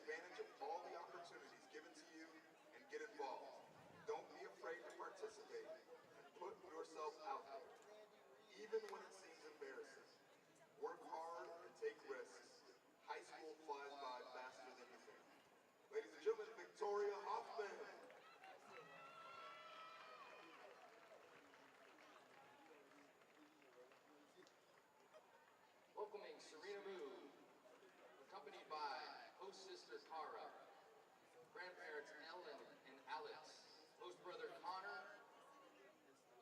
advantage of all the opportunities given to you and get involved. Don't be afraid to participate and put yourself out there, even when it seems embarrassing. Work hard and take risks. High school flies by faster than you think. Ladies and gentlemen, Victoria Hoffman. Welcoming Serena Moo, accompanied by host sister Cara, grandparents Ellen and Alex, host brother Connor,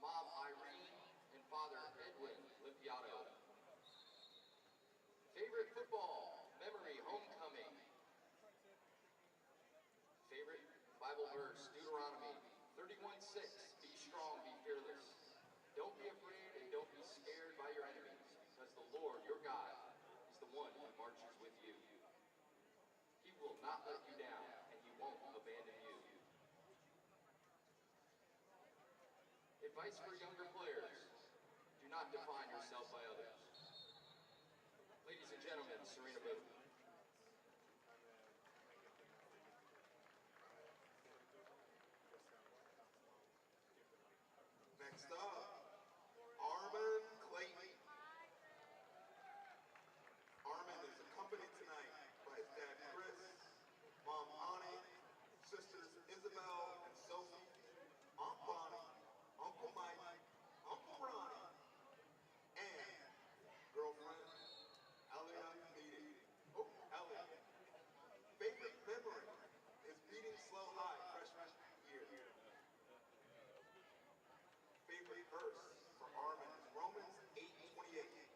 mom Irene, and father Edwin Limpiato. Favorite football memory homecoming. Favorite Bible verse, Deuteronomy 31:6, be strong, be fearless. Don't be afraid and don't be scared by your enemies, because the Lord, your God, is the one who marches with you. He will not let you down, and he won't abandon you. Advice for younger players: do not define yourself by others. Ladies and gentlemen, Serena Moo. Next up, Armin Clayton. Armin is accompanied tonight by his dad Chris, mom Ani, sisters Isabel and Sophie, Aunt Bonnie, Uncle Mike, Uncle Ronnie, and girlfriend Elia Meating. Oh, Elia. Favorite memory is beating Slow High freshman year. Favorite verse for Armin is Romans 8:28.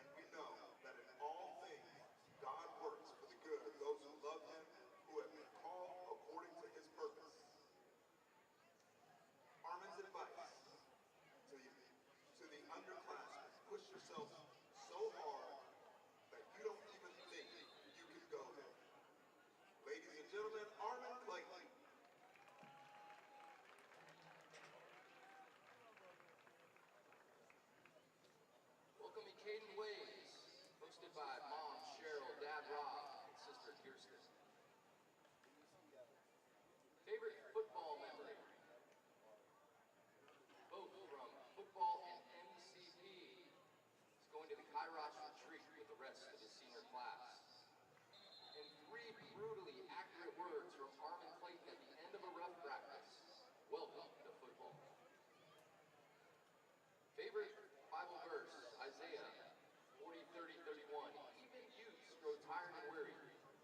And we know that in all things, God works for the good of those who love him, who have been called according to his purpose. Armin's advice to the underclassmen: push yourself so hard that you don't even think you can go there. Ladies and gentlemen, Armin Clayton. Welcoming Caden Ways, hosted by mom Cheryl, dad Rob, and sister Kirsten. Favorite football memory? Both from football and MCP. He's going to the Kairos retreat with the rest of his senior class. And 3 brutally accurate words from Armin Clayton at the end of a rough practice: welcome to football. Favorite Bible verse, Isaiah 40:30-31. Even youths grow tired and weary,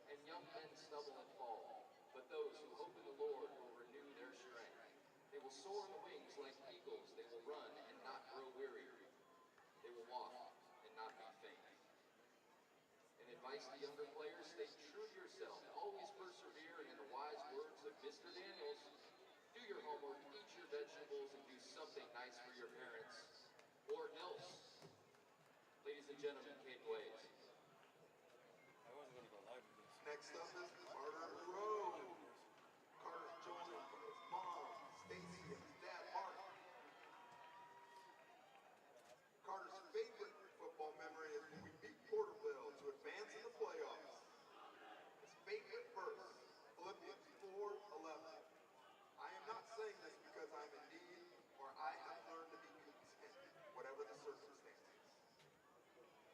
and young men stumble and fall. But those who hope in the Lord will renew their strength. They will soar on the wings like eagles. They will run and not grow weary. They will walk and not be faint. And advice to younger players: stay true to yourself. Always persevere, and in the wise words of Mr. Daniels, do your homework, eat your vegetables, and do something nice for your parents, or else. Ladies and gentlemen, Caden Ways. I wasn't going to go live with this. Next up is Carter Rowe. Carter's joined by his mom, Stacy, and his dad, Mark. Carter's favorite football memory is when we beat Porterville to advance in the playoffs. His favorite verse, Philippians 4:11. I am not saying this because I'm in need, or I have learned to be content, whatever the circumstances.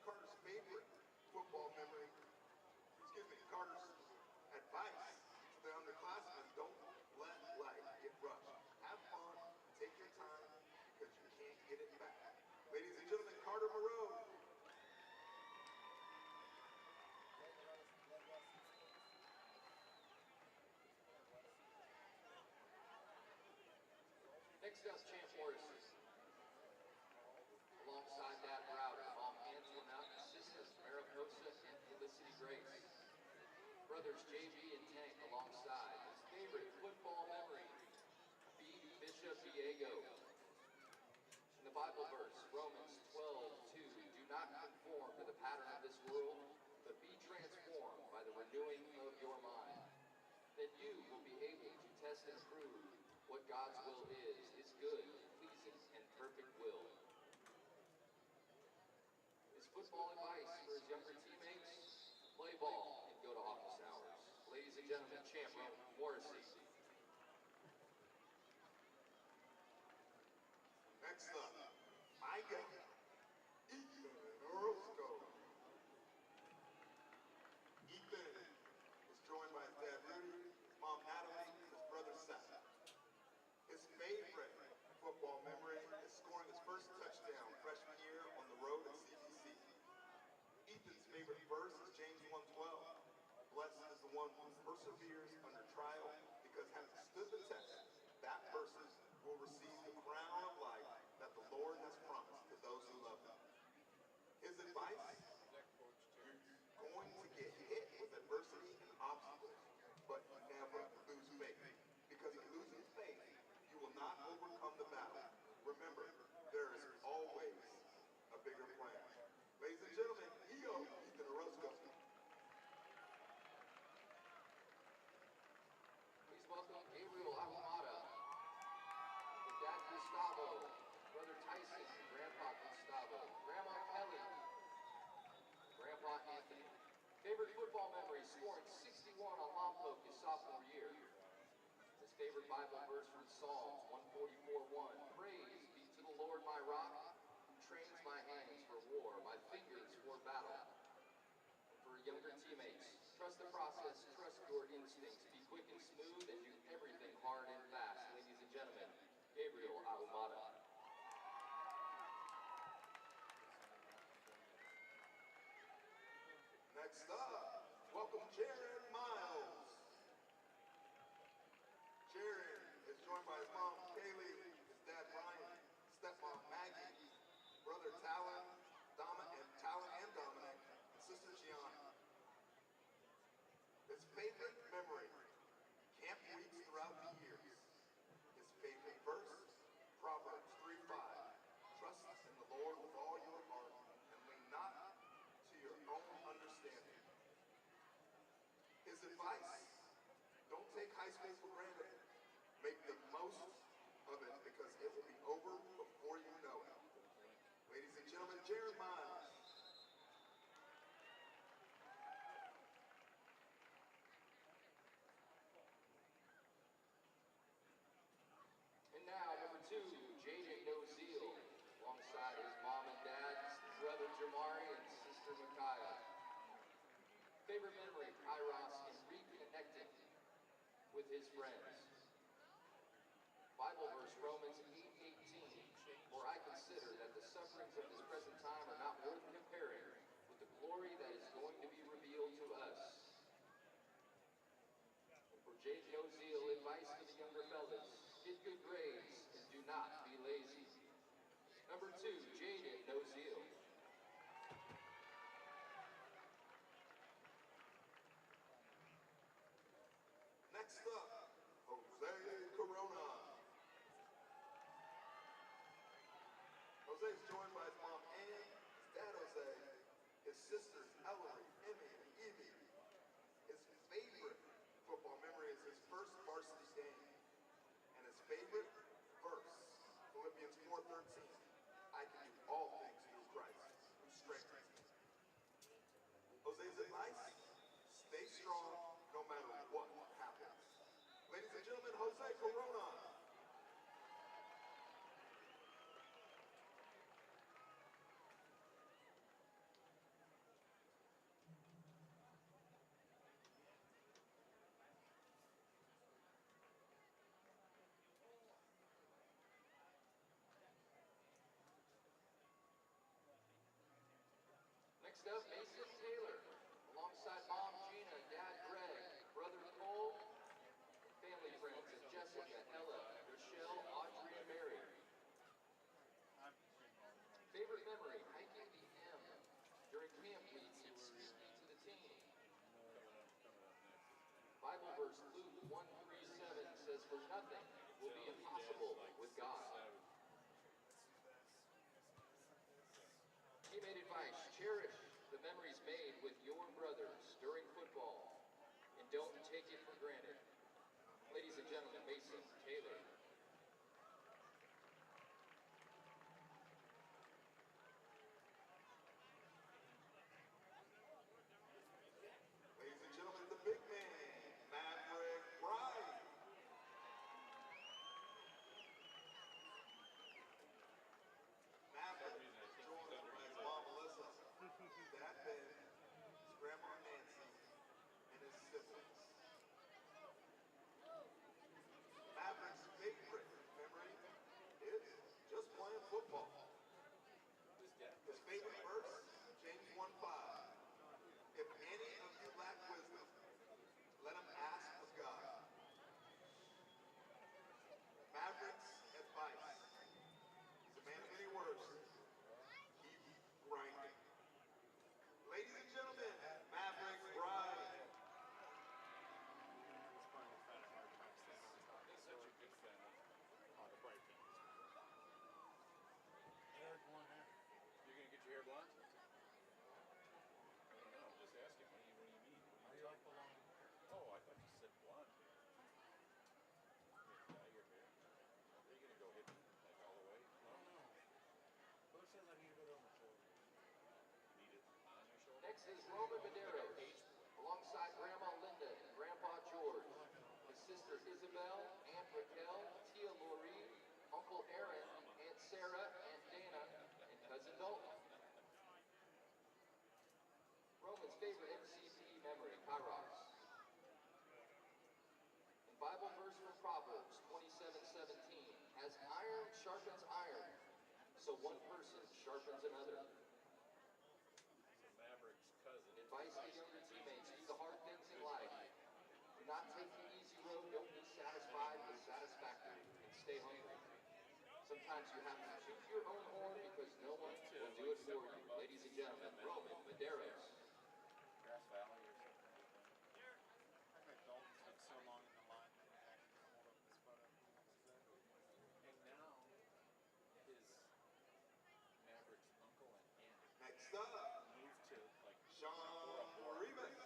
Carter's favorite football memory, Carter's advice to the underclassmen: don't let life get rushed. Have fun, take your time, because you can't get it back. Ladies and gentlemen, Carter Moreau. Next up, Champ Morrison. Alongside Dad Browder, mom Antoinette, sisters Mariposa and Felicity Grace. Brothers JB and Tank alongside. His favorite football memory, beat Bishop Diego. In the Bible verse, Romans 12:2, do not conform to the pattern of this world, but be transformed by the renewing of your mind. Then you will be able to test and prove what God's will is, his good, pleasing, and perfect will. His football advice for his younger teammates: play ball and go to office hours. gentlemen, champ Morrissey. Next up, Micah, Ethan Orozco. Ethan is joined by his dad Rudy, his mom Natalie, and his brother Seth. His favorite football memory is scoring his first touchdown freshman year on the road at CPC. Ethan's favorite verse is James 1:12. Blessed is the one who perseveres under trial, because having stood the test, that person will receive the crown of life that the Lord has promised to those who love him. His advice: you're going to get hit with adversity and obstacles, but never lose faith. Because if you lose faith, you will not overcome the battle. Remember, there is always a bigger plan. Ladies and gentlemen, Ethan Orozco. Please welcome Gabriel Aguamada, with Dad Gustavo, Brother Tyson, Grandpa Gustavo, Grandma Kelly, Grandpa Anthony. Favorite football memory, scoring 61 on Lompoc his sophomore year. His favorite Bible verse from Psalms 144:1. Praise be to the Lord my rock, who trains my hands for war, my fingers for battle. And for younger teammates, trust the process, trust your instincts, be quick and smooth, and do everything hard and fast. Ladies and gentlemen, Gabriel Ahumada. Next up, welcome Jaron Miles. Jaron is joined by his mom Kaylee, his dad Brian, stepmom Maggie, brother Talon and Dominic, and sister Gianna. His favorite memory, camp weeks throughout the years. His favorite verse, Proverbs 3:5. Trust in the Lord with all your heart and lean not to your own understanding. His advice: don't take high school for granted. Make the most of it, because it will be over before you know it. Ladies and gentlemen, Jaron Miles. And now, number 2, Jaden Nozeal, alongside his mom and dad, brother Jamari, and sister Micaiah. Favorite memory, Kairos, and reconnecting with his friends. Bible verse, Romans 8:18. For I consider that the sufferings of this present time are not worth comparing with the glory that is going to be revealed to us. And for Jaden Nozeal, advice to the younger fellas: get good grades and do not be lazy. Number 2, Jaden Nozeal. Next up, Jose Corona. Jose is joined by his mom Ann, his dad Jose, his sisters Ellery, Emmy, and Evie. His favorite football memory is his first varsity game. And his favorite verse, Philippians 4:13. I can do all things through Christ, who strengthens me. Jose's advice: stay strong no matter what happens. Ladies and gentlemen, Jose Corona. Next up, Mason Taylor, alongside mom Gina, dad Greg, brother Cole, and family friends of Jessica, Ella, Rochelle, Audrey, and Mary. Favorite memory, hiking the M during camp weeks and speaking to the team. Bible verse, Luke 1:37 says, for nothing will be impossible with God. Teammate advice: cherish the memories made with your brothers during football, and don't take it for granted. Ladies and gentlemen, Mason Taylor. Ladies and gentlemen, the big man, Matt Sister Isabel, Aunt Raquel, Tia Lori, Uncle Aaron, Aunt Sarah, Aunt Dana, and Cousin Dalton. Roman's favorite MCP memory, Kairos. And Bible verse from Proverbs 27:17, as iron sharpens iron, so one person sharpens another. Maverick's cousin. Advice to younger teammates, do the hard things in life. Do not take the easy road, don't be satisfied with satisfactory, and stay hungry. Sometimes you have to toot your own horn because no one will do it for you. Ladies and gentlemen, Roman Medeiros. Grass Valley or something like that. I bet Dalton's been so long in the line that he actually can hold up his photo if he wants to. And now his Maverick's uncle and aunt Next up, moved to like Sean Rivas.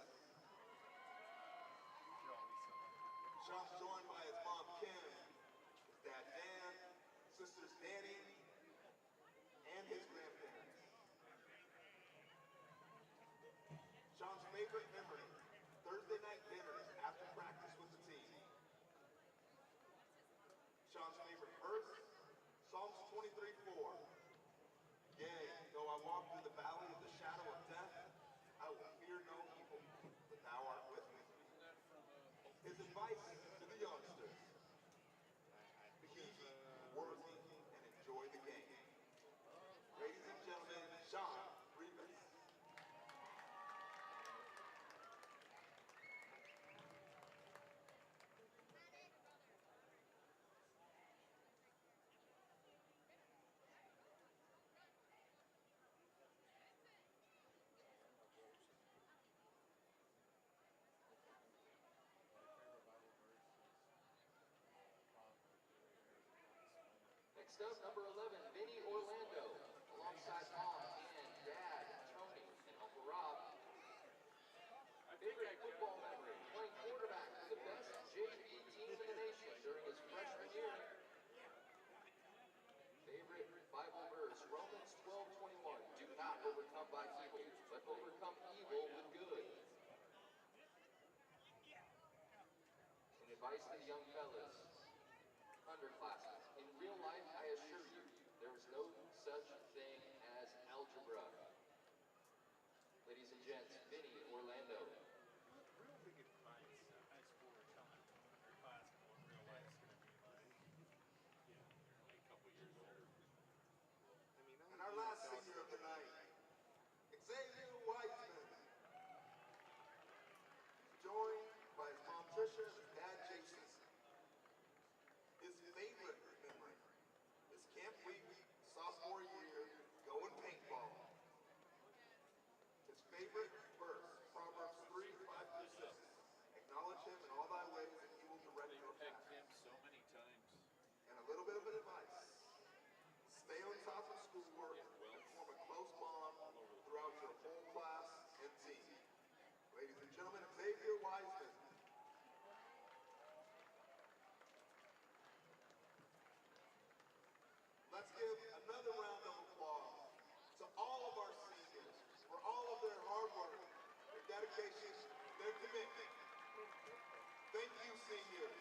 Sean's joined by his mom Kim, his dad Dan, sisters Danny, and his grandparents. Sean's favorite memory, Thursday night dinners after practice with the team. Sean's favorite verse, Psalms 23:4. Yea, though I walk through the valley of the shadow of death, I will fear no evil, for thou art with me. His advice to the youngsters, be worthy and enjoy the game. Ladies and gentlemen, Sean Rivas. Next up, number 11, Vinny Orlando, alongside mom and dad, Tony, and Uncle Rob. Favorite football memory, playing quarterback for the best JV team in the nation during his freshman year. Favorite Bible verse, Romans 12:21, do not overcome by evil, but overcome evil with good. And advice to the young fellas, underclassmen, in real life, I assure you, there is no such thing as algebra. Ladies and gents, Vinny Orlando. real big advice high school are telling their class and what real life's going to be like. You know, you're only a couple years older. I mean, And our last senior of the night, Xavier Wiseman. Joined by his mom Trisha and his dad Jason. His favorite memory is camp week, sophomore year, going paintball. His favorite verse, Proverbs 3:5-6. Acknowledge him in all thy ways and he will direct They your pegged path. him so many times. And a little bit of advice. Stay on top of schoolwork and form a close bond throughout your whole class and team. Ladies and gentlemen, Xavier Wiseman. Let's give another round of applause to all of our seniors for all of their hard work, their dedication, their commitment. Thank you, seniors.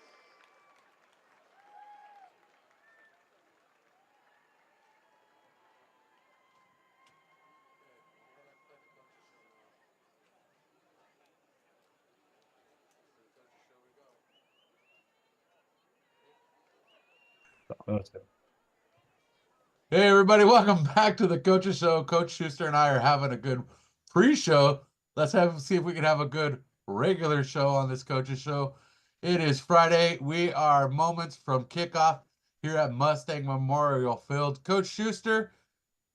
Hey everybody, welcome back to the Coaches Show. Coach Schuster and I are having a good pre-show. Let's see if we can have a good regular show on this Coaches Show. It is Friday. We are moments from kickoff here at Mustang Memorial Field. Coach Schuster,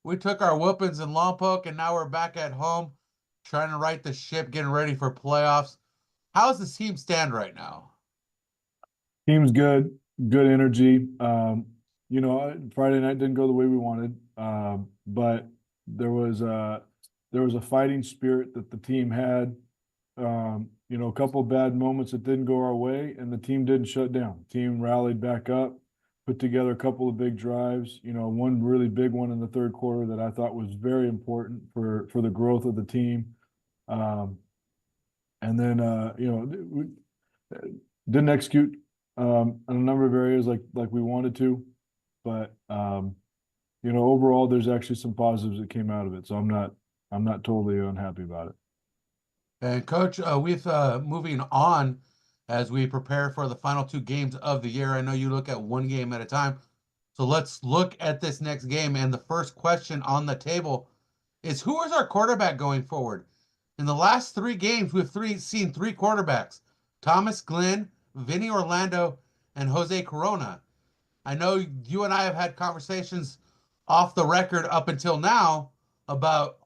we took our whoopings in Lompoc and now we're back at home trying to right the ship, getting ready for playoffs. How's the team stand right now? Team's good energy. Friday night didn't go the way we wanted, but there was a fighting spirit that the team had. A couple of bad moments that didn't go our way, and the team didn't shut down. The team rallied back up, put together a couple of big drives. One really big one in the third quarter that I thought was very important for the growth of the team. We didn't execute in a number of areas like we wanted to, but you know, overall there's actually some positives that came out of it. So I'm not totally unhappy about it. And Coach, with moving on as we prepare for the final two games of the year, I know you look at one game at a time. So let's look at this next game. And the first question on the table is, who is our quarterback going forward? In the last three games, we've seen three quarterbacks: Thomas Glenn, Vinny Orlando, and Jose Corona. I know you and I have had conversations off the record up until now about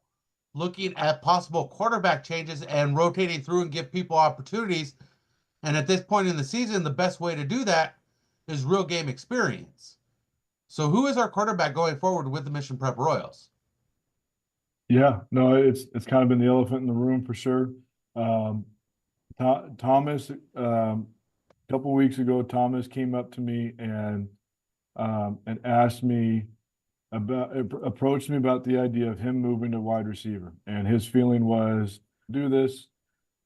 looking at possible quarterback changes and rotating through and give people opportunities. And at this point in the season, the best way to do that is real game experience. So who is our quarterback going forward with the Mission Prep Royals? Yeah, no, it's kind of been the elephant in the room for sure. Thomas, a couple weeks ago, Thomas came up to me and asked me approached me about the idea of him moving to wide receiver, and his feeling was do this.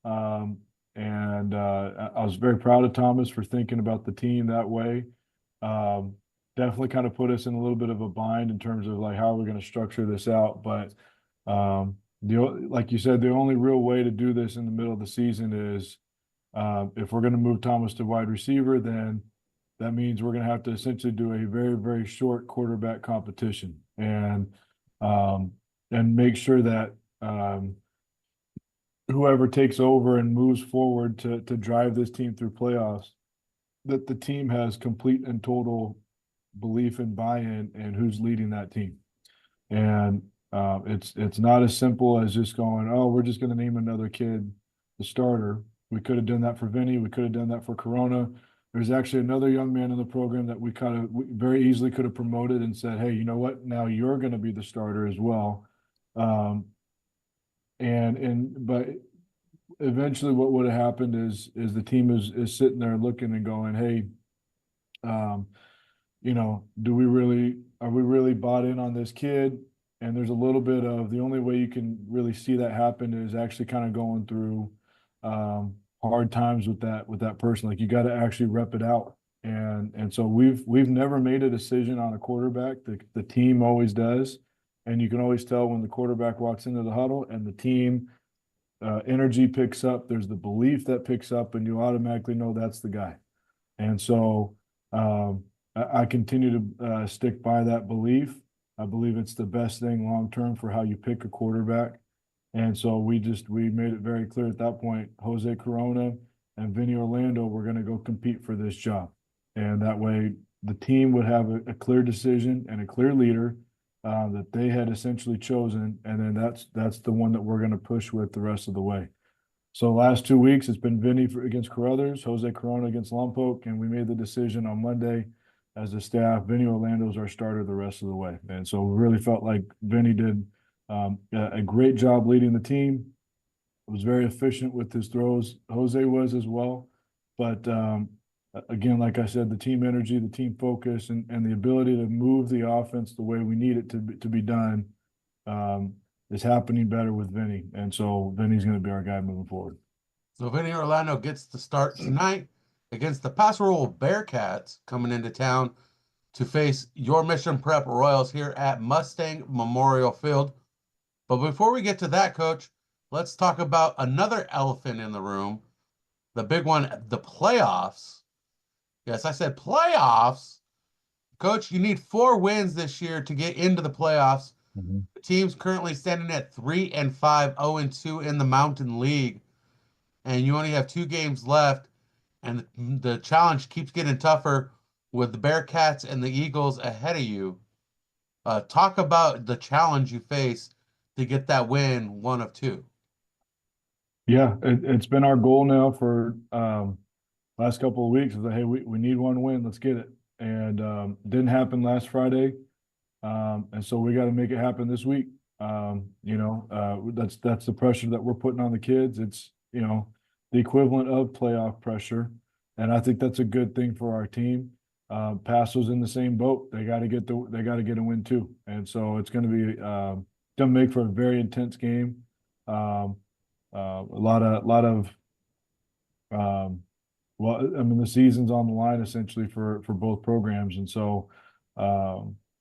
And I was very proud of Thomas for thinking about the team that way. Definitely kind of put us in a little bit of a bind in terms of like how we're going to structure this out. But like you said, the only real way to do this in the middle of the season is if we're going to move Thomas to wide receiver, then that means we're going to have to essentially do a very, very short quarterback competition and make sure that whoever takes over and moves forward to drive this team through playoffs, that the team has complete and total belief and buy-in and who's leading that team. And it's not as simple as just going, oh, we're just going to name another kid the starter. We could have done that for Vinny. We could have done that for Corona. There's actually another young man in the program that we very easily could have promoted and said, hey, you know what? Now you're going to be the starter as well. But eventually what would have happened is the team is sitting there looking and going, hey, you know, are we really bought in on this kid? And there's a little bit of the only way you can really see that happen is actually kind of going through hard times with that person. Like you got to actually rep it out. And so we've never made a decision on a quarterback. The team always does. And you can always tell when the quarterback walks into the huddle and the team energy picks up, there's the belief that picks up, and you automatically know that's the guy. And so I continue to stick by that belief. I believe it's the best thing long-term for how you pick a quarterback. And so we made it very clear at that point, Jose Corona and Vinny Orlando were going to go compete for this job. And that way the team would have a clear decision and a clear leader that they had essentially chosen. And then that's the one that we're going to push with the rest of the way. So last 2 weeks, it's been Vinny against Carruthers, Jose Corona against Lompoc, and we made the decision on Monday as a staff. Vinny Orlando is our starter the rest of the way. And so we really felt like Vinny did a great job leading the team. Was very efficient with his throws. Jose was as well. But again, like I said, the team energy, the team focus, and the ability to move the offense the way we need it to be done is happening better with Vinny. And so Vinny's going to be our guy moving forward. So Vinny Orlando gets the start tonight against the Paso Robles Bearcats coming into town to face your Mission Prep Royals here at Mustang Memorial Field. But before we get to that, Coach, let's talk about another elephant in the room, the big one, the playoffs. Yes, I said playoffs. Coach, you need 4 wins this year to get into the playoffs. Mm-hmm. The team's currently standing at 3-5, 0-2 in the Mountain League. And you only have 2 games left. And the challenge keeps getting tougher with the Bearcats and the Eagles ahead of you. Talk about the challenge you face to get that win, 1 of 2. Yeah, it's been our goal now for last couple of weeks. Is like, hey, we need 1 win. Let's get it. And didn't happen last Friday. And so we got to make it happen this week. You know, that's the pressure that we're putting on the kids. It's, you know, the equivalent of playoff pressure. And I think that's a good thing for our team. Paso's in the same boat. They got to get a win too. And so it's going to be going to make for a very intense game. A lot of Well, I mean, the season's on the line essentially for both programs, and so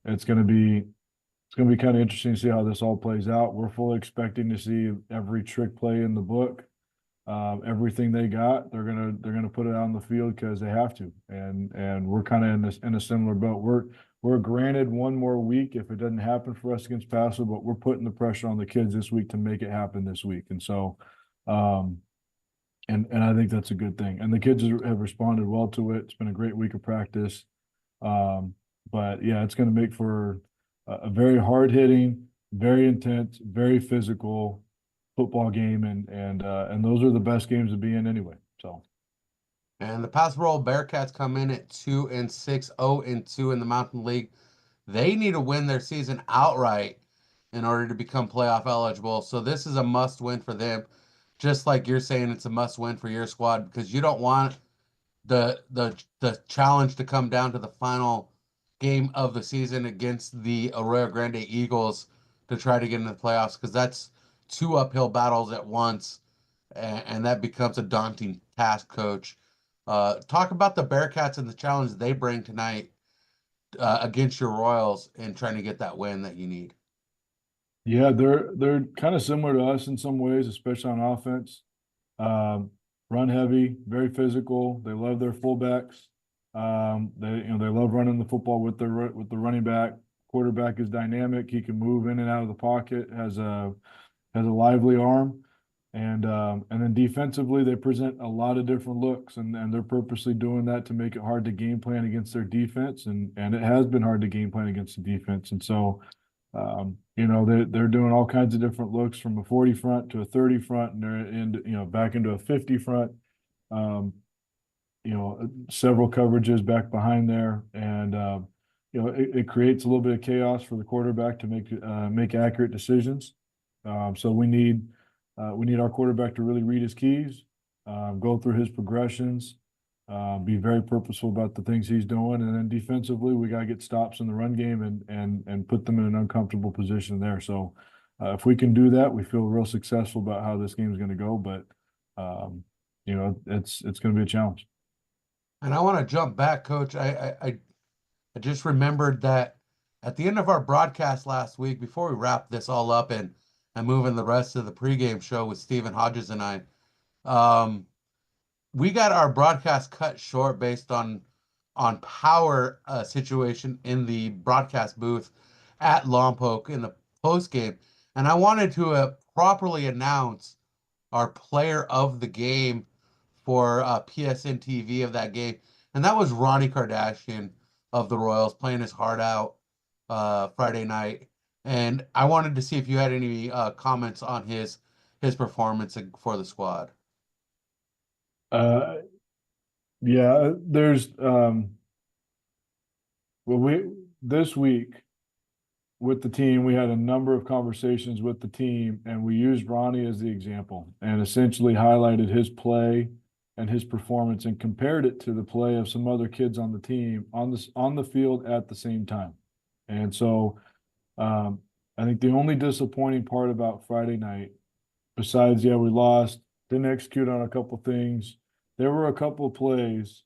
it's going to be kind of interesting to see how this all plays out. We're fully expecting to see every trick play in the book, everything they got. They're gonna put it out on the field because they have to, and we're kind of in a similar boat. We're granted one more week if it doesn't happen for us against Paso, but we're putting the pressure on the kids this week to make it happen this week, and so. And I think that's a good thing. And the kids have responded well to it. It's been a great week of practice. But yeah, it's going to make for a very hard hitting, very intense, very physical football game, and those are the best games to be in anyway. So. And the Paso Robles Bearcats come in at 2-6, 0-2 in the Mountain League. They need to win their season outright in order to become playoff eligible. So this is a must win for them. Just like you're saying, it's a must win for your squad because you don't want the challenge to come down to the final game of the season against the Arroyo Grande Eagles to try to get into the playoffs because that's two uphill battles at once, and that becomes a daunting task, Coach. Talk about the Bearcats and the challenge they bring tonight against your Royals and trying to get that win that you need. Yeah, they're kind of similar to us in some ways, especially on offense. Run heavy, very physical. They love their fullbacks. They love running the football with the running back. Quarterback is dynamic. He can move in and out of the pocket. Has a lively arm. And then defensively, they present a lot of different looks, and they're purposely doing that to make it hard to game plan against their defense, and it has been hard to game plan against the defense. And so, they're doing all kinds of different looks from a 40 front to a 30 front, and they're back into a 50 front. Several coverages back behind there, and it creates a little bit of chaos for the quarterback to make accurate decisions. So we need our quarterback to really read his keys, go through his progressions, be very purposeful about the things he's doing, and then defensively, we got to get stops in the run game and put them in an uncomfortable position there. So if we can do that, we feel real successful about how this game is going to go. But it's going to be a challenge. And I want to jump back, Coach. I just remembered that at the end of our broadcast last week, before we wrap this all up and move in the rest of the pregame show with Stephen Hodges and I, we got our broadcast cut short based on power situation in the broadcast booth at Lompoc in the post game, and I wanted to properly announce our player of the game for PSNtv of that game, and that was Ronnie Kardashian of the Royals playing his heart out Friday night. And I wanted to see if you had any comments on his performance for the squad. Yeah, there's this week with the team, we had a number of conversations with the team, and we used Ronnie as the example and essentially highlighted his play and his performance and compared it to the play of some other kids on the team on the field at the same time. And so I think the only disappointing part about Friday night, besides, we lost, didn't execute on a couple things. There were a couple of plays,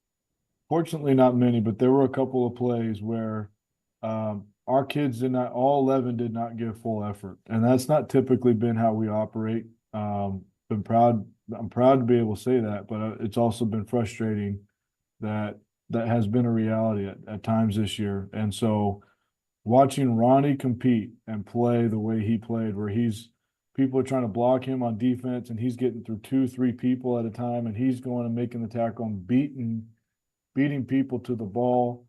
fortunately not many, but there were a couple of plays where our kids all 11 did not give full effort. And that's not typically been how we operate. I'm proud to be able to say that, but it's also been frustrating that has been a reality at times this year. And so watching Ronnie compete and play the way he played, where people are trying to block him on defense and he's getting through 2-3 people at a time, and he's going and making the tackle and beating people to the ball.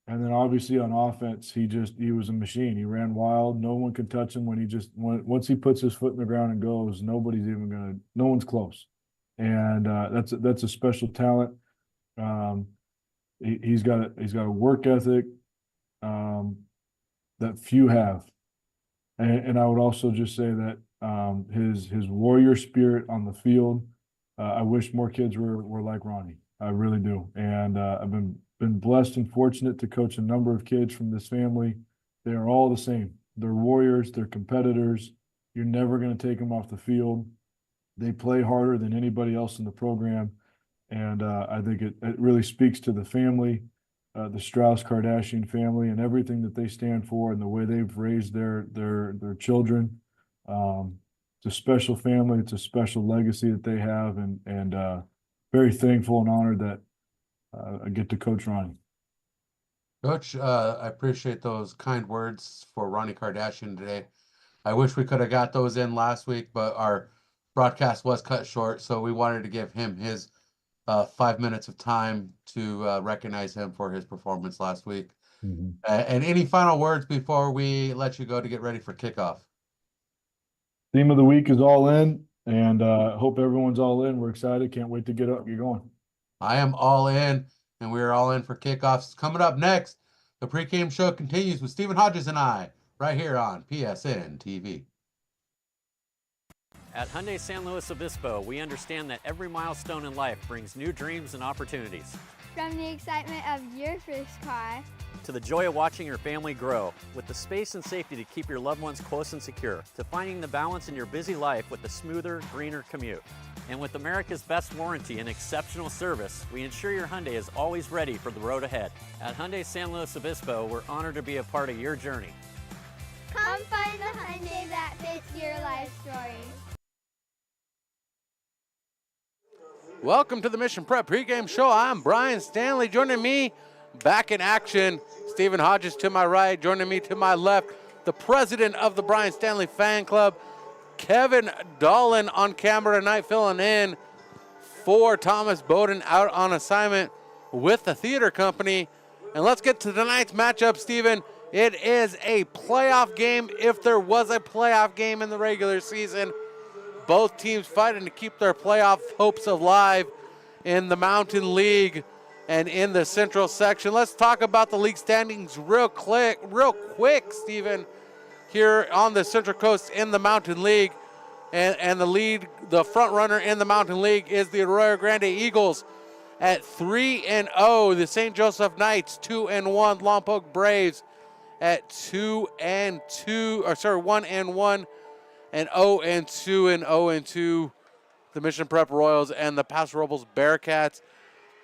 And then obviously on offense, he was a machine. He ran wild. No one could touch him once he puts his foot in the ground and goes, no one's close. And that's a special talent. He's got a work ethic that few have. And I would also just say that his warrior spirit on the field, I wish more kids were like Ronnie. I really do. And I've been blessed and fortunate to coach a number of kids from this family. They are all the same. They're warriors. They're competitors. You're never going to take them off the field. They play harder than anybody else in the program. And I think it really speaks to the family, the Strauss Kardashian family, and everything that they stand for, and the way they've raised their children. It's a special family. It's a special legacy that they have, and very thankful and honored that I get to coach Ronnie. Coach, I appreciate those kind words for Ronnie Kardashian today. I wish we could have got those in last week, but our broadcast was cut short, so we wanted to give him his 5 minutes of time to recognize him for his performance last week. Mm-hmm. And any final words before we let you go to get ready for kickoff? Theme of the week is all in, and hope everyone's all in. We're excited. Can't wait to get going. I am all in, and we are all in for kickoffs. Coming up next, the pregame show continues with Stephen Hodges and I, right here on PSN TV. At Hyundai San Luis Obispo, we understand that every milestone in life brings new dreams and opportunities. From the excitement of your first car to the joy of watching your family grow, with the space and safety to keep your loved ones close and secure, to finding the balance in your busy life with a smoother, greener commute. And with America's best warranty and exceptional service, we ensure your Hyundai is always ready for the road ahead. At Hyundai San Luis Obispo, we're honored to be a part of your journey. Come find the Hyundai that fits your life story. Welcome to the Mission Prep pregame show. I'm Brian Stanley. Joining me back in action, Stephen Hodges to my right. Joining me to my left, the president of the Brian Stanley Fan Club, Kevin Dolan, on camera tonight, filling in for Thomas Bowden out on assignment with the theater company. And let's get to tonight's matchup, Stephen. It is a playoff game, if there was a playoff game in the regular season. Both teams fighting to keep their playoff hopes alive in the Mountain League and in the Central Section. Let's talk about the league standings real quick, Stephen, here on the Central Coast in the Mountain League. And the front runner in the Mountain League is the Arroyo Grande Eagles at 3-0. The St. Joseph Knights 2-1. Lompoc Braves at 1-1. And 0-2 and 0-2, the Mission Prep Royals and the Paso Robles Bearcats.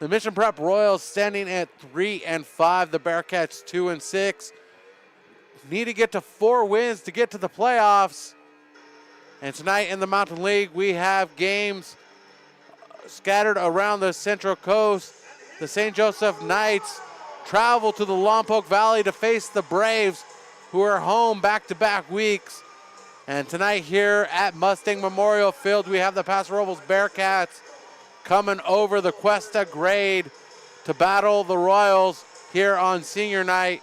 The Mission Prep Royals standing at 3-5, the Bearcats 2-6. Need to get to 4 wins to get to the playoffs. And tonight in the Mountain League, we have games scattered around the Central Coast. The St. Joseph Knights travel to the Lompoc Valley to face the Braves, who are home back-to-back weeks. And tonight here at Mustang Memorial Field, we have the Paso Robles Bearcats coming over the Cuesta Grade to battle the Royals here on senior night.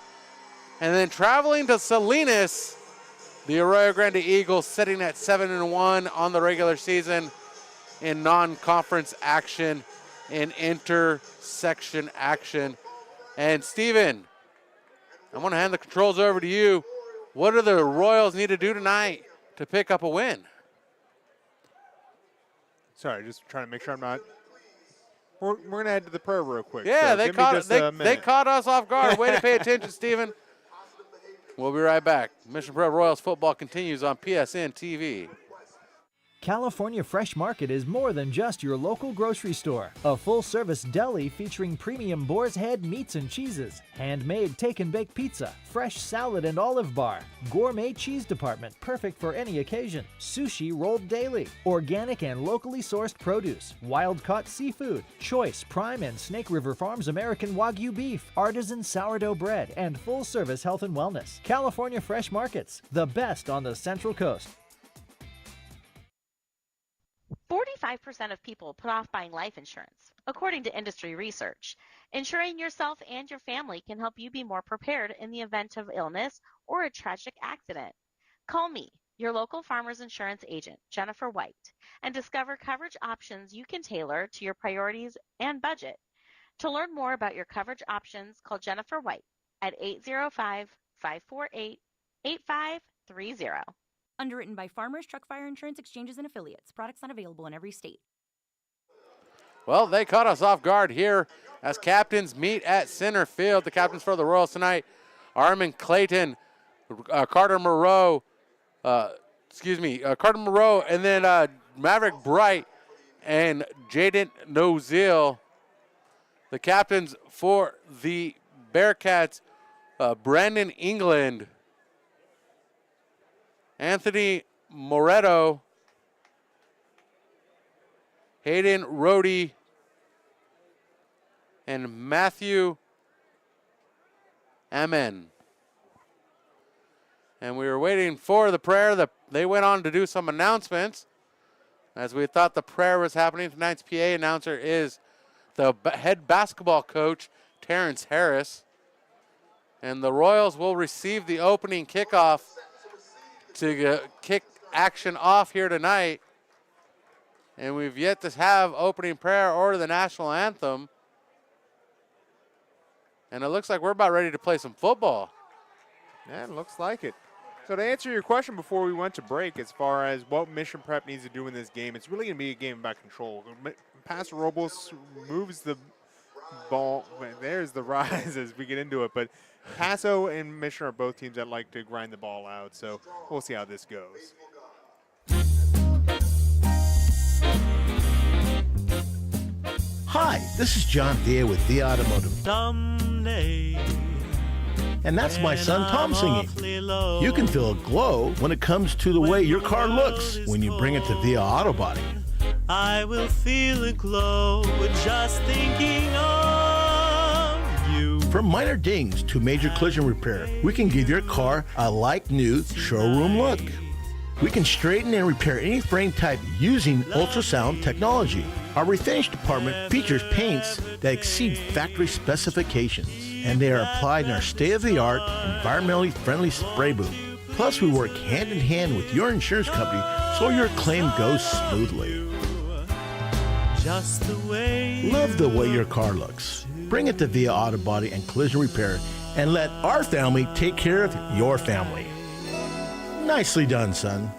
And then traveling to Salinas, the Arroyo Grande Eagles sitting at 7-1 on the regular season in non-conference action, in intersection action. And Steven, I'm going to hand the controls over to you. What do the Royals need to do tonight to pick up a win? Sorry, just trying to make sure I'm not. We're going to head to the prayer real quick. Yeah, so they caught us off guard. Way to pay attention, Stephen. We'll be right back. Mission Prep Royals football continues on PSN TV. California Fresh Market is more than just your local grocery store. A full-service deli featuring premium Boar's Head meats and cheeses, handmade take-and-bake pizza, fresh salad and olive bar, gourmet cheese department perfect for any occasion, sushi rolled daily, organic and locally sourced produce, wild-caught seafood, choice Prime and Snake River Farms American Wagyu beef, artisan sourdough bread, and full-service health and wellness. California Fresh Markets, the best on the Central Coast. 45% of people put off buying life insurance, according to industry research. Insuring yourself and your family can help you be more prepared in the event of illness or a tragic accident. Call me, your local Farmers Insurance agent, Jennifer White, and discover coverage options you can tailor to your priorities and budget. To learn more about your coverage options, call Jennifer White at 805-548-8530. Underwritten by Farmers Truck Fire Insurance Exchanges and Affiliates. Products not available in every state. Well, they caught us off guard here as captains meet at center field. The captains for the Royals tonight, Armin Clayton, Carter Moreau, and then Maverick Bright. and Jaden Noziel. The captains for the Bearcats, Brandon England, Anthony Moretto, Hayden Rohde, and Matthew Amen. And we were waiting for the prayer. They went on to do some announcements. As we thought the prayer was happening, tonight's PA announcer is the head basketball coach, Terrence Harris. And the Royals will receive the opening kickoff to kick action off here tonight. And we've yet to have opening prayer or the national anthem. And it looks like we're about ready to play some football. Yeah, it looks like it. So to answer your question before we went to break, as far as what Mission Prep needs to do in this game, it's really going to be a game about control. Paso Robles moves the ball. There's the rise as we get into it. But Paso and Mission are both teams that like to grind the ball out. So we'll see how this goes. Hi, this is John Thea with Thea Automotive. Someday, and that's my son Tom singing. You can feel a glow when it comes to the way your car looks when you bring it to Thea Auto Body. I will feel a glow just thinking of you. From minor dings to major collision repair, we can give your car a like-new showroom look. We can straighten and repair any frame type using ultrasound technology. Our refinish department features paints that exceed factory specifications, and they are applied in our state-of-the-art, environmentally friendly spray booth. Plus, we work hand-in-hand with your insurance company so your claim goes smoothly. Just the way Love the way your car looks. Bring it to Via Auto Body and Collision Repair and let our family take care of your family. Nicely done, son.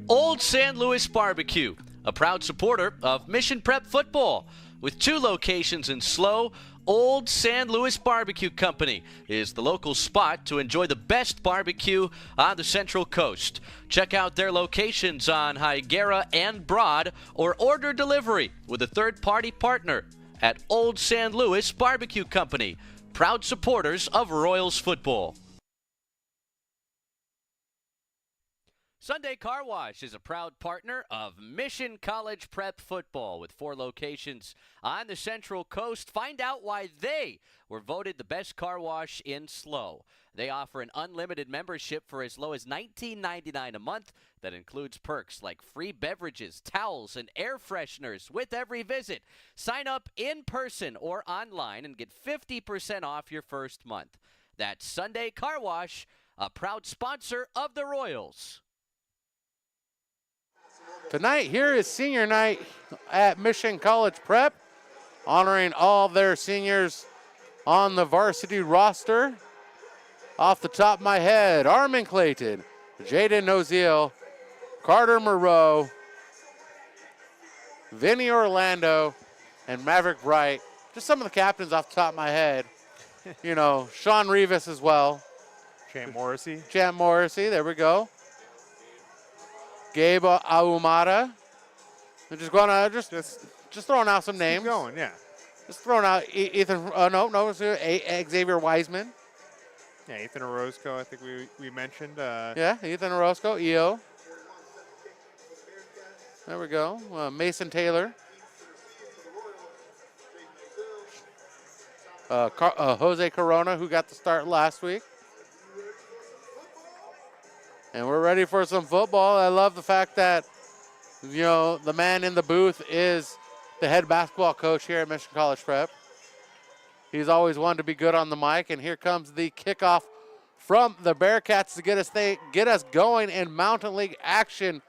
Old San Luis Barbecue, a proud supporter of Mission Prep football. With 2 locations in SLO, Old San Luis Barbecue Company is the local spot to enjoy the best barbecue on the Central Coast. Check out their locations on Higuera and Broad or order delivery with a third-party partner at Old San Luis Barbecue Company, proud supporters of Royals football. Sunday Car Wash is a proud partner of Mission College Prep football with 4 locations on the Central Coast. Find out why they were voted the best car wash in SLO. They offer an unlimited membership for as low as $19.99 a month that includes perks like free beverages, towels, and air fresheners with every visit. Sign up in person or online and get 50% off your first month. That's Sunday Car Wash, a proud sponsor of the Royals. Tonight, here is senior night at Mission College Prep, honoring all their seniors on the varsity roster. Off the top of my head, Armin Clayton, Jaden Noziel, Carter Moreau, Vinny Orlando, and Maverick Bright. Just some of the captains off the top of my head. You know, Sean Rivas as well. Champ Morrissey, there we go. Gabe Ahumada. They're just going to just throwing out some names. Keep going, yeah. Just throwing out Ethan. Xavier Wiseman. Yeah, Ethan Orozco, I think we mentioned. Yeah, Ethan Orozco, EO. There we go. Mason Taylor. Jose Corona, who got the start last week. And we're ready for some football. I love the fact that, you know, the man in the booth is the head basketball coach here at Mission College Prep. He's always wanted to be good on the mic, and here comes the kickoff from the Bearcats to get us going in Mountain League action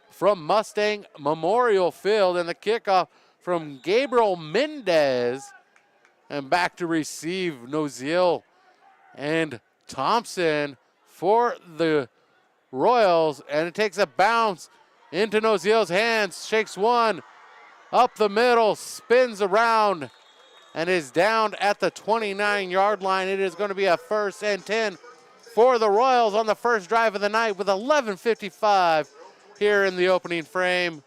from Mustang Memorial Field, and the kickoff from Gabriel Mendez, and back to receive Noziel and Thompson for the Royals, and it takes a bounce into Noziel's hands, shakes one up the middle, spins around, and is down at the 29-yard line. It is going to be a 1st and 10 for the Royals on the first drive of the night with 11:55 here in the opening frame.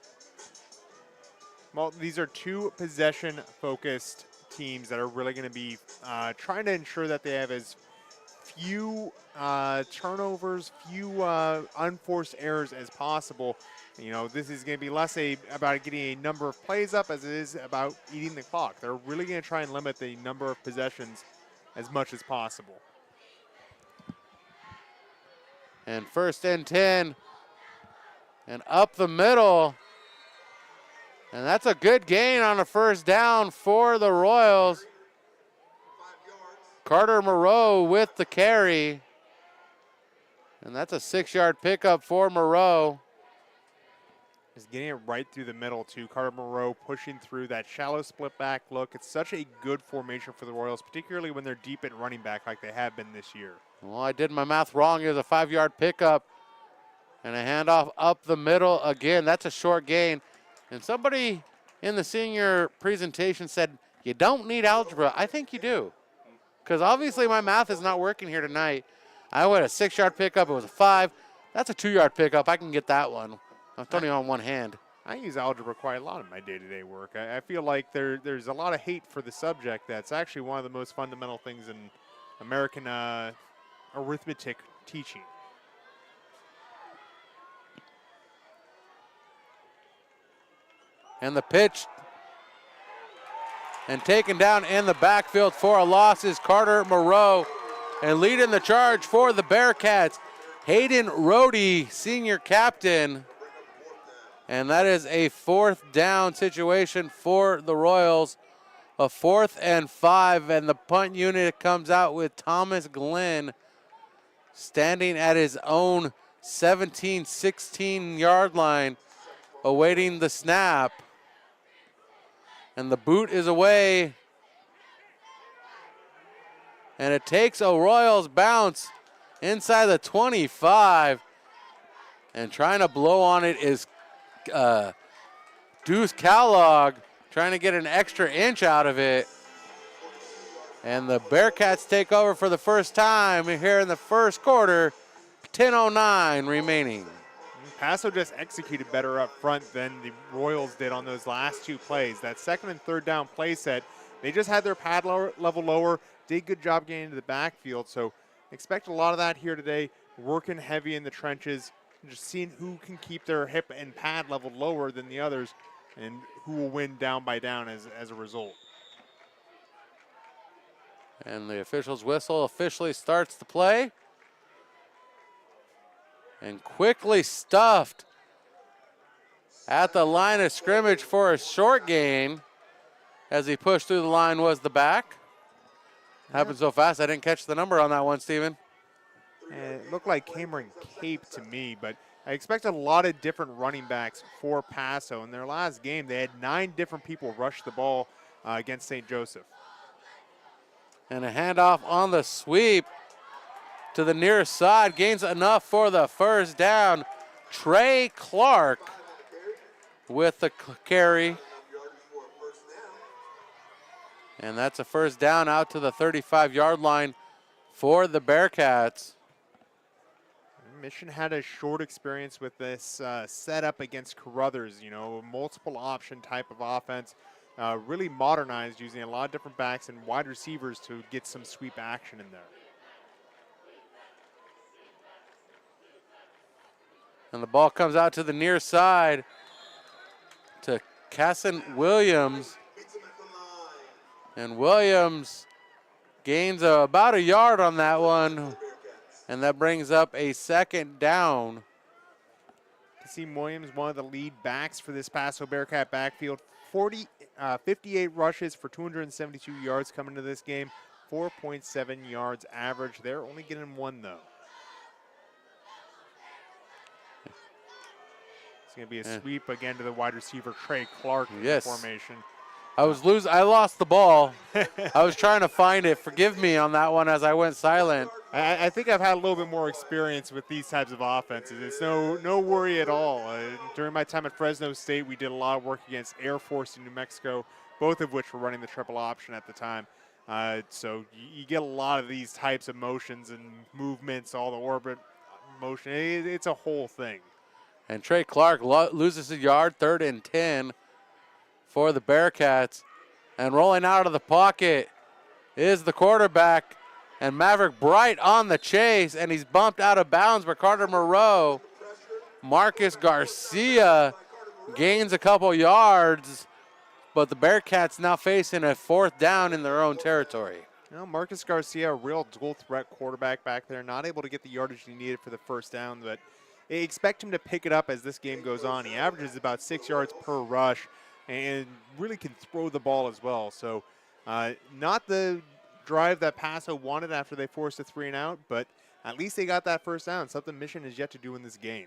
Well, these are two possession-focused teams that are really going to be trying to ensure that they have as few turnovers, few unforced errors as possible. You know, this is going to be less about getting a number of plays up as it is about eating the clock. They're really going to try and limit the number of possessions as much as possible. And 1st and 10. And up the middle. And that's a good gain on a first down for the Royals. Carter Moreau with the carry. And that's a 6-yard pickup for Moreau. Just getting it right through the middle to Carter Moreau, pushing through that shallow split back look. It's such a good formation for the Royals, particularly when they're deep at running back like they have been this year. Well, I did my math wrong. It was a 5-yard pickup. And a handoff up the middle again. That's a short gain. And somebody in the senior presentation said, you don't need algebra. I think you do. Because obviously my math is not working here tonight. I went a 6-yard pickup. It was a 5. That's a 2-yard pickup. I can get that one. I'm only on one hand. I use algebra quite a lot in my day-to-day work. I feel like there's a lot of hate for the subject. That's actually one of the most fundamental things in American arithmetic teaching. And the pitch. And taken down in the backfield for a loss is Carter Moreau. And leading the charge for the Bearcats, Hayden Rohde, senior captain. And that is a 4th down situation for the Royals. A 4th and 5, and the punt unit comes out with Thomas Glenn standing at his own 16 yard line, awaiting the snap. And the boot is away. And it takes a Royals bounce inside the 25. And trying to blow on it is Deuce Kellogg, trying to get an extra inch out of it. And the Bearcats take over for the first time here in the first quarter. 10:09 remaining. Paso just executed better up front than the Royals did on those last 2 plays. That 2nd and 3rd down play set, they just had their pad level lower, did a good job getting into the backfield. So expect a lot of that here today, working heavy in the trenches, just seeing who can keep their hip and pad level lower than the others and who will win down by down as a result. And the official's whistle officially starts the play. And quickly stuffed at the line of scrimmage for a short gain. As he pushed through the line was the back. Happened so fast I didn't catch the number on that one, Steven. And it looked like Cameron Cape to me, but I expect a lot of different running backs for Paso. In their last game, they had 9 different people rush the ball against St. Joseph. And a handoff on the sweep to the near side. Gains enough for the first down. Trey Clark with the carry. And that's a first down out to the 35-yard line for the Bearcats. Mission had a short experience with this setup against Carruthers, you know, multiple option type of offense. Really modernized, using a lot of different backs and wide receivers to get some sweep action in there. And the ball comes out to the near side to Casson Williams. And Williams gains about a yard on that one. And that brings up a 2nd down. Kassim Williams, one of the lead backs for this Paso Bearcat backfield. 58 rushes for 272 yards coming to this game. 4.7 yards average. They're only getting 1, though. It's going to be a sweep again to the wide receiver, Trey Clark, in the formation. I lost the ball. I was trying to find it. Forgive me on that one as I went silent. I think I've had a little bit more experience with these types of offenses. It's no worry at all. During my time at Fresno State, we did a lot of work against Air Force in New Mexico, both of which were running the triple option at the time. So you get a lot of these types of motions and movements, all the orbit motion. It's a whole thing. And Trey Clark loses a yard, 3rd and 10 for the Bearcats. And rolling out of the pocket is the quarterback, and Maverick Bright on the chase, and he's bumped out of bounds by Carter Moreau. Marcus Garcia gains a couple yards, but the Bearcats now facing a 4th down in their own territory. You know, Marcus Garcia, a real dual threat quarterback back there, not able to get the yardage he needed for the first down, but they expect him to pick it up as this game goes on. He averages about 6 yards per rush and really can throw the ball as well. So not the drive that Paso wanted after they forced a 3-and-out, but at least they got that first down, something Mission has yet to do in this game.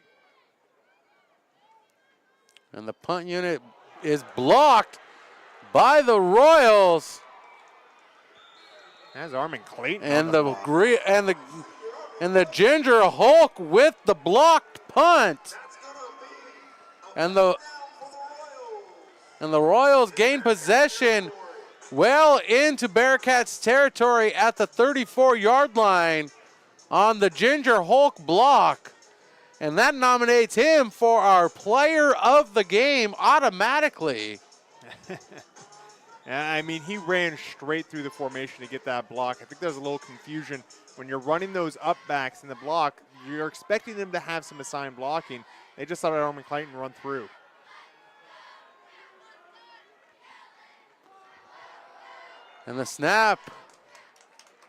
And the punt unit is blocked by the Royals. That's Armin Clayton. And the Ginger Hulk with the blocked punt. And the Royals gain possession well into Bearcats territory at the 34-yard line on the Ginger Hulk block. And that nominates him for our player of the game automatically. I mean, he ran straight through the formation to get that block. I think there's a little confusion. When you're running those up backs in the block, you're expecting them to have some assigned blocking. They just let Armin Clayton run through. And the snap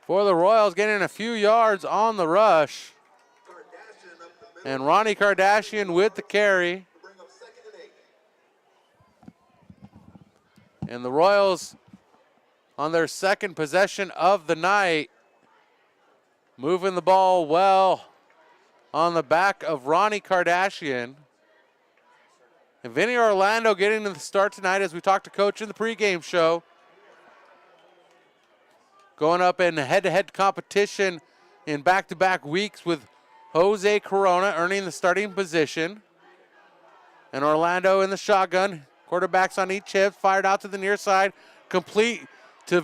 for the Royals, getting a few yards on the rush. And Ronnie Kardashian with the carry. And the Royals on their 2nd possession of the night, moving the ball well on the back of Ronnie Kardashian. And Vinny Orlando getting to the start tonight, as we talked to Coach in the pregame show. Going up in head-to-head competition in back-to-back weeks with Jose Corona earning the starting position. And Orlando in the shotgun. Quarterbacks on each hip, fired out to the near side, complete to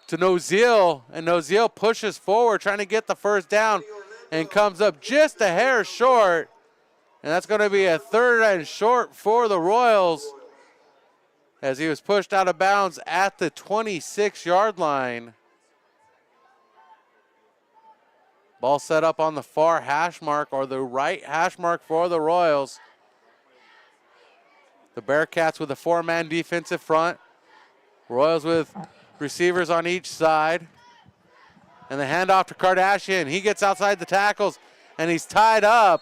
Noziel, and Noziel pushes forward, trying to get the first down, and comes up just a hair short. And that's going to be a 3rd and short for the Royals, as he was pushed out of bounds at the 26-yard line. Ball set up on the far hash mark, or the right hash mark for the Royals. The Bearcats with a 4-man defensive front. Royals with receivers on each side. And the handoff to Kardashian. He gets outside the tackles, and he's tied up.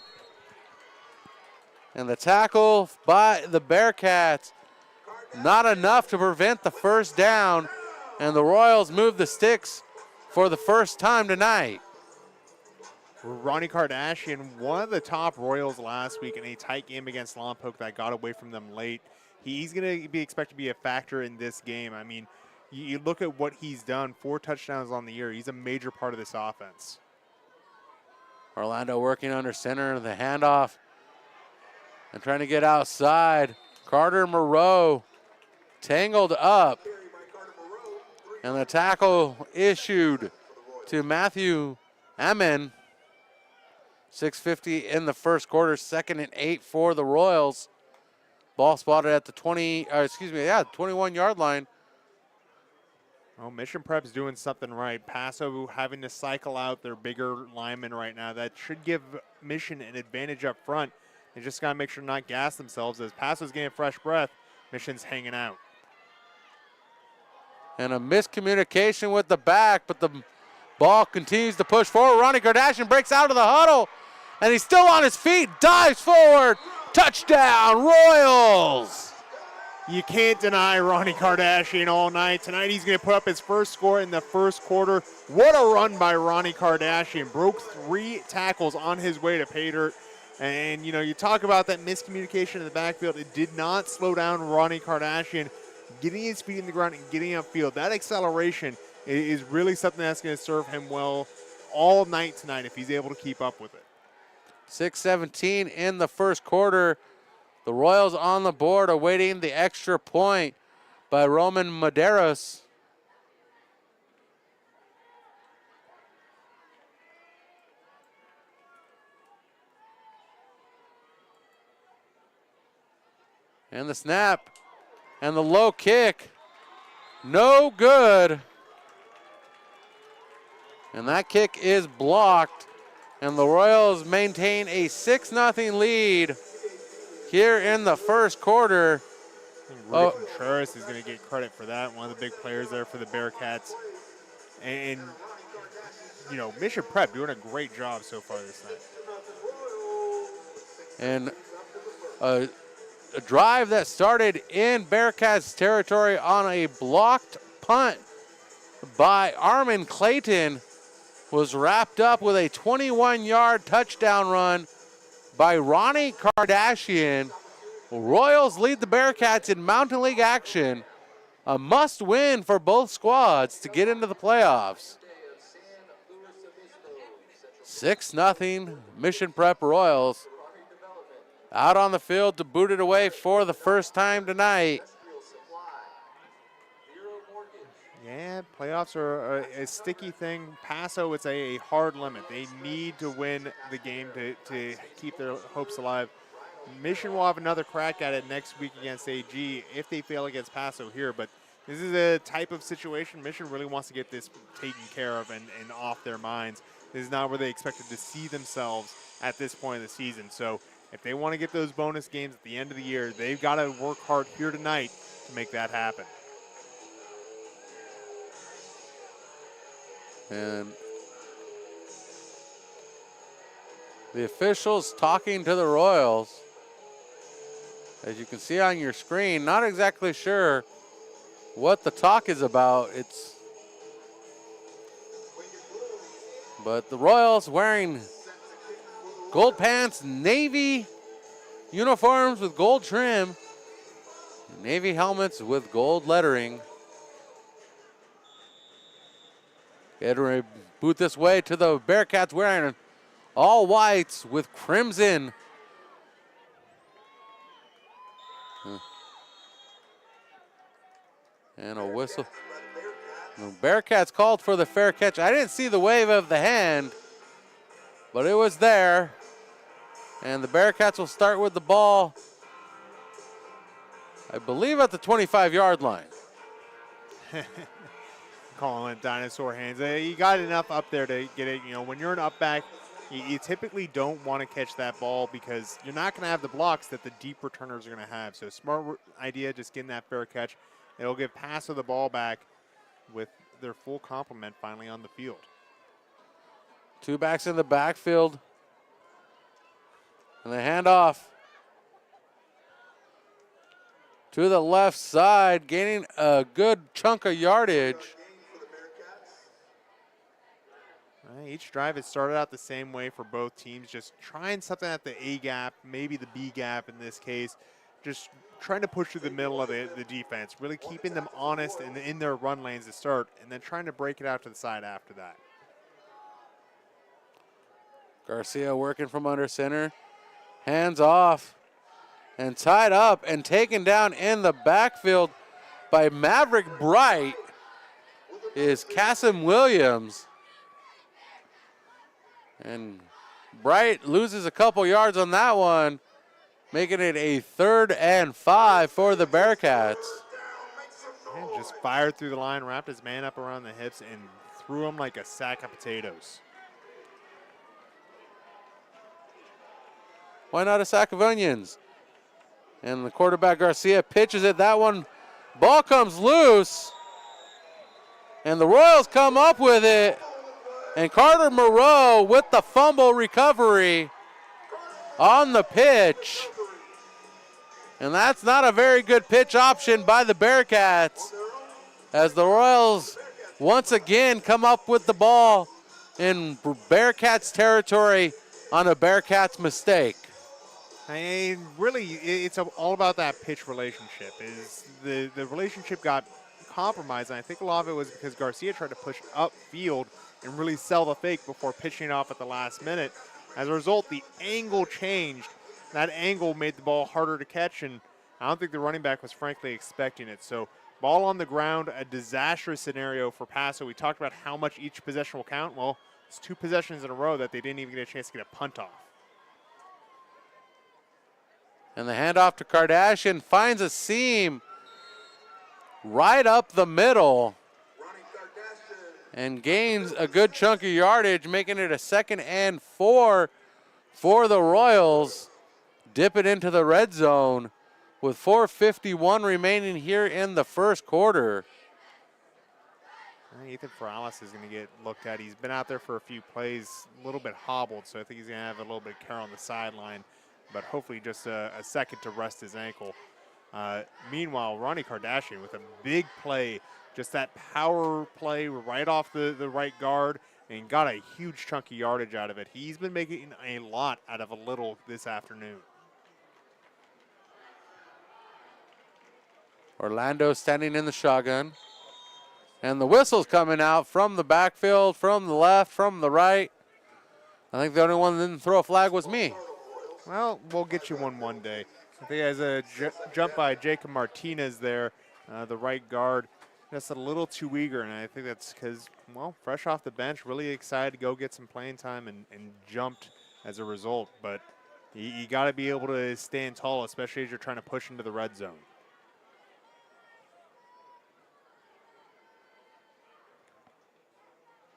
And the tackle by the Bearcats, not enough to prevent the first down. And the Royals move the sticks for the first time tonight. Ronnie Kardashian, one of the top Royals last week in a tight game against Lompoc that got away from them late. He's going to be expected to be a factor in this game. I mean, you look at what he's done, 4 touchdowns on the year. He's a major part of this offense. Orlando working under center, the handoff, and trying to get outside. Carter Moreau tangled up, and the tackle issued to Matthew Amen. 6:50 in the first quarter, 2nd and 8 for the Royals. Ball spotted at the 21-yard line. Well, Mission Prep's doing something right. Paso having to cycle out their bigger linemen right now. That should give Mission an advantage up front. They just got to make sure to not gas themselves. As Paso's getting fresh breath, Mission's hanging out. And a miscommunication with the back, but the ball continues to push forward. Ronnie Kardashian breaks out of the huddle, and he's still on his feet, dives forward. Touchdown, Royals! You can't deny Ronnie Kardashian all night. Tonight he's going to put up his first score in the first quarter. What a run by Ronnie Kardashian. Broke 3 tackles on his way to pay dirt. And, you know, you talk about that miscommunication in the backfield. It did not slow down Ronnie Kardashian getting his feet in the ground and getting upfield. That acceleration is really something that's going to serve him well all night tonight if he's able to keep up with it. 6:17 in the first quarter. The Royals on the board awaiting the extra point by Roman Maderos. And the snap. And the low kick. No good. And that kick is blocked. And the Royals maintain a 6-0 lead here in the first quarter. Rudy Contreras is going to get credit for that. One of the big players there for the Bearcats. And you know, Mission Prep doing a great job so far this night. And a drive that started in Bearcats territory on a blocked punt by Armin Clayton was wrapped up with a 21-yard touchdown run by Ronnie Kardashian. Royals lead the Bearcats in Mountain League action. A must-win for both squads to get into the playoffs. 6-0 Mission Prep Royals. Out on the field to boot it away for the first time tonight. Yeah, playoffs are a sticky thing. Paso, it's a hard limit. They need to win the game to keep their hopes alive. Mission will have another crack at it next week against AG if they fail against Paso here. But this is a type of situation Mission really wants to get this taken care of and off their minds. This is not where they expected to see themselves at this point of the season. So if they want to get those bonus games at the end of the year, they've got to work hard here tonight to make that happen. And the officials talking to the Royals. As you can see on your screen, not exactly sure what the talk is about. But the Royals wearing gold pants, navy uniforms with gold trim, navy helmets with gold lettering. Get ready to boot this way to the Bearcats wearing all whites with crimson. And a whistle. The Bearcats called for the fair catch. I didn't see the wave of the hand, but it was there. And the Bearcats will start with the ball, I believe, at the 25-yard line. Calling it dinosaur hands. You got enough up there to get it. You know, when you're an up back, you typically don't want to catch that ball because you're not going to have the blocks that the deep returners are going to have. So smart idea, just getting that fair catch. It'll give Paso the ball back with their full complement finally on the field. Two backs in the backfield. And the handoff to the left side, gaining a good chunk of yardage. Each drive has started out the same way for both teams, just trying something at the A gap, maybe the B gap in this case, just trying to push through the middle of the defense, really keeping them honest and in their run lanes to start, and then trying to break it out to the side after that. Garcia working from under center, hands off, and tied up and taken down in the backfield by Maverick Bright is Cassim Williams. And Bright loses a couple yards on that one, making it a 3rd and 5 for the Bearcats. And just fired through the line, wrapped his man up around the hips, and threw him like a sack of potatoes. Why not a sack of onions? And the quarterback Garcia pitches it. That one, ball comes loose. And the Royals come up with it. And Carter Moreau with the fumble recovery on the pitch. And that's not a very good pitch option by the Bearcats, as the Royals once again come up with the ball in Bearcats territory on a Bearcats mistake. And really, it's all about that pitch relationship. The relationship got compromised, and I think a lot of it was because Garcia tried to push upfield and really sell the fake before pitching it off at the last minute. As a result, the angle changed. That angle made the ball harder to catch, and I don't think the running back was frankly expecting it. So ball on the ground, a disastrous scenario for Paso. We talked about how much each possession will count. Well, it's 2 possessions in a row that they didn't even get a chance to get a punt off. And the handoff to Kardashian finds a seam right up the middle and gains a good chunk of yardage, making it a 2nd and 4 for the Royals. Dip it into the red zone with 4:51 remaining here in the first quarter. Ethan Ferralis is going to get looked at. He's been out there for a few plays, a little bit hobbled, so I think he's going to have a little bit of care on the sideline, but hopefully just a second to rest his ankle. Meanwhile, Ronnie Kardashian with a big play, just that power play right off the right guard, and got a huge chunk of yardage out of it. He's been making a lot out of a little this afternoon. Orlando standing in the shotgun. And the whistle's coming out from the backfield, from the left, from the right. I think the only one that didn't throw a flag was me. Well, we'll get you one day. I think as a jump by Jacob Martinez there, the right guard, just a little too eager, and I think that's because, well, fresh off the bench, really excited to go get some playing time and jumped as a result. But you got to be able to stand tall, especially as you're trying to push into the red zone.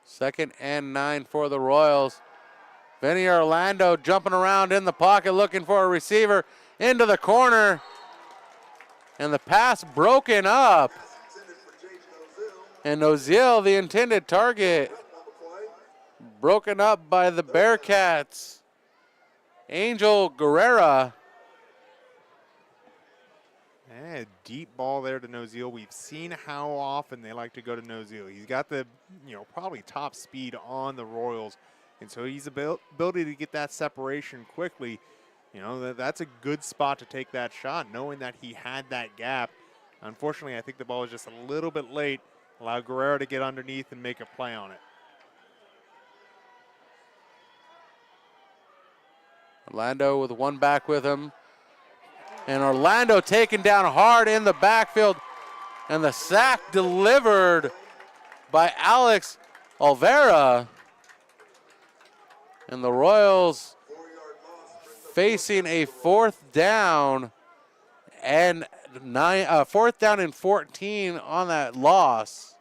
Second and 9 for the Royals. Vinny Orlando jumping around in the pocket looking for a receiver into the corner. And the pass broken up. And Oziel, the intended target, broken up by the Bearcats. Angel Guerrera. A deep ball there to Noziel. We've seen how often they like to go to Noziel. He's got the, probably top speed on the Royals. And so he's ability to get that separation quickly. That's a good spot to take that shot, knowing that he had that gap. Unfortunately, I think the ball was just a little bit late. Allowed Guerrero to get underneath and make a play on it. Orlando with one back with him. And Orlando taken down hard in the backfield. And the sack delivered by Alex Olvera. And the Royals facing a 4th down and 4th down and 14 on that loss.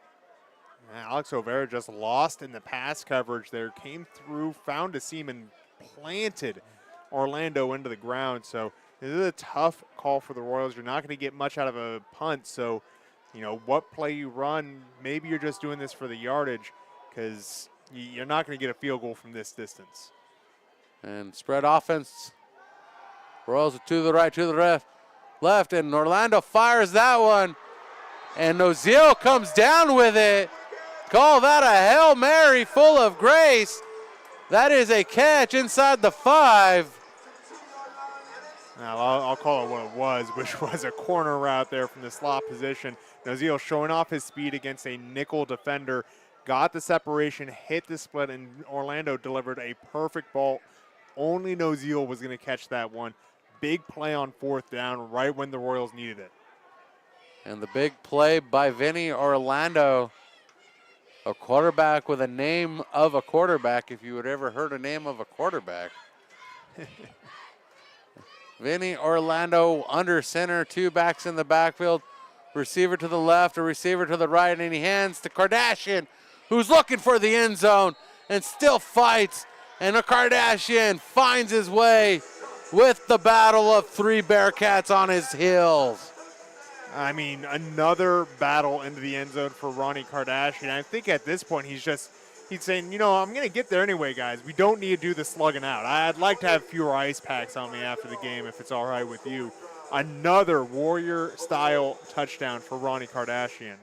Alex Olvera just lost in the pass coverage there. Came through, found a seam, and planted Orlando into the ground. So this is a tough call for the Royals. You're not going to get much out of a punt. So, what play you run, maybe you're just doing this for the yardage because you're not going to get a field goal from this distance. And spread offense. Royals to the right, to the left, and Orlando fires that one. And Noziel comes down with it. Call that a Hail Mary full of grace. That is a catch inside the 5. Now, I'll call it what it was, which was a corner route there from the slot position. Noziel showing off his speed against a nickel defender. Got the separation, hit the split, and Orlando delivered a perfect ball. Only Noziel was going to catch that one. Big play on 4th down right when the Royals needed it. And the big play by Vinny Orlando, a quarterback with a name of a quarterback, if you had ever heard a name of a quarterback. Vinny Orlando under center, 2 backs in the backfield, receiver to the left, a receiver to the right, and he hands to Kardashian, who's looking for the end zone and still fights. And a Kardashian finds his way with the battle of 3 Bearcats on his heels. I mean, another battle into the end zone for Ronnie Kardashian. I think at this point he's saying, I'm going to get there anyway, guys. We don't need to do the slugging out. I'd like to have fewer ice packs on me after the game if it's all right with you. Another Warrior-style touchdown for Ronnie Kardashian.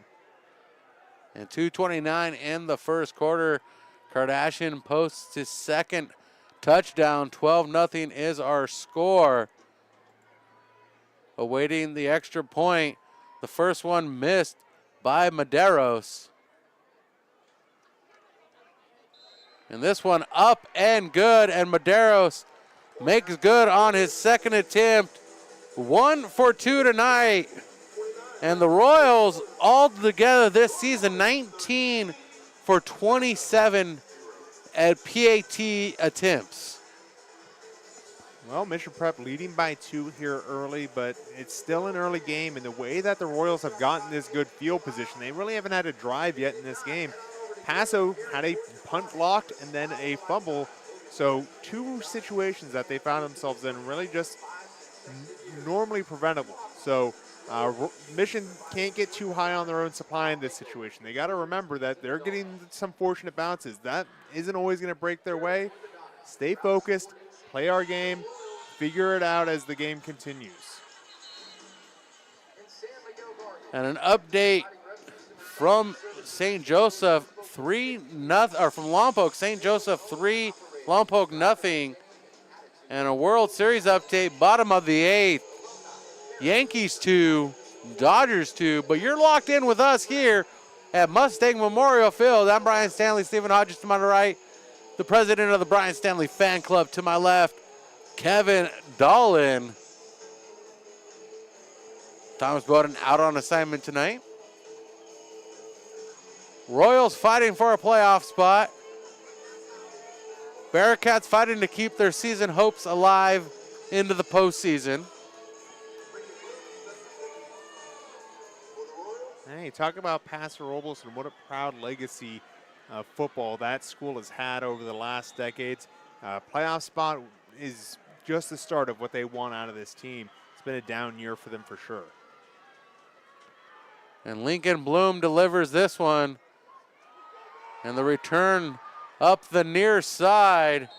And 2:29 in the first quarter. Kardashian posts his 2nd touchdown. 12-0 is our score. Awaiting the extra point. The first one missed by Medeiros. And this one up and good, and Medeiros makes good on his 2nd attempt. 1 for 2 tonight. And the Royals all together this season, 19 for 27 at PAT attempts. Well, Mission Prep leading by 2 here early, but it's still an early game. And the way that the Royals have gotten this good field position, they really haven't had a drive yet in this game. Paso had a punt blocked and then a fumble. So 2 situations that they found themselves in really just normally preventable. So Mission can't get too high on their own supply in this situation. They got to remember that they're getting some fortunate bounces. That isn't always going to break their way. Stay focused, play our game, figure it out as the game continues. And an update from St. Joseph, 3-0, or from Lompoc, St. Joseph 3, Lompoc nothing. And a World Series update, bottom of the 8th. Yankees 2, Dodgers 2, but you're locked in with us here at Mustang Memorial Field. I'm Brian Stanley, Stephen Hodges to my right, the president of the Brian Stanley Fan Club to my left, Kevin Dolan. Thomas Bowden out on assignment tonight. Royals fighting for a playoff spot. Bearcats fighting to keep their season hopes alive into the postseason. Hey, talk about Paso Robles and what a proud legacy of football that school has had over the last decades. Playoff spot is just the start of what they want out of this team. It's been a down year for them for sure. And Lincoln Bloom delivers this one. And the return up the near side.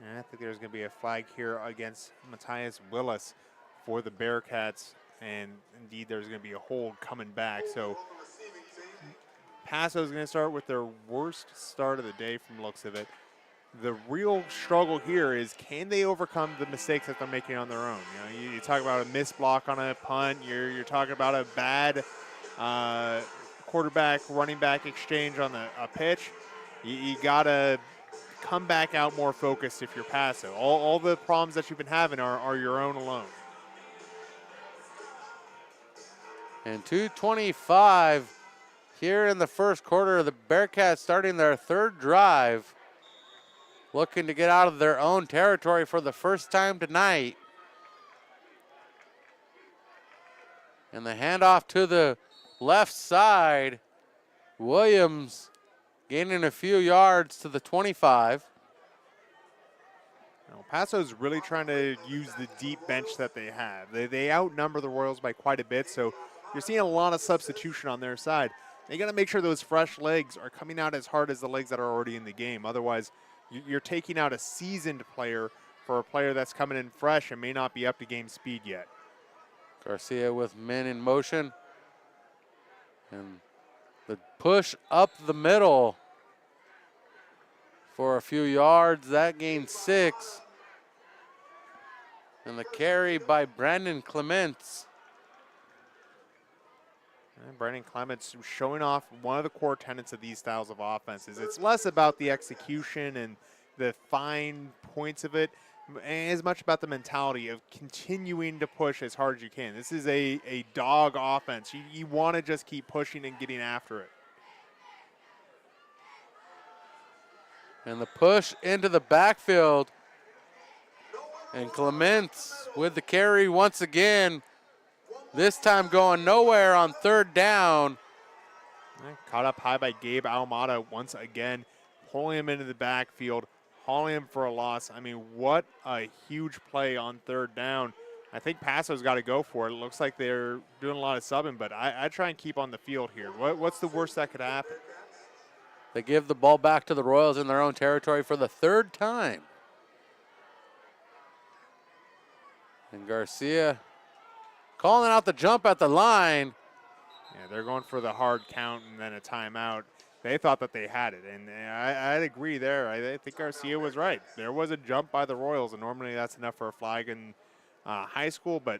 And I think there's going to be a flag here against Matthias Willis for the Bearcats, and indeed there's going to be a hold coming back. So Paso's going to start with their worst start of the day from the looks of it. The real struggle here is, can they overcome the mistakes that they're making on their own? You know, you talk about a missed block on a punt. You're talking about a bad quarterback running back exchange on a pitch. You got to come back out more focused if you're Paso. All the problems that you've been having are your own alone. And 2:25 here in the first quarter. The Bearcats starting their third drive, looking to get out of their own territory for the first time tonight. And the handoff to the left side. Williams gaining a few yards to the 25. Now, Paso's really trying to use the deep bench that they have. They outnumber the Royals by quite a bit, so you're seeing a lot of substitution on their side. They got to make sure those fresh legs are coming out as hard as the legs that are already in the game. Otherwise, you're taking out a seasoned player for a player that's coming in fresh and may not be up to game speed yet. Garcia with men in motion. And the push up the middle for a few yards. That gained 6. And the carry by Brandon Clements. And Brandon Clements showing off one of the core tenets of these styles of offenses. It's less about the execution and the fine points of it, and as much about the mentality of continuing to push as hard as you can. This is a dog offense. You want to just keep pushing and getting after it. And the push into the backfield. And Clements with the carry once again. This time going nowhere on third down. Caught up high by Gabe Almada once again, pulling him into the backfield, hauling him for a loss. I mean, what a huge play on third down. I think Paso's got to go for it. It looks like they're doing a lot of subbing, but I try and keep on the field here. What's the worst that could happen? They give the ball back to the Royals in their own territory for the third time. And Garcia calling out the jump at the line. Yeah, they're going for the hard count and then a timeout. They thought that they had it, and I'd agree there. I think Garcia was right. There was a jump by the Royals, and normally that's enough for a flag in high school, but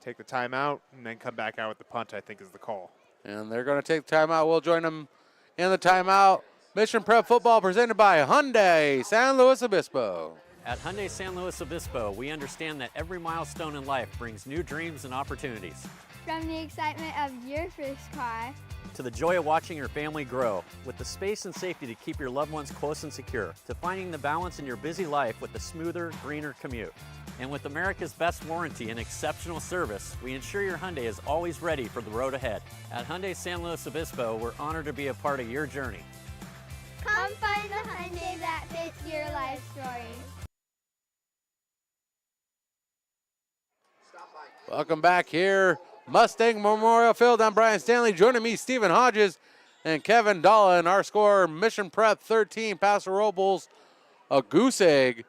take the timeout and then come back out with the punt, I think, is the call. And they're going to take the timeout. We'll join them in the timeout. Mission Prep Football presented by Hyundai San Luis Obispo. At Hyundai San Luis Obispo, we understand that every milestone in life brings new dreams and opportunities. From the excitement of your first car to the joy of watching your family grow, with the space and safety to keep your loved ones close and secure, to finding the balance in your busy life with a smoother, greener commute. And with America's best warranty and exceptional service, we ensure your Hyundai is always ready for the road ahead. At Hyundai San Luis Obispo, we're honored to be a part of your journey. Come find the Hyundai that fits your life story. Welcome back here. Mustang Memorial Field. I'm Brian Stanley. Joining me, Stephen Hodges and Kevin Dolan. Our score, Mission Prep 13, Paso Robles, a goose egg.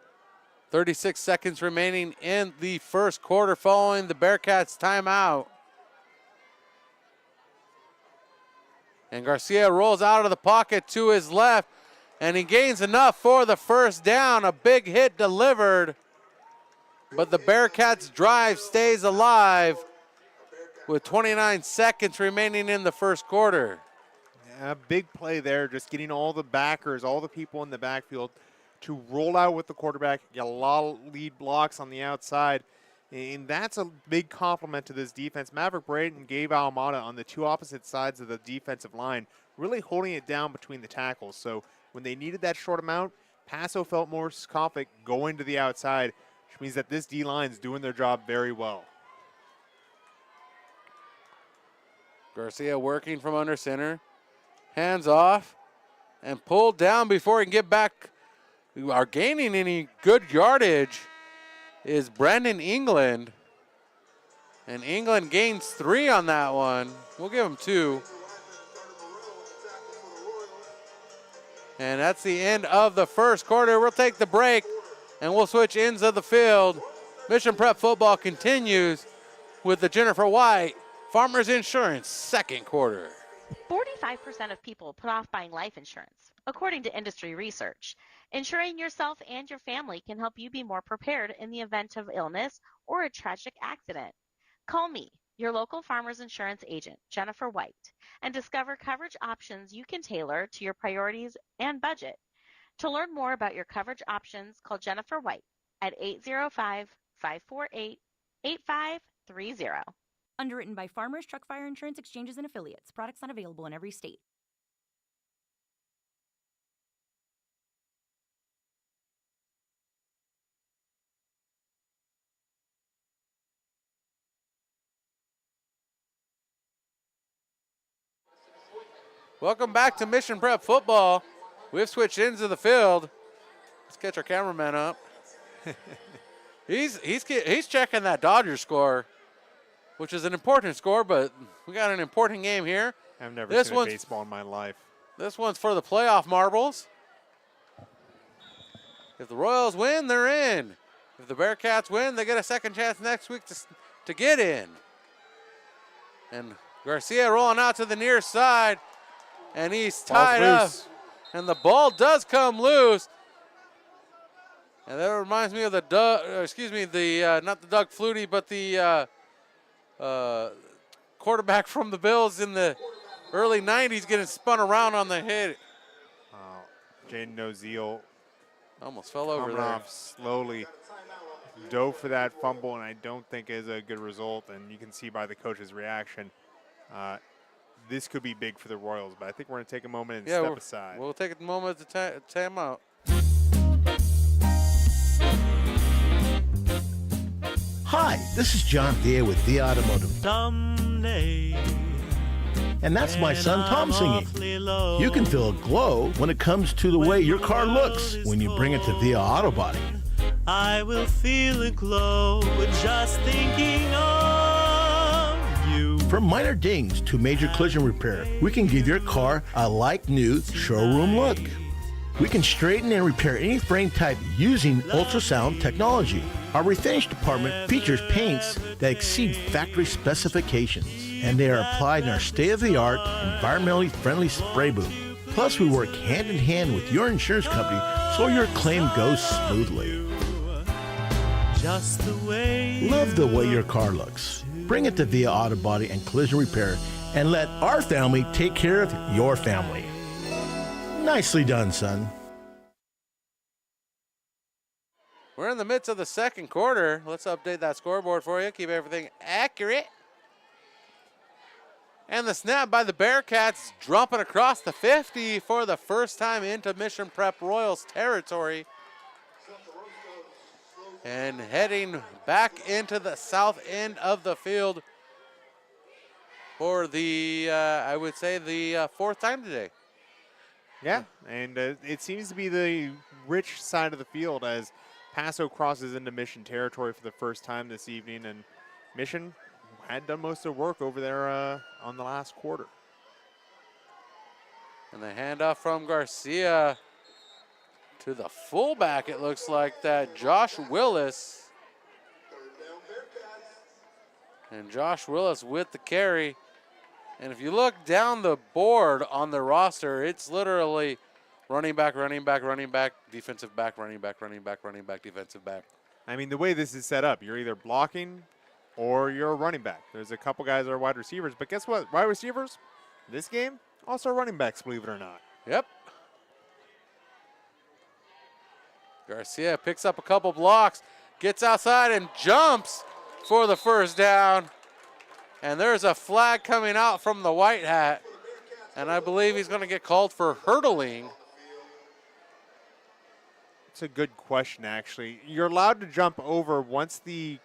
36 seconds remaining in the first quarter following the Bearcats timeout. And Garcia rolls out of the pocket to his left, and he gains enough for the first down. A big hit delivered, but the Bearcats' drive stays alive with 29 seconds remaining in the first quarter. Yeah, big play there, just getting all the backers, all the people in the backfield to roll out with the quarterback, get a lot of lead blocks on the outside, and that's a big compliment to this defense. Maverick Braden and Gabe Almada on the two opposite sides of the defensive line, really holding it down between the tackles. So when they needed that short amount, Paso felt more confident going to the outside, which means that this D-line is doing their job very well. Garcia working from under center, hands off, and pulled down before he can get back. We are gaining any good yardage is Brandon England. And England gains 3 on that one. We'll give him 2. And that's the end of the first quarter. We'll take the break and we'll switch ends of the field. Mission Prep football continues with the Jennifer White Farmers Insurance second quarter. 45% of people put off buying life insurance, according to industry research. Insuring yourself and your family can help you be more prepared in the event of illness or a tragic accident. Call me, your local Farmers Insurance agent, Jennifer White, and discover coverage options you can tailor to your priorities and budget. To learn more about your coverage options, call Jennifer White at 805-548-8530. Underwritten by Farmers Truck Fire Insurance Exchanges and Affiliates. Products not available in every state. Welcome back to Mission Prep football. We've switched ends of the field. Let's catch our cameraman up. He's checking that Dodgers score, which is an important score, but we got an important game here. I've never seen a baseball in my life. This one's for the playoff marbles. If the Royals win, they're in. If the Bearcats win, they get a second chance next week to get in. And Garcia rolling out to the near side, and he's tied up. And the ball does come loose. And that reminds me of the not the Doug Flutie, but the quarterback from the Bills in the early 90s getting spun around on the hit. Jaden Oziel almost fell over there. Off slowly, dove for that fumble, and I don't think is a good result. And you can see by the coach's reaction, this could be big for the Royals. But I think we're going to take a moment and step aside. We'll take a moment to time out. Hi, this is John Thea with Thea Automotive. Someday, and that's my son Tom singing. You can feel a glow when it comes to the way your car looks when you bring it to Thea Auto Body. I will feel a glow just thinking of you. From minor dings to major collision repair, we can give your car a like-new showroom look. We can straighten and repair any frame type using ultrasound technology. Our refinish department features paints that exceed factory specifications, and they are applied in our state-of-the-art, environmentally friendly spray booth. Plus, we work hand-in-hand with your insurance company so your claim goes smoothly. Just the way Love the way your car looks. Bring it to Via Auto Body and Collision Repair and let our family take care of your family. Nicely done, son. We're in the midst of the second quarter. Let's update that scoreboard for you. Keep everything accurate. And the snap by the Bearcats, dropping across the 50 for the first time into Mission Prep Royals territory. And heading back into the south end of the field for the, I would say, the fourth time today. Yeah, and it seems to be the rich side of the field as Paso crosses into Mission territory for the first time this evening, and Mission had done most of the work over there on the last quarter. And the handoff from Garcia to the fullback, it looks like that, Josh Willis. And Josh Willis with the carry. And if you look down the board on the roster, it's literally running back, running back, running back, defensive back, running back, running back, running back, defensive back. I mean, the way this is set up, you're either blocking or you're a running back. There's a couple guys that are wide receivers, but guess what? Wide receivers, this game, also running backs, believe it or not. Yep. Garcia picks up a couple blocks, gets outside and jumps for the first down. And there's a flag coming out from the white hat. And I believe he's going to get called for hurdling. It's a good question, actually. You're allowed to jump over once the,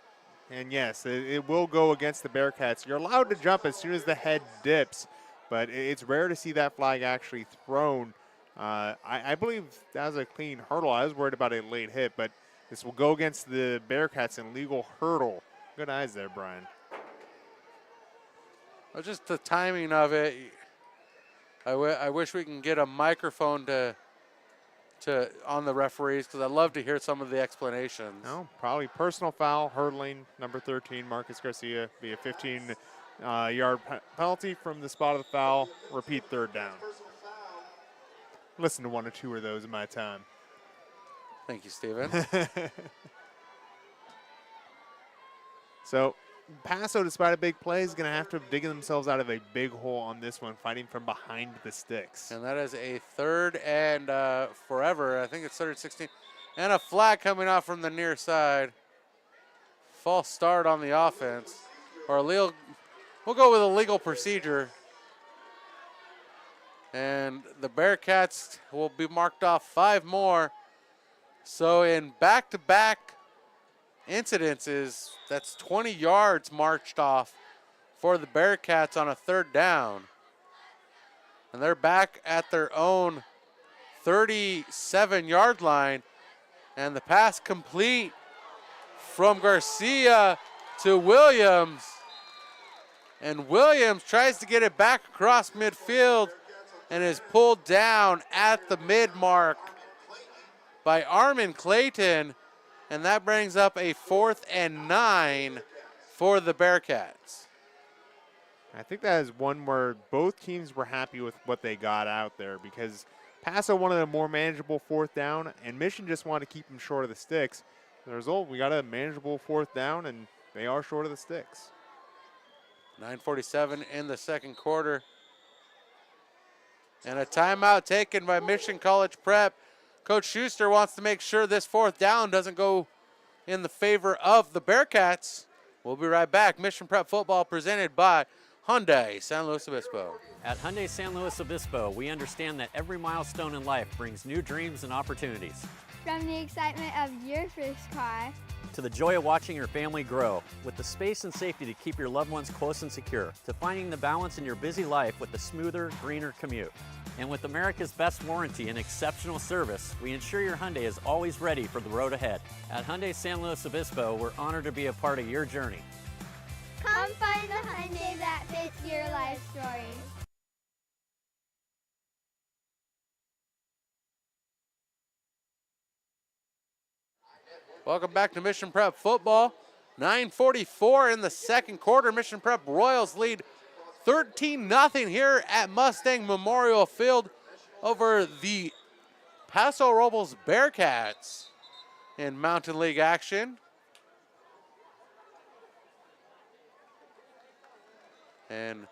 and yes, it will go against the Bearcats. You're allowed to jump as soon as the head dips, but it's rare to see that flag actually thrown. I believe that was a clean hurdle. I was worried about a late hit, but this will go against the Bearcats in legal hurdle. Good eyes there, Brian. Well, just the timing of it. I wish we can get a microphone to on the referees, because I'd love to hear some of the explanations. No, probably personal foul, hurdling, number 13, Marcus Garcia, be a 15-yard penalty from the spot of the foul. Repeat third down. Listen to one or two of those in my time. Thank you, Steven. So Paso, despite a big play, is going to have to dig themselves out of a big hole on this one, fighting from behind the sticks. And that is a third and forever. I think it's third and 16. And a flag coming out from the near side. False start on the offense. Or we'll go with a legal procedure. And the Bearcats will be marked off 5 more. So in back-to-back incidences, that's 20 yards marched off for the Bearcats on a third down. And they're back at their own 37-yard line. And the pass complete from Garcia to Williams. And Williams tries to get it back across midfield and is pulled down at the mid-mark by Armin Clayton. And that brings up a 4th and 9 for the Bearcats. I think that is one where both teams were happy with what they got out there, because Paso wanted a more manageable 4th down, and Mission just wanted to keep them short of the sticks. The result, we got a manageable 4th down, and they are short of the sticks. 9:47 in the second quarter. And a timeout taken by Mission College Prep. Coach Schuster wants to make sure this 4th down doesn't go in the favor of the Bearcats. We'll be right back. Mission Prep Football presented by Hyundai San Luis Obispo. At Hyundai San Luis Obispo, we understand that every milestone in life brings new dreams and opportunities. From the excitement of your first car to the joy of watching your family grow, with the space and safety to keep your loved ones close and secure, to finding the balance in your busy life with a smoother, greener commute. And with America's best warranty and exceptional service, we ensure your Hyundai is always ready for the road ahead. At Hyundai San Luis Obispo, we're honored to be a part of your journey. Come find the Hyundai that fits your life story. Welcome back to Mission Prep Football. 9:44 in the second quarter. Mission Prep Royals lead 13-0 here at Mustang Memorial Field over the Paso Robles Bearcats in Mountain League action. And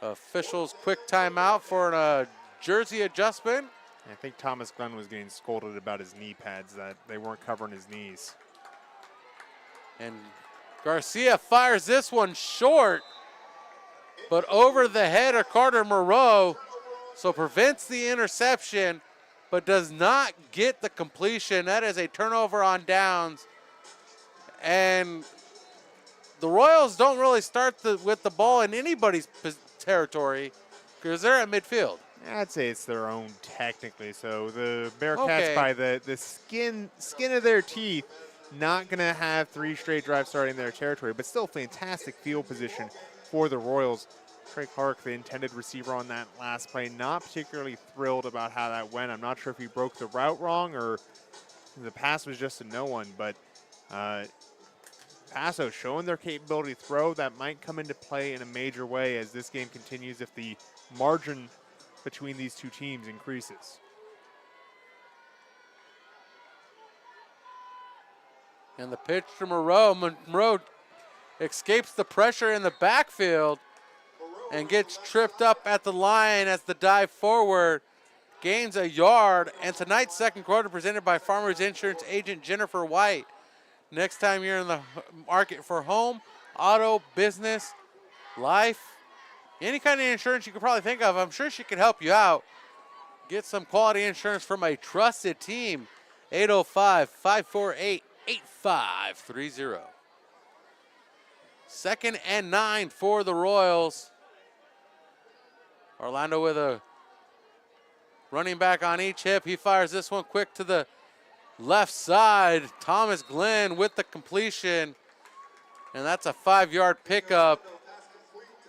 officials quick timeout for a jersey adjustment. I think Thomas Glenn was getting scolded about his knee pads, that they weren't covering his knees. And Garcia fires this one short. but over the head of Carter Moreau, so prevents the interception, but does not get the completion. That is a turnover on downs. And the Royals don't really start with the ball in anybody's territory because they're at midfield. I'd say it's their own technically. So the Bearcats, by the skin of their teeth, not going to have 3 straight drives starting their territory, but still fantastic field position for the Royals. Trey Clark, the intended receiver on that last play, not particularly thrilled about how that went. I'm not sure if he broke the route wrong or the pass was just a no one, but Paso showing their capability to throw. That might come into play in a major way as this game continues if the margin between these two teams increases. And the pitch to Moreau. Moreau escapes the pressure in the backfield and gets tripped up at the line as the dive forward gains a yard. And tonight's second quarter presented by Farmers Insurance agent Jennifer White. Next time you're in the market for home, auto, business, life, any kind of insurance you could probably think of, I'm sure she could help you out. Get some quality insurance from a trusted team. 805-548-8530. 2nd and 9 for the Royals. Orlando with a running back on each hip. He fires this one quick to the left side. Thomas Glenn with the completion. And that's a 5-yard pickup.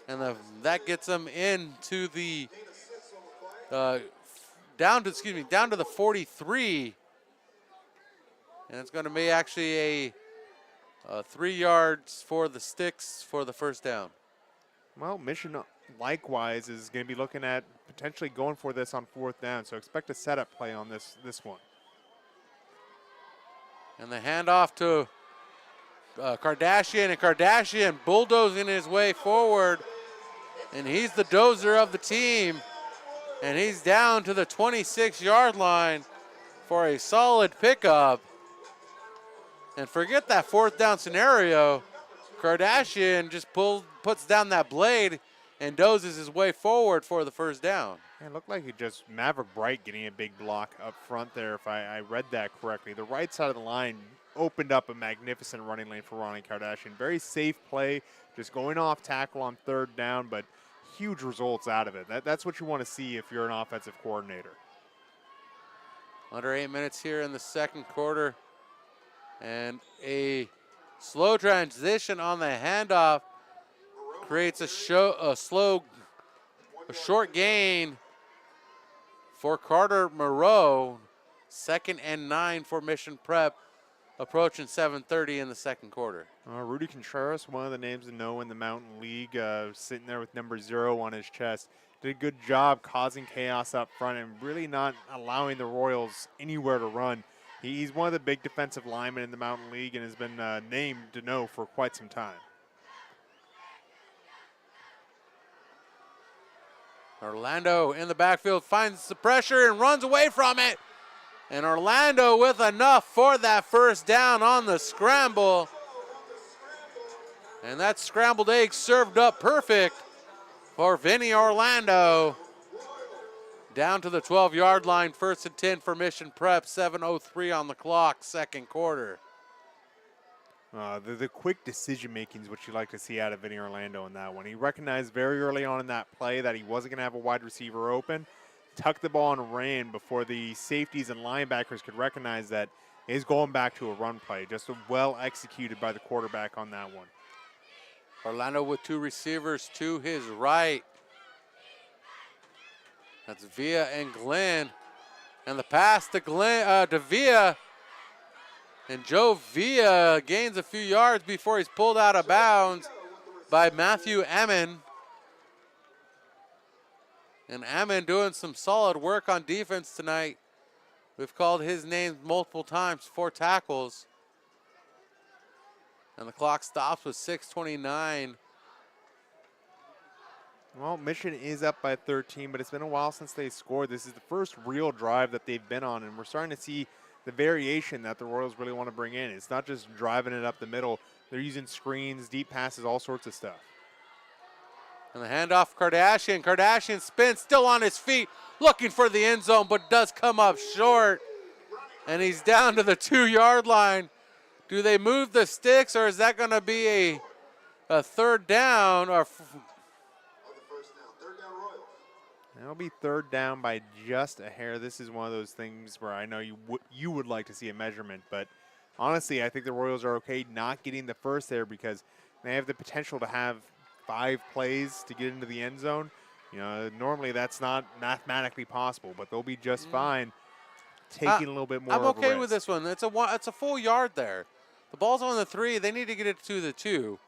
And that gets them into the down to the 43. And it's going to be actually a 3 yards for the sticks for the first down. Well, Mission likewise is going to be looking at potentially going for this on 4th down. So expect a setup play on this one. And the handoff to Kardashian, and Kardashian bulldozing his way forward. And he's the dozer of the team. And he's down to the 26-yard line for a solid pickup. And forget that 4th down scenario. Kardashian just puts down that blade and dozes his way forward for the first down. It looked like he just Maverick Bright getting a big block up front there, if I read that correctly. The right side of the line opened up a magnificent running lane for Ronnie Kardashian. Very safe play, just going off tackle on 3rd down, but huge results out of it. That's what you want to see if you're an offensive coordinator. Under 8 minutes here in the second quarter. And a slow transition on the handoff creates a short gain for Carter Moreau. 2nd and 9 for Mission Prep, approaching 7:30 in the second quarter. Rudy Contreras, one of the names to know in the Mountain League, sitting there with number 0 on his chest. Did a good job causing chaos up front and really not allowing the Royals anywhere to run. He's one of the big defensive linemen in the Mountain League and has been named to know for quite some time. Orlando in the backfield finds the pressure and runs away from it. And Orlando with enough for that first down on the scramble. And that scrambled egg served up perfect for Vinny Orlando. Down to the 12-yard line, 1st and 10 for Mission Prep, 7:03 on the clock, second quarter. The quick decision-making is what you like to see out of Vinny Orlando in that one. He recognized very early on in that play that he wasn't going to have a wide receiver open, tucked the ball and ran before the safeties and linebackers could recognize that he's going back to a run play. Just well executed by the quarterback on that one. Orlando with 2 receivers to his right. That's Villa and Glenn. And the pass to Villa. And Joe Villa gains a few yards before he's pulled out of bounds by Matthew Ammon. And Ammon doing some solid work on defense tonight. We've called his name multiple times, 4 tackles. And the clock stops with 6:29. Well, Mission is up by 13, but it's been a while since they scored. This is the first real drive that they've been on, and we're starting to see the variation that the Royals really want to bring in. It's not just driving it up the middle. They're using screens, deep passes, all sorts of stuff. And the handoff, Kardashian. Kardashian spins, still on his feet, looking for the end zone, but does come up short. And he's down to the 2-yard line. Do they move the sticks, or is that going to be a third down? Or It'll be third down by just a hair. This is one of those things where I know you would like to see a measurement, but honestly, I think the Royals are okay not getting the first there because they have the potential to have 5 plays to get into the end zone. You know, normally that's not mathematically possible, but they'll be just fine taking a little bit more. I'm of a okay risk. with this one. It's a full yard there. The ball's on the 3. They need to get it to the 2.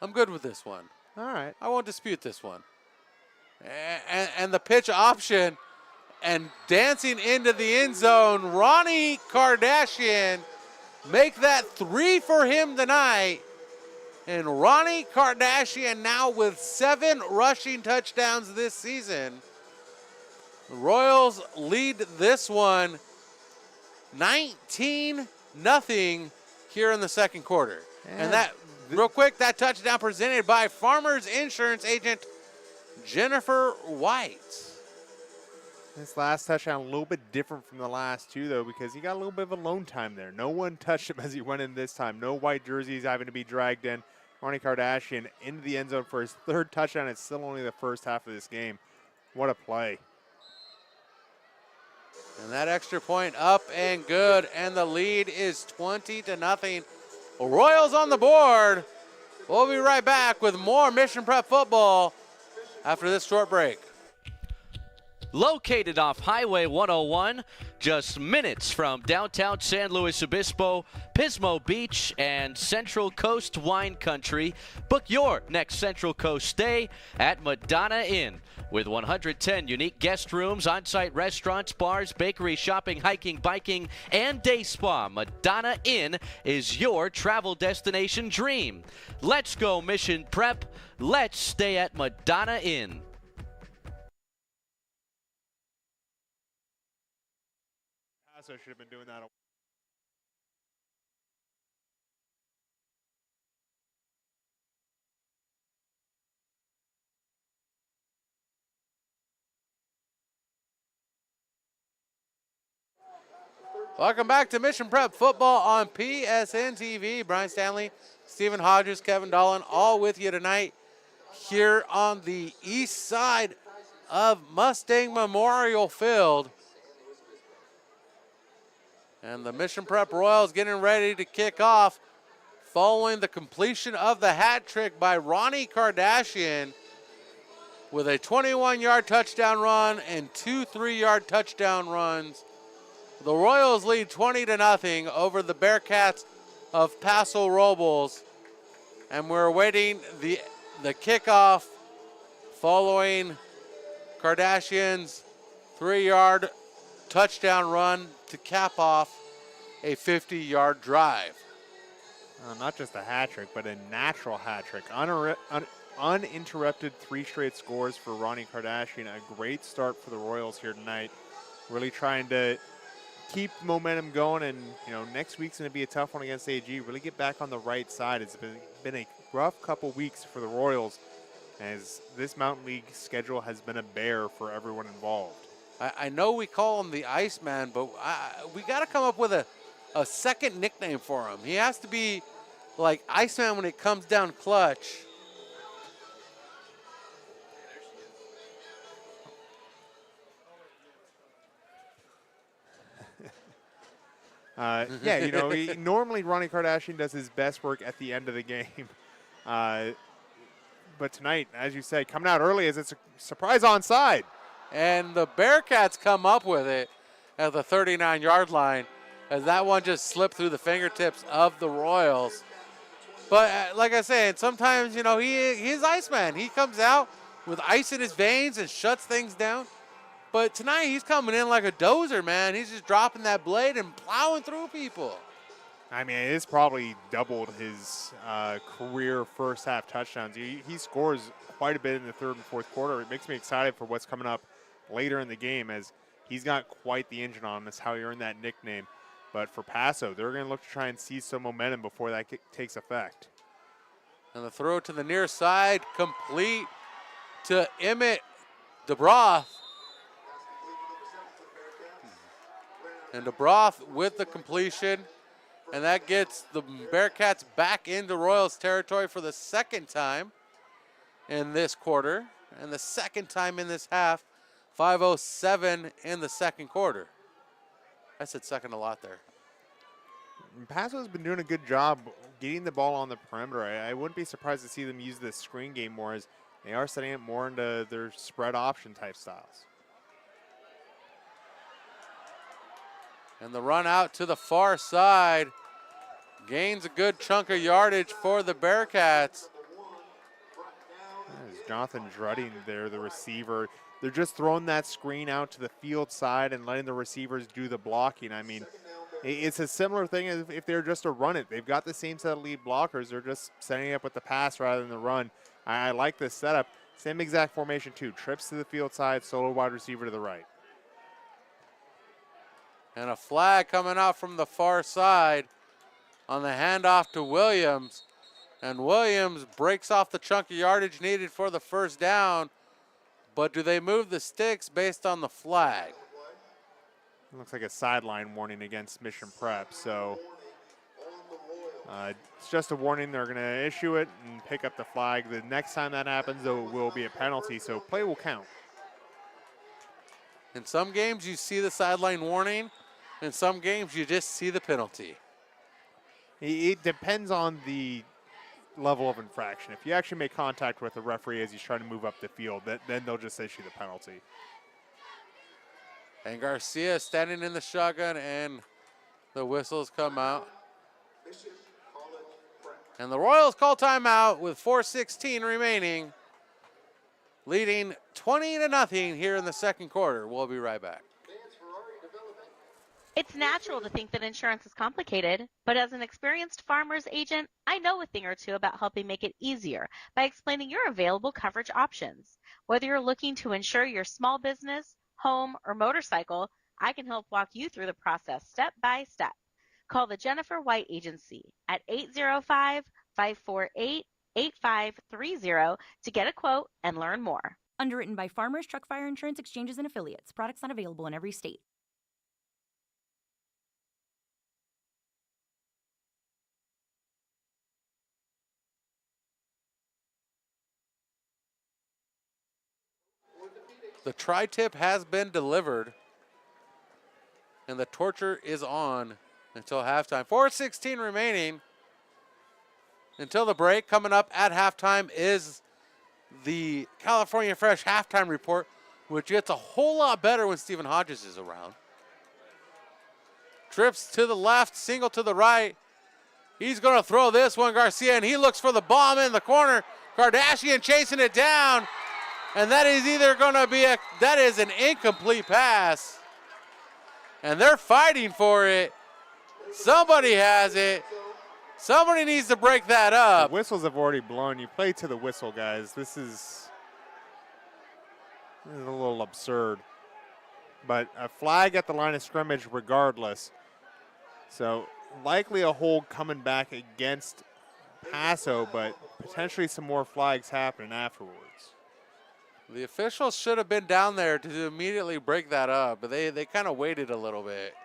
I'm good with this one. All right. I won't dispute this one. And the pitch option and dancing into the end zone, Ronnie Kardashian. Make that 3 for him tonight. And Ronnie Kardashian now with 7 rushing touchdowns this season. The Royals lead this one 19-0 here in the second quarter. And that, real quick, that touchdown presented by Farmers Insurance agent Jennifer White. This last touchdown a little bit different from the last 2, though, because he got a little bit of alone time there. No one touched him as he went in this time. No white jerseys having to be dragged in. Ronnie Kardashian into the end zone for his 3rd touchdown. It's still only the first half of this game. What a play. And that extra point up and good, and the lead is 20-0. Royals on the board. We'll be right back with more Mission Prep football after this short break. Located off Highway 101, just minutes from downtown San Luis Obispo, Pismo Beach, and Central Coast Wine Country, book your next Central Coast stay at Madonna Inn. With 110 unique guest rooms, on-site restaurants, bars, bakery, shopping, hiking, biking, and day spa, Madonna Inn is your travel destination dream. Let's go Mission Prep. Let's stay at Madonna Inn. Paso should have been doing that. Welcome back to Mission Prep Football on PSNtv. Brian Stanley, Stephen Hodges, Kevin Dolan, all with you tonight here on the east side of Mustang Memorial Field. And the Mission Prep Royals getting ready to kick off following the completion of the hat trick by Ronnie Kardashian with a 21-yard touchdown run and 2 3-yard touchdown runs. The Royals lead 20-0 over the Bearcats of Paso Robles. And we're awaiting the kickoff following Kardashian's 3-yard touchdown run to cap off a 50-yard drive. Not just a hat trick, but a natural hat trick. Uninterrupted 3 straight scores for Ronnie Kardashian. A great start for the Royals here tonight. Really trying to keep momentum going, and next week's going to be a tough one against AG. Really get back on the right side. It's been a rough couple weeks for the Royals, as this Mountain League schedule has been a bear for everyone involved. I know we call him the Iceman, but we got to come up with a second nickname for him. He has to be like Iceman when it comes down clutch. Yeah, normally Ronnie Kardashian does his best work at the end of the game. But tonight, as you say, coming out early as it's a surprise onside. And the Bearcats come up with it at the 39-yard line, as that one just slipped through the fingertips of the Royals. But like I said, sometimes, he's Iceman. He comes out with ice in his veins and shuts things down. But tonight he's coming in like a dozer, man. He's just dropping that blade and plowing through people. I mean, it's probably doubled his career first half touchdowns. He scores quite a bit in the third and fourth quarter. It makes me excited for what's coming up later in the game, as he's got quite the engine on. That's how he earned that nickname. But for Paso, they're going to look to try and seize some momentum before that takes effect. And the throw to the near side, complete to Emmett DeBroth. And DeBroth with the completion. And that gets the Bearcats back into Royals territory for the second time in this quarter. And the second time in this half. 5:07 in the second quarter. I said second a lot there. Paso's been doing a good job getting the ball on the perimeter. I wouldn't be surprised to see them use this screen game more, as they are setting it more into their spread option type styles. And the run out to the far side gains a good chunk of yardage for the Bearcats. There's Jonathan Drudding there, the receiver. They're just throwing that screen out to the field side and letting the receivers do the blocking. I mean, it's a similar thing as if they're just to run it. They've got the same set of lead blockers. They're just setting it up with the pass rather than the run. I like this setup. Same exact formation too. Trips to the field side, solo wide receiver to the right. And a flag coming out from the far side on the handoff to Williams. And Williams breaks off the chunk of yardage needed for the first down. But do they move the sticks based on the flag? It looks like a sideline warning against Mission Prep. So it's just a warning. They're going to issue it and pick up the flag. The next time that happens, though, it will be a penalty. So play will count. In some games, you see the sideline warning. In some games, you just see the penalty. It depends on the level of infraction. If you actually make contact with the referee as he's trying to move up the field, then they'll just issue the penalty. And Garcia standing in the shotgun, and the whistles come out. And the Royals call timeout with 4:16 remaining, leading 20-0 here in the second quarter. We'll be right back. It's natural to think that insurance is complicated, but as an experienced farmer's agent, I know a thing or two about helping make it easier by explaining your available coverage options. Whether you're looking to insure your small business, home, or motorcycle, I can help walk you through the process step by step. Call the Jennifer White Agency at 805-548-8530 to get a quote and learn more. Underwritten by Farmers Truck Fire Insurance Exchanges and Affiliates. Products not available in every state. The tri-tip has been delivered, and the torture is on until halftime. 4:16 remaining until the break. Coming up at halftime is the California Fresh halftime report, which gets a whole lot better when Stephen Hodges is around. Trips to the left, single to the right. He's going to throw this one, Garcia, and he looks for the bomb in the corner. Kardashian chasing it down. And that is either going to be that is an incomplete pass. And they're fighting for it. Somebody has it. Somebody needs to break that up. The whistles have already blown. You play to the whistle, guys. This is a little absurd. But a flag at the line of scrimmage regardless. So likely a hold coming back against Paso, but potentially some more flags happening afterwards. The officials should have been down there to immediately break that up, but they kind of waited a little bit.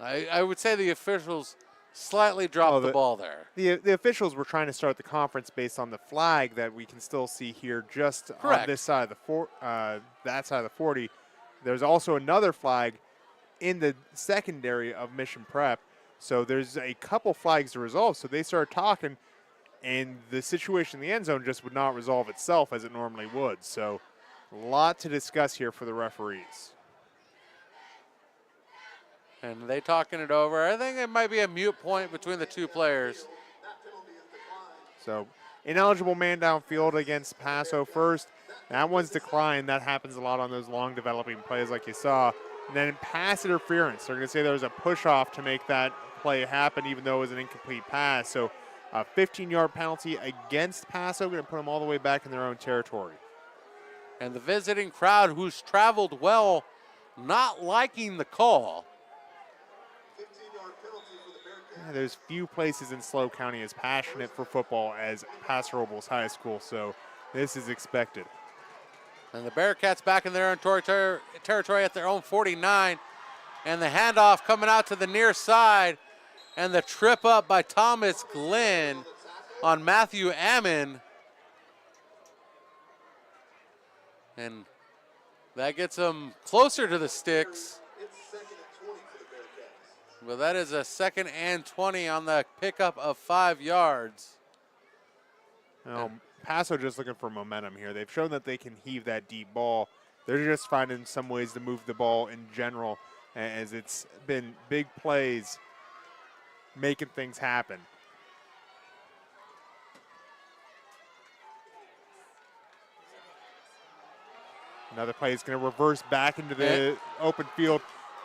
I would say the officials slightly dropped the ball there. The officials were trying to start the conference based on the flag that we can still see here just on this side of the that side of the 40. There's also another flag in the secondary of Mission Prep. So there's a couple flags to resolve. So they started talking, and the situation in the end zone just would not resolve itself as it normally would. So a lot to discuss here for the referees. And they talking it over. I think it might be a mute point between the two players. So ineligible man downfield against Paso first. That one's declined. That happens a lot on those long developing plays like you saw. And then pass interference. They're going to say there was a push off to make that play happen even though it was an incomplete pass. So a 15-yard penalty against Paso, going to put them all the way back in their own territory. And the visiting crowd, who's traveled well, not liking the call. Yeah, there's few places in SLO County as passionate for football as Paso Robles High School, so this is expected. And the Bearcats back in their own territory at their own 49. And the handoff coming out to the near side. And the trip up by Thomas Glenn on Matthew Ammon. And that gets them closer to the sticks. But that is a 2nd and 20 on the pickup of 5 yards. Now, Paso just looking for momentum here. They've shown that they can heave that deep ball. They're just finding some ways to move the ball in general, as it's been big plays making things happen. Another play is going to reverse back into the open field,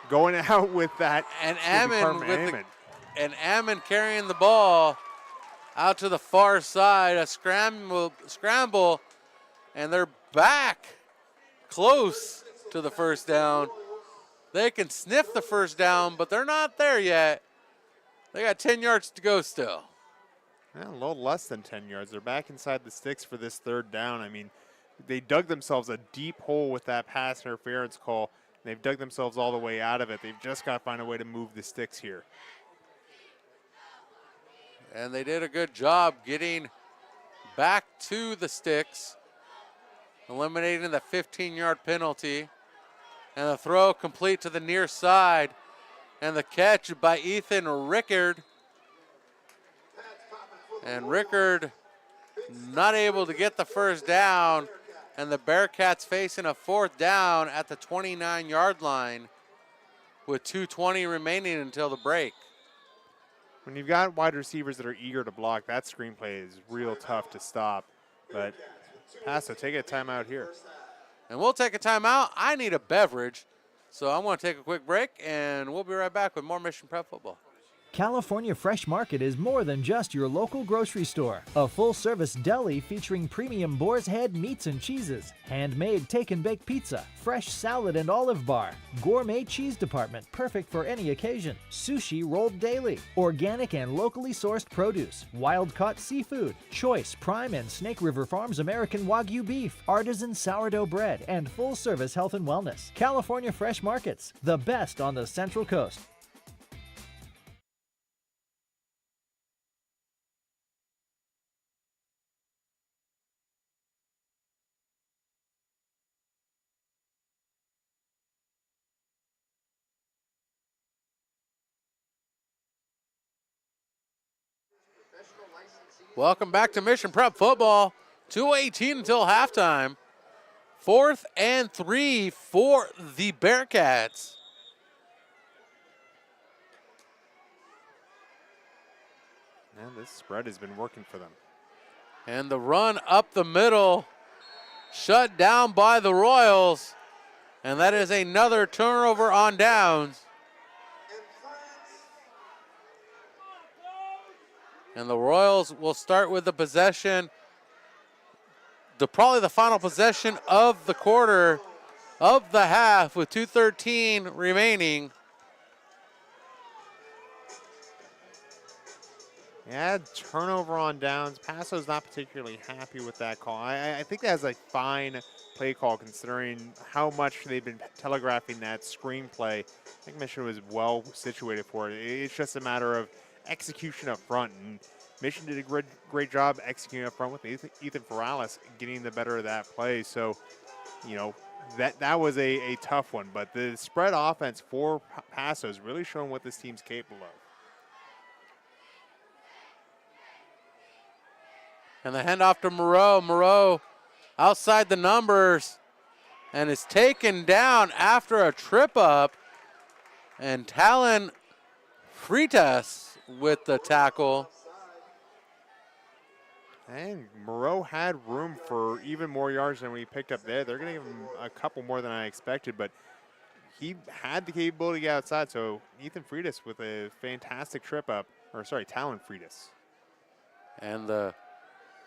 going out with that. And Ammon carrying the ball out to the far side, a scramble, and they're back close to the first down. They can sniff the first down, but they're not there yet. They got 10 yards to go still. Yeah, a little less than 10 yards. They're back inside the sticks for this 3rd down. I mean, they dug themselves a deep hole with that pass interference call. They've dug themselves all the way out of it. They've just got to find a way to move the sticks here. And they did a good job getting back to the sticks, eliminating the 15-yard penalty. And the throw complete to the near side. And the catch by Ethan Rickard. And Rickard not able to get the first down. And the Bearcats facing a 4th down at the 29-yard line with 2:20 remaining until the break. When you've got wide receivers that are eager to block, that screenplay is real tough to stop. But Paso, take a timeout here. And we'll take a timeout. I need a beverage, so I'm going to take a quick break, and we'll be right back with more Mission Prep Football. California Fresh Market is more than just your local grocery store. A full-service deli featuring premium boar's head meats and cheeses, handmade take-and-bake pizza, fresh salad and olive bar, gourmet cheese department perfect for any occasion, sushi rolled daily, organic and locally sourced produce, wild-caught seafood, choice Prime and Snake River Farms American Wagyu beef, artisan sourdough bread, and full-service health and wellness. California Fresh Markets, the best on the Central Coast. Welcome back to Mission Prep Football. 2:18 until halftime. 4th and 3 for the Bearcats. Man, this spread has been working for them. And the run up the middle, shut down by the Royals. And that is another turnover on downs. And the Royals will start with the possession, probably the final possession of the quarter, of the half, with 2:13 remaining. Yeah, turnover on downs. Paso's not particularly happy with that call. I think that's a fine play call considering how much they've been telegraphing that screenplay. I think Mission was well situated for it. It's just a matter of execution up front, and Mission did a great job executing up front with Ethan Ferralis getting the better of that play. So, you know, that was a tough one, but the spread offense for Paso is really showing what this team's capable of. And the handoff to Moreau. Moreau outside the numbers and is taken down after a trip up, and Talon Freitas with the tackle. And Moreau had room for even more yards than we picked up there. They're going to give him a couple more than I expected, but he had the capability to get outside. So Ethan Freitas with a fantastic trip up, Talon Freitas. And the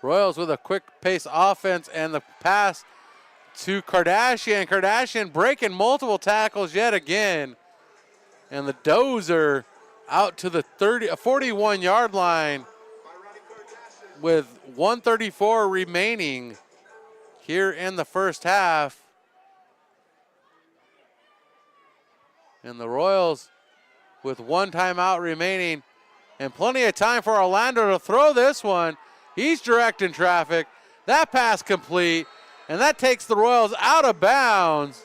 Royals with a quick pace offense, and the pass to Kardashian. Kardashian breaking multiple tackles yet again. And the dozer out to the 41-yard line with 1:34 remaining. here in the first half. And the Royals with 1 timeout remaining and plenty of time for Orlando to throw this one. He's directing traffic. That pass complete, and that takes the Royals out of bounds.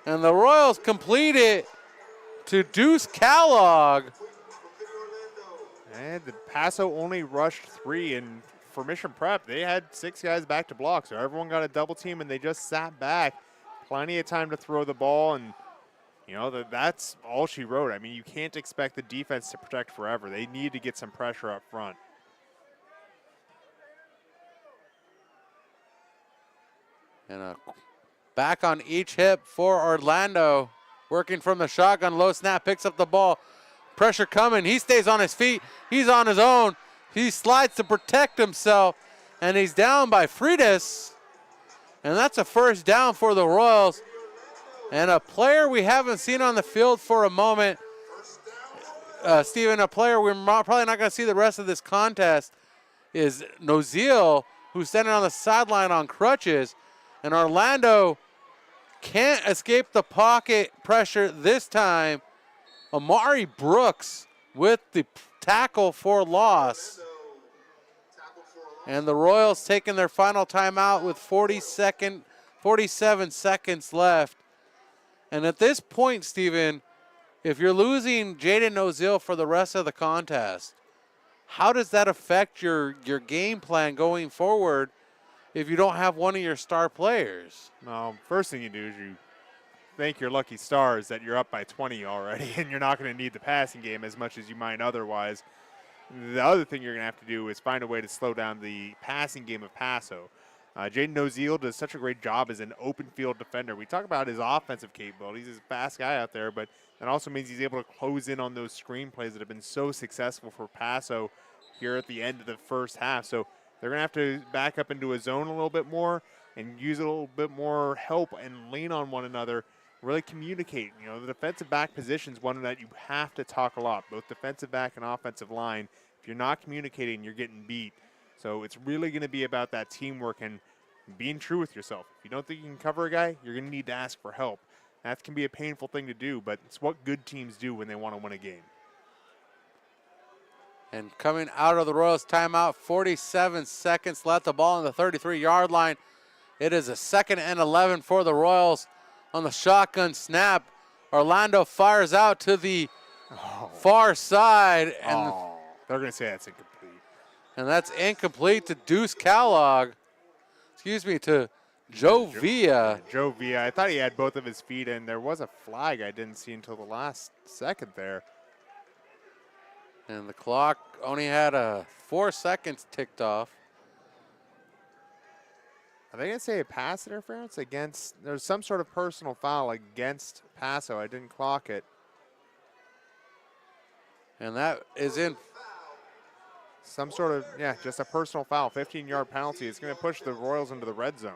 And the Royals complete it to Deuce Kellogg. And the Paso only rushed 3, and for Mission Prep, they had 6 guys back to block, so everyone got a double team, and they just sat back. Plenty of time to throw the ball, and you know, that's all she wrote. I mean, you can't expect the defense to protect forever. They need to get some pressure up front. And a back on each hip for Orlando. Working from the shotgun, low snap, picks up the ball. Pressure coming, he stays on his feet. He's on his own. He slides to protect himself, and he's down by Freitas. And that's a first down for the Royals. And a player we haven't seen on the field for a moment, Steven, a player we're probably not going to see the rest of this contest is Noziel, who's standing on the sideline on crutches. And Orlando can't escape the pocket pressure this time. Amari Brooks with the tackle for loss. And the Royals taking their final timeout with 47 seconds left. And at this point, Steven, if you're losing Jaden Noziel for the rest of the contest, how does that affect your game plan going forward if you don't have one of your star players? Well, first thing you do is you thank your lucky stars that you're up by 20 already, and you're not going to need the passing game as much as you might otherwise. The other thing you're going to have to do is find a way to slow down the passing game of Paso. Jaden Noziel does such a great job as an open field defender. We talk about his offensive capabilities. He's a fast guy out there, but that also means he's able to close in on those screen plays that have been so successful for Paso here at the end of the first half. So they're going to have to back up into a zone a little bit more and use a little bit more help and lean on one another, really communicate. You know, the defensive back position is one that you have to talk a lot, both defensive back and offensive line. If you're not communicating, you're getting beat. So it's really going to be about that teamwork and being true with yourself. If you don't think you can cover a guy, you're going to need to ask for help. That can be a painful thing to do, but it's what good teams do when they want to win a game. And coming out of the Royals timeout, 47 seconds left, the ball on the 33-yard line. It is a 2nd and 11 for the Royals on the shotgun snap. Orlando fires out to the far side. And they're going to say that's incomplete. And that's incomplete to Deuce Kellogg. Excuse me, to Joe Villa. Joe Villa. I thought he had both of his feet in. There was a flag I didn't see until the last second there. And the clock only had 4 seconds ticked off. Are they going to say a pass interference against? There's some sort of personal foul against Paso. I didn't clock it. And that is in. Some sort of, just a personal foul, 15-yard penalty. It's going to push the Royals into the red zone.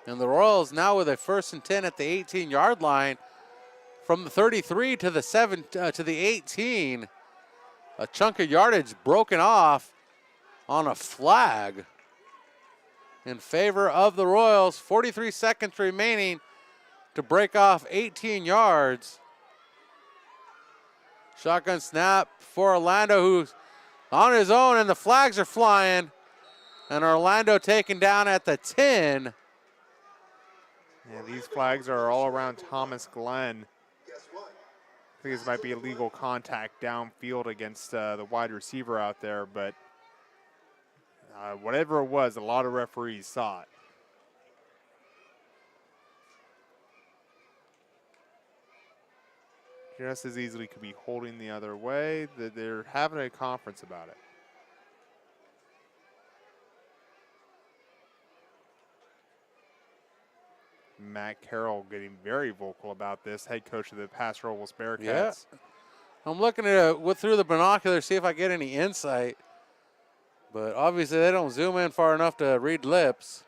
And the Royals now with a 1st and 10 at the 18-yard line. From the 33 to the 18. A chunk of yardage broken off on a flag in favor of the Royals. 43 seconds remaining to break off 18 yards. Shotgun snap for Orlando, who's on his own, and the flags are flying. And Orlando taken down at the 10. Yeah, these flags are all around Thomas Glenn. I think this might be illegal contact downfield against the wide receiver out there, but whatever it was, a lot of referees saw it. Just as easily could be holding the other way. They're having a conference about it. Matt Carroll getting very vocal about this, head coach of the Paso Robles Bearcats. Yeah. I'm looking at it through the binoculars, see if I get any insight. But obviously they don't zoom in far enough to read lips.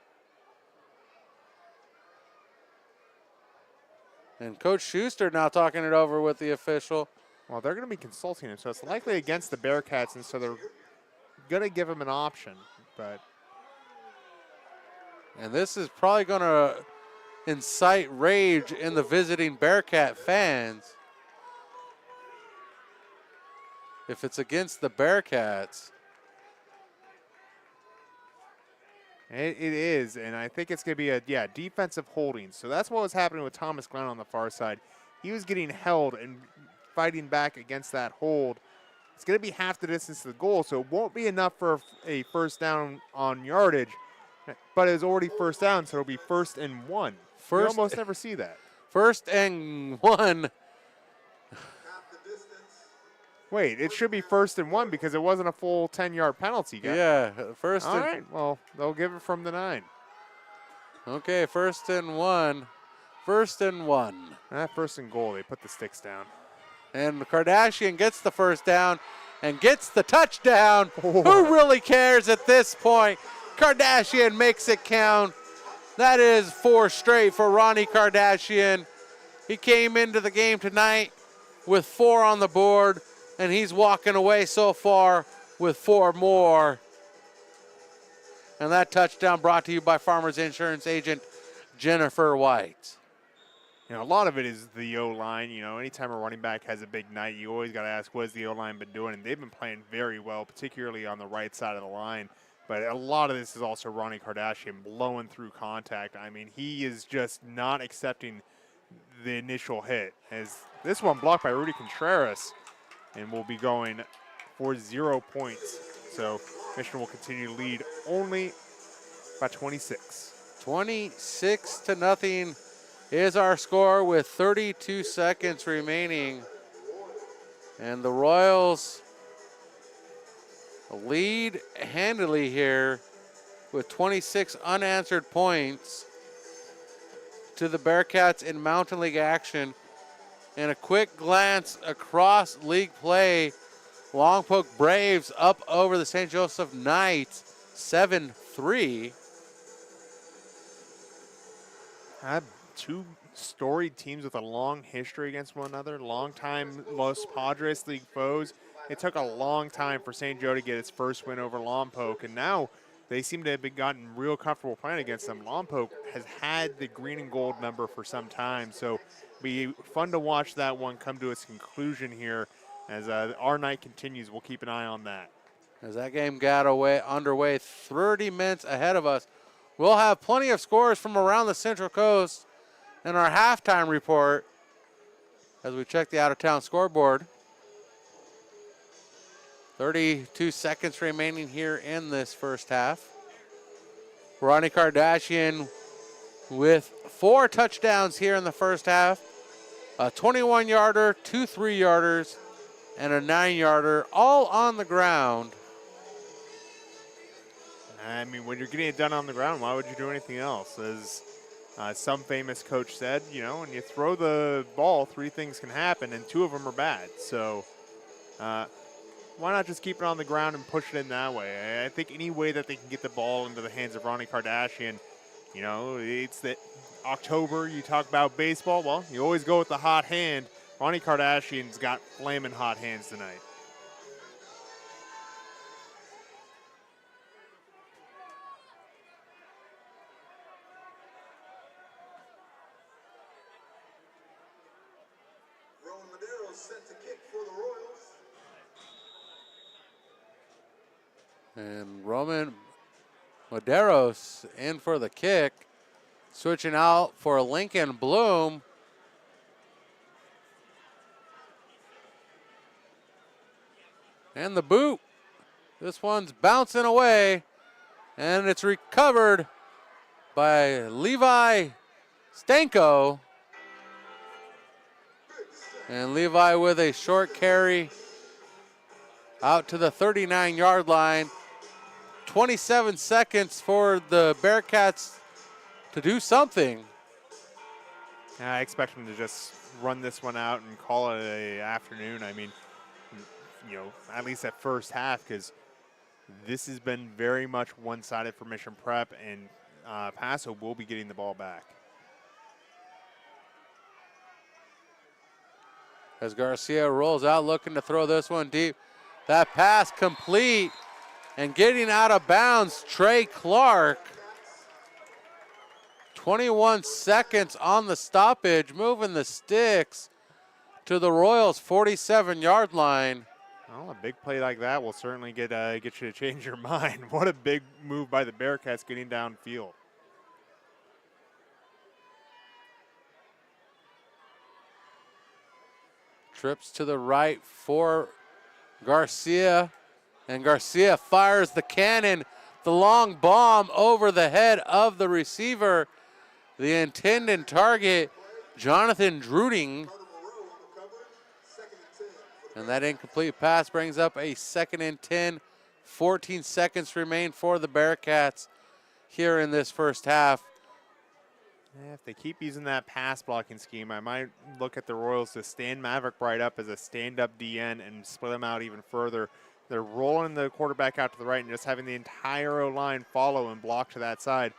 And Coach Schuster now talking it over with the official. Well, they're going to be consulting him, so it's likely against the Bearcats, and so they're going to give him an option. But And this is probably going to incite rage in the visiting Bearcat fans. If it's against the Bearcats. It is, and I think it's going to be a, defensive holding. So that's what was happening with Thomas Glenn on the far side. He was getting held and fighting back against that hold. It's going to be half the distance to the goal, so it won't be enough for a first down on yardage. But it's already first down, so it'll be 1st and 1. You almost never see that. 1st and 1. Wait, it should be 1st and 1 because it wasn't a full 10-yard penalty. Yeah, first. All right, well, they'll give it from the 9. Okay, 1st and 1. 1st and 1. 1st and goal, they put the sticks down. And Kardashian gets the first down and gets the touchdown. Who really cares at this point? Kardashian makes it count. That is 4 straight for Ronnie Kardashian. He came into the game tonight with 4 on the board, and he's walking away so far with 4 more. And that touchdown brought to you by Farmers Insurance agent Jennifer White. You know, a lot of it is the O-line. You know, anytime a running back has a big night, you always got to ask, what has the O-line been doing? And they've been playing very well, particularly on the right side of the line. But a lot of this is also Ronnie Kardashian blowing through contact. I mean, he is just not accepting the initial hit. As this one blocked by Rudy Contreras, and will be going for 0 points. So Michigan will continue to lead only by 26. 26-0 is our score with 32 seconds remaining. And the Royals lead handily here with 26 unanswered points to the Bearcats in Mountain League action. And a quick glance across league play, Lompoc Braves up over the St. Joseph Knights 7-3. Two storied teams with a long history against one another, long-time Los Padres League foes. It took a long time for St. Joe to get its first win over Lompoc, and now they seem to have gotten real comfortable playing against them. Lompoc has had the green and gold number for some time, so it'll be fun to watch that one come to its conclusion here as our night continues. We'll keep an eye on that. As that game got underway 30 minutes ahead of us, we'll have plenty of scores from around the Central Coast in our halftime report as we check the out-of-town scoreboard. 32 seconds remaining here in this first half. Ronnie Kardashian with 4 touchdowns here in the first half. A 21-yarder, 2 3-yarders, and a 9-yarder, all on the ground. I mean, when you're getting it done on the ground, why would you do anything else? As some famous coach said, you know, when you throw the ball, 3 things can happen, and 2 of them are bad. So why not just keep it on the ground and push it in that way? I think any way that they can get the ball into the hands of Ronnie Kardashian, you know, it's that October, you talk about baseball, well, you always go with the hot hand. Ronnie Kardashian's got flaming hot hands tonight. Set to kick for the Royals. And Roman Maderos in for the kick. Switching out for Lincoln Bloom. And the boot. This one's bouncing away. And it's recovered by Levi Stanko. And Levi with a short carry out to the 39-yard line. 27 seconds for the Bearcats to do something. I expect them to just run this one out and call it an afternoon. I mean, you know, at least at first half, because this has been very much one-sided for Mission Prep, and Paso will be getting the ball back. As Garcia rolls out, looking to throw this one deep. That pass complete, and getting out of bounds, Trey Clark. 21 seconds on the stoppage, moving the sticks to the Royals' 47-yard line. Well, a big play like that will certainly get you to change your mind. What a big move by the Bearcats getting downfield. Trips to the right for Garcia, and Garcia fires the cannon, the long bomb over the head of the receiver. The intended target, Jonathan Druding. And that incomplete pass brings up a 2nd and 10. 14 seconds remain for the Bearcats here in this first half. Yeah, if they keep using that pass blocking scheme, I might look at the Royals to stand Maverick Bright up as a stand-up DN and split them out even further. They're rolling the quarterback out to the right and just having the entire O-line follow and block to that side.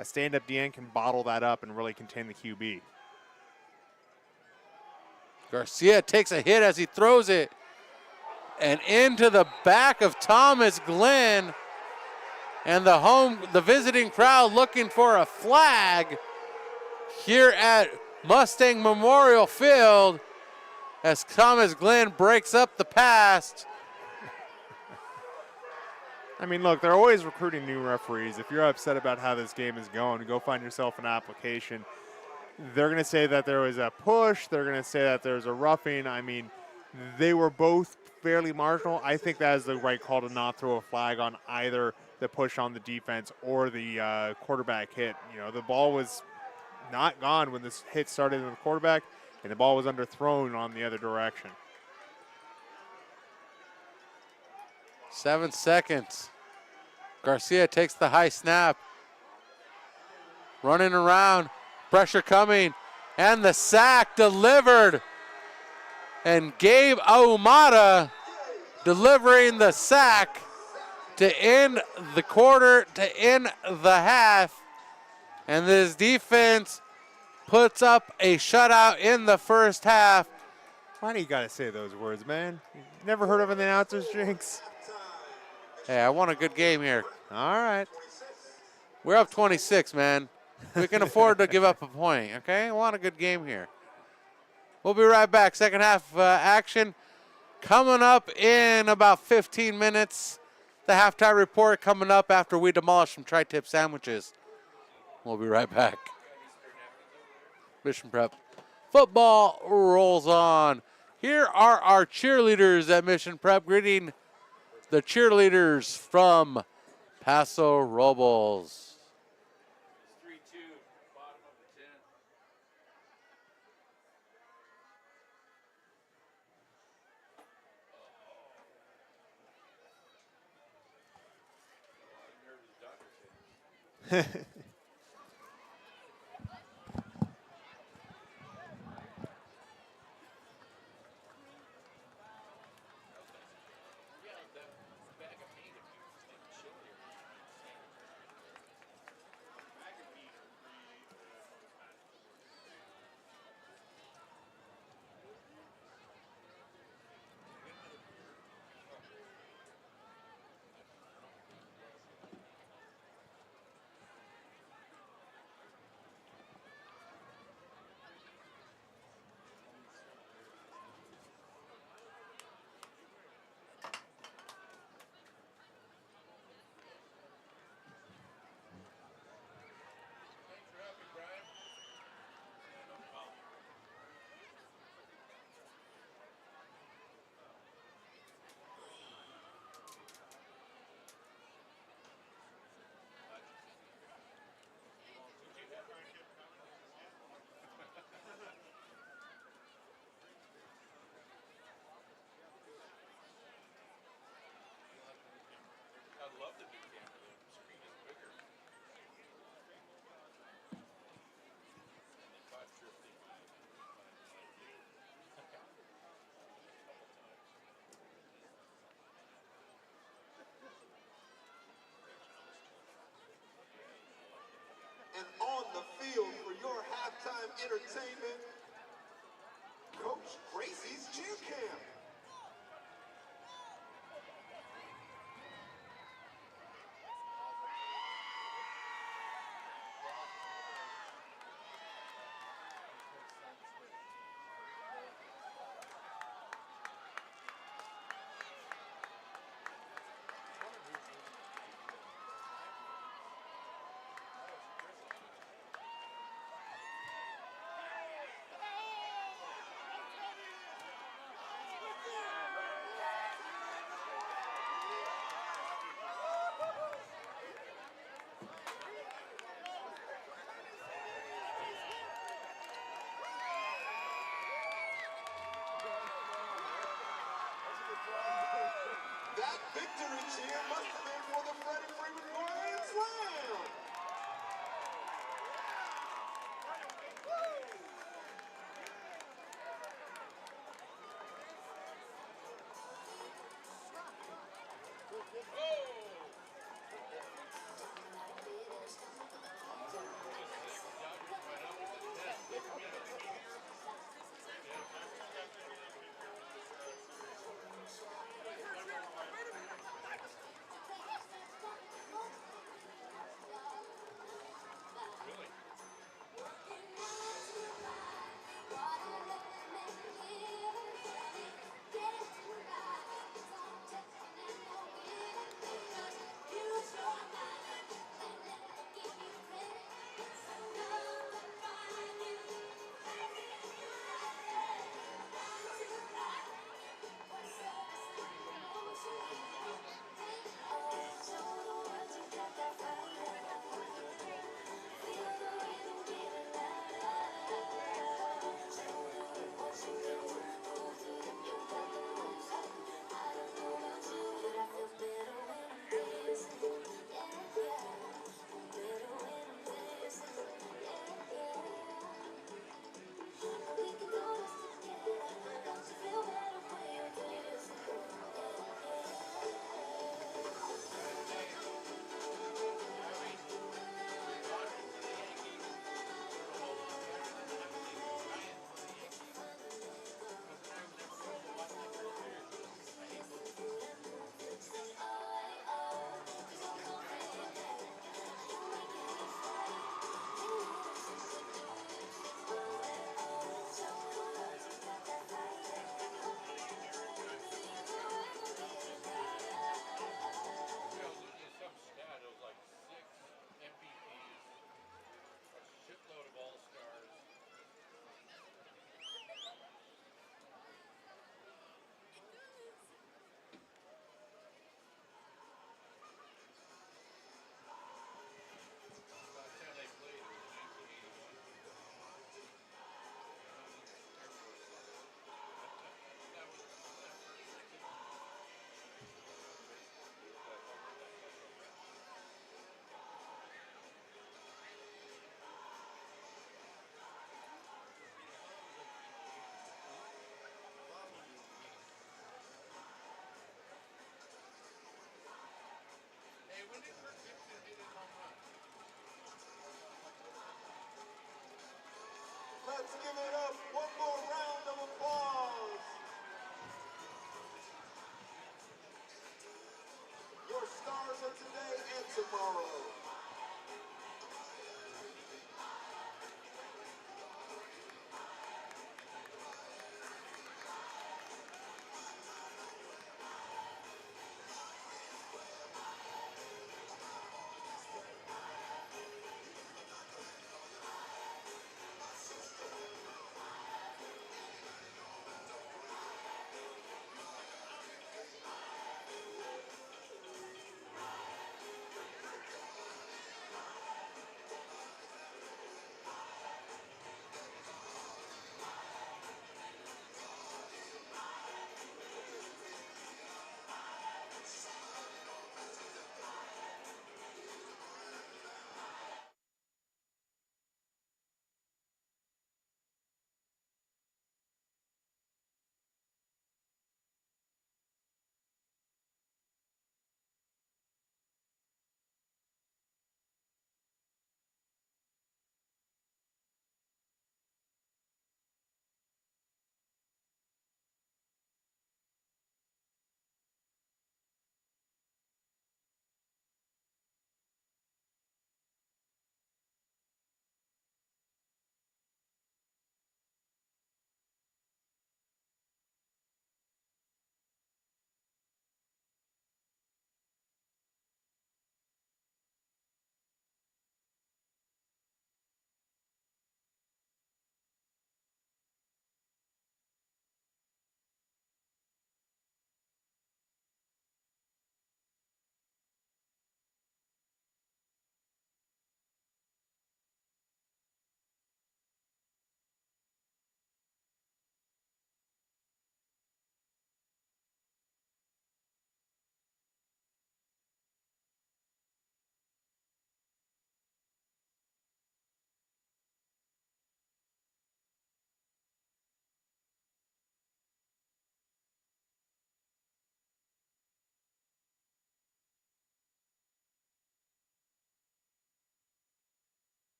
A stand-up DN can bottle that up and really contain the QB. Garcia takes a hit as he throws it and into the back of Thomas Glenn. And the visiting crowd looking for a flag here at Mustang Memorial Field as Thomas Glenn breaks up the pass. I mean, look, they're always recruiting new referees. If you're upset about how this game is going, go find yourself an application. They're going to say that there was a push. They're going to say that there's a roughing. I mean, they were both fairly marginal. I think that is the right call to not throw a flag on either the push on the defense or the quarterback hit. You know, the ball was not gone when this hit started in the quarterback, and the ball was underthrown on the other direction. 7 seconds. Garcia takes the high snap. Running around, pressure coming, and the sack delivered. And Gabe Ahumada delivering the sack to end the quarter, to end the half. And this defense puts up a shutout in the first half. Why do you got to say those words, man? Never heard of an announcer's jinx? Hey, I want a good game here. All right. We're up 26, man. We can afford to give up a point, okay? I want a good game here. We'll be right back. Second half action coming up in about 15 minutes. The halftime report coming up after we demolish some tri-tip sandwiches. We'll be right back. Mission Prep football rolls on. Here are our cheerleaders at Mission Prep, greeting the cheerleaders from Paso Robles. And on the field for your halftime entertainment, Coach Gracie's Cheer Camp. victory cheer must have been for the Freddie Freeman Grand Slam.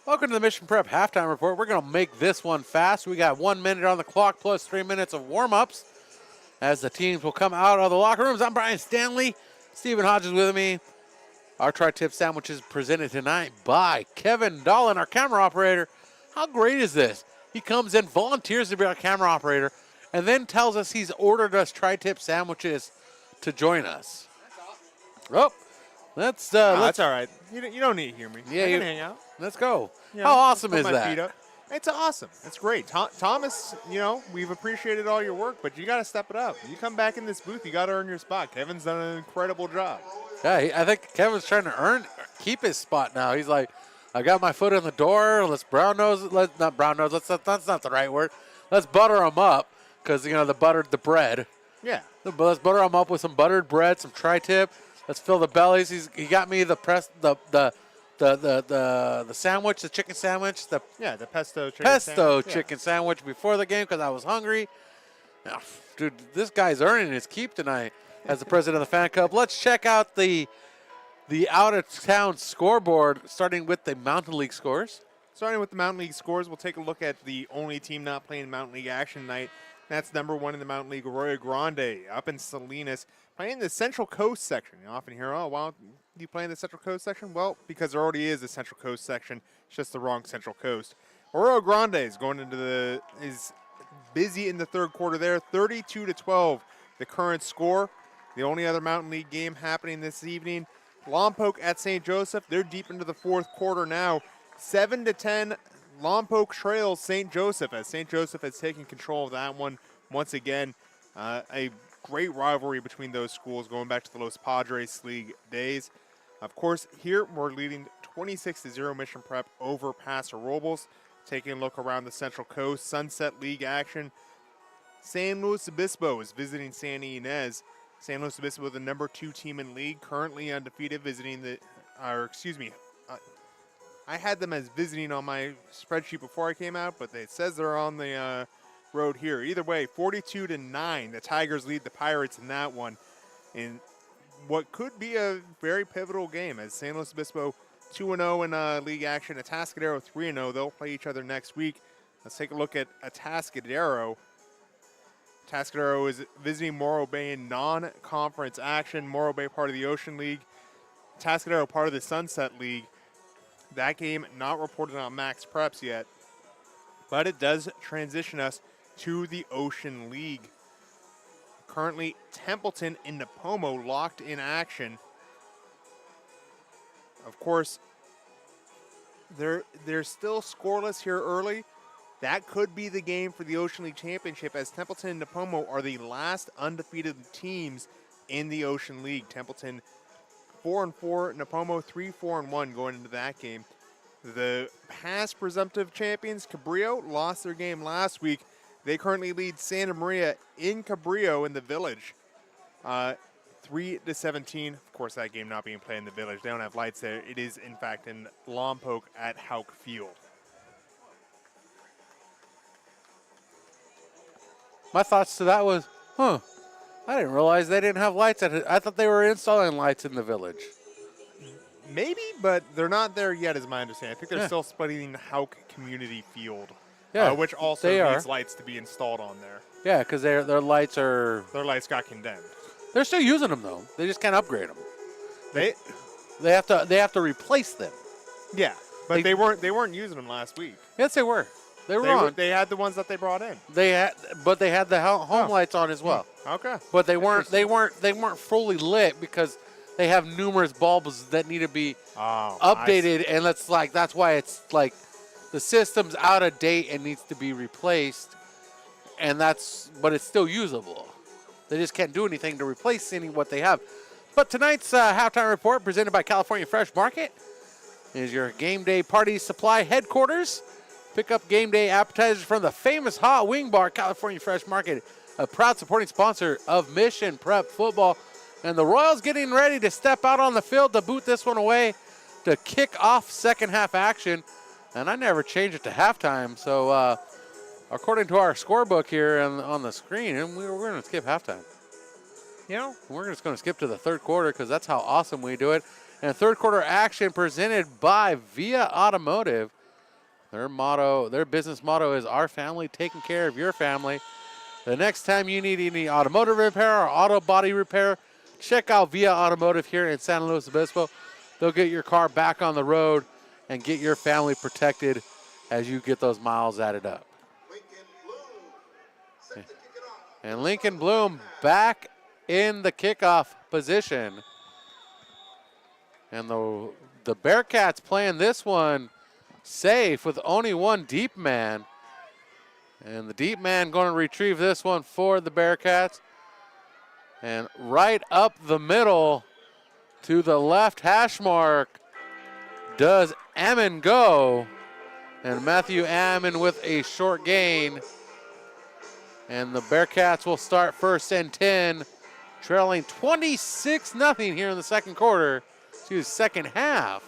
Welcome to the Mission Prep Halftime Report. We're going to make this one fast. We got 1 minute on the clock plus 3 minutes of warm-ups as the teams will come out of the locker rooms. I'm Brian Stanley. Stephen Hodges with me. Our tri-tip sandwiches presented tonight by Kevin Dolan, our camera operator. How great is this? He comes in, volunteers to be our camera operator, and then tells us he's ordered us tri-tip sandwiches to join us. Oh, that's that's all right. You don't need to hear me. Yeah, I can hang out. Let's go. You know, How awesome put is my that? feet up. It's awesome. It's great. Thomas, we've appreciated all your work, but you got to step it up. You come back in this booth, you got to earn your spot. Kevin's done an incredible job. Yeah, I think Kevin's trying to keep his spot now. He's like, I got my foot in the door. Let's not brown nose. That's not the right word. Let's butter them up because, the bread. Yeah. Let's butter them up with some buttered bread, some tri-tip. Let's fill the bellies. He got me the sandwich, the chicken sandwich. The pesto chicken sandwich. Chicken sandwich before the game because I was hungry. Oh, dude, this guy's earning his keep tonight as the president of the fan club. Let's check out the out-of-town scoreboard, starting with the Mountain League scores. Starting with the Mountain League scores, we'll take a look at the only team not playing Mountain League action tonight. That's number 1 in the Mountain League, Arroyo Grande, up in Salinas, playing the Central Coast section. You often hear, why don't you play in the Central Coast section? Well, because there already is a Central Coast section. It's just the wrong Central Coast. Arroyo Grande is is busy in the third quarter there, 32-12, the current score. The only other Mountain League game happening this evening, Lompoc at St. Joseph. They're deep into the fourth quarter now, 7-10. Lompoc trails St. Joseph as St. Joseph has taken control of that one once again. A great rivalry between those schools going back to the Los Padres League days. Of course, here we're leading 26-0 Mission Prep over Paso Robles. Taking a look around the Central Coast, Sunset League action. San Luis Obispo is visiting San Ynez. San Luis Obispo, the number 2 team in league, currently undefeated, I had them as visiting on my spreadsheet before I came out, but it says they're on the road here. Either way, 42-9, the Tigers lead the Pirates in that one. In what could be a very pivotal game as San Luis Obispo 2-0 in league action, Atascadero 3-0. They'll play each other next week. Let's take a look at Atascadero. Atascadero is visiting Morro Bay in non-conference action. Morro Bay part of the Ocean League. Atascadero part of the Sunset League. That game not reported on Max Preps yet, but it does transition us to the Ocean League. Currently, Templeton and Napomo locked in action. Of course, they're still scoreless here early. That could be the game for the Ocean League Championship as Templeton and Napomo are the last undefeated teams in the Ocean League. Templeton 4-4, Napomo 3-4-1 going into that game. The past presumptive champions, Cabrillo, lost their game last week. They currently lead Santa Maria in Cabrillo in the Village, 3-17. Of course, that game not being played in the Village. They don't have lights there. It is, in fact, in Lompoc at Houck Field. My thoughts to that was, I didn't realize they didn't have lights at it. I thought they were installing lights in the Village. Maybe, but they're not there yet, is my understanding. I think they're still splitting Houck Community Field, which also needs lights to be installed on there. Yeah, because their lights got condemned. They're still using them though. They just can't upgrade them. They have to replace them. Yeah, but they weren't using them last week. Yes, they were. They had the ones that they brought in. They had the home lights on as well. Okay. But they weren't fully lit because they have numerous bulbs that need to be updated, and that's why it's like the system's out of date and needs to be replaced. But it's still usable. They just can't do anything to replace what they have. But tonight's halftime report presented by California Fresh Market is your game day party supply headquarters. Pick up game day appetizers from the famous hot wing bar, California Fresh Market, a proud supporting sponsor of Mission Prep Football. And the Royals getting ready to step out on the field to boot this one away to kick off second half action. And I never change it to halftime. So according to our scorebook here on the screen, we're going to skip halftime. We're just going to skip to the third quarter because that's how awesome we do it. And third quarter action presented by Via Automotive. Their business motto is our family taking care of your family. The next time you need any automotive repair or auto body repair, check out Via Automotive here in San Luis Obispo. They'll get your car back on the road and get your family protected as you get those miles added up. And Lincoln Bloom back in the kickoff position. And the Bearcats playing this one safe with only one deep man. And the deep man going to retrieve this one for the Bearcats. And right up the middle to the left hash mark does Ammon go. And Matthew Ammon with a short gain. And the Bearcats will start first and 10, trailing 26-0 here in the second half.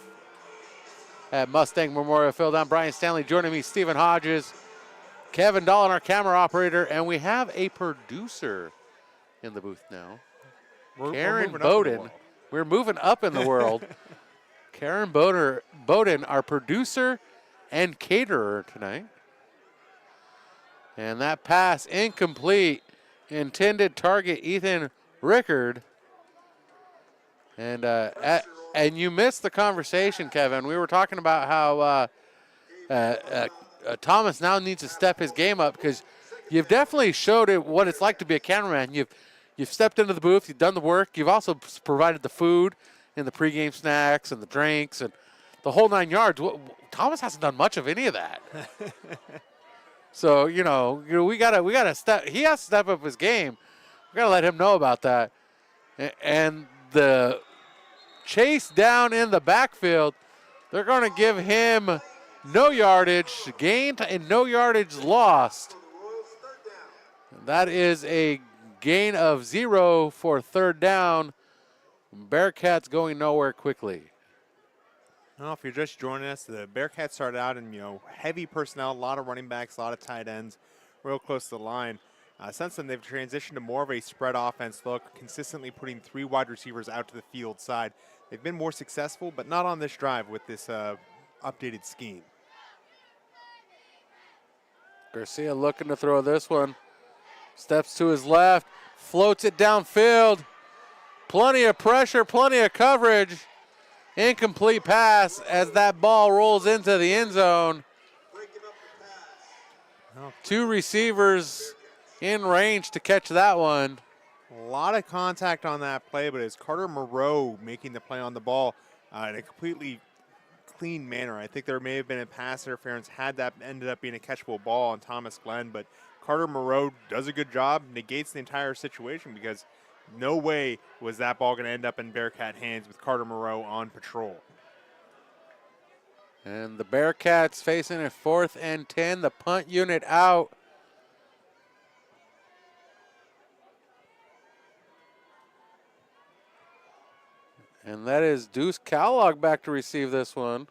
At Mustang Memorial Field, I'm Brian Stanley. Joining me, Stephen Hodges, Kevin Dolan, our camera operator, and we have a producer in the booth now. Karen Bowden. We're moving up in the world. Karen Bowden, our producer and caterer tonight. And that pass incomplete. Intended target Ethan Rickard. And you missed the conversation, Kevin. We were talking about how Thomas now needs to step his game up because you've definitely showed it what it's like to be a cameraman. You've stepped into the booth, you've done the work, you've also provided the food and the pregame snacks and the drinks and the whole 9 yards. Thomas hasn't done much of any of that. So, we gotta step. He has to step up his game. We gotta let him know about that. And the chase down in the backfield, they're going to give him no yardage gained and no yardage lost. That is a gain of 0 for third down. Bearcats going nowhere quickly. Well, if you're just joining us, the Bearcats started out in heavy personnel, a lot of running backs, a lot of tight ends, real close to the line. Since then, they've transitioned to more of a spread offense look, consistently putting 3 wide receivers out to the field side. They've been more successful, but not on this drive with this updated scheme. Garcia looking to throw this one. Steps to his left, floats it downfield. Plenty of pressure, plenty of coverage. Incomplete pass as that ball rolls into the end zone. 2 receivers in range to catch that one. A lot of contact on that play, but it's Carter Moreau making the play on the ball in a completely clean manner. I think there may have been a pass interference had that ended up being a catchable ball on Thomas Glenn, but Carter Moreau does a good job, negates the entire situation because no way was that ball going to end up in Bearcat hands with Carter Moreau on patrol. And the Bearcats facing a 4th and 10, the punt unit out. And that is Deuce Kellogg back to receive this one.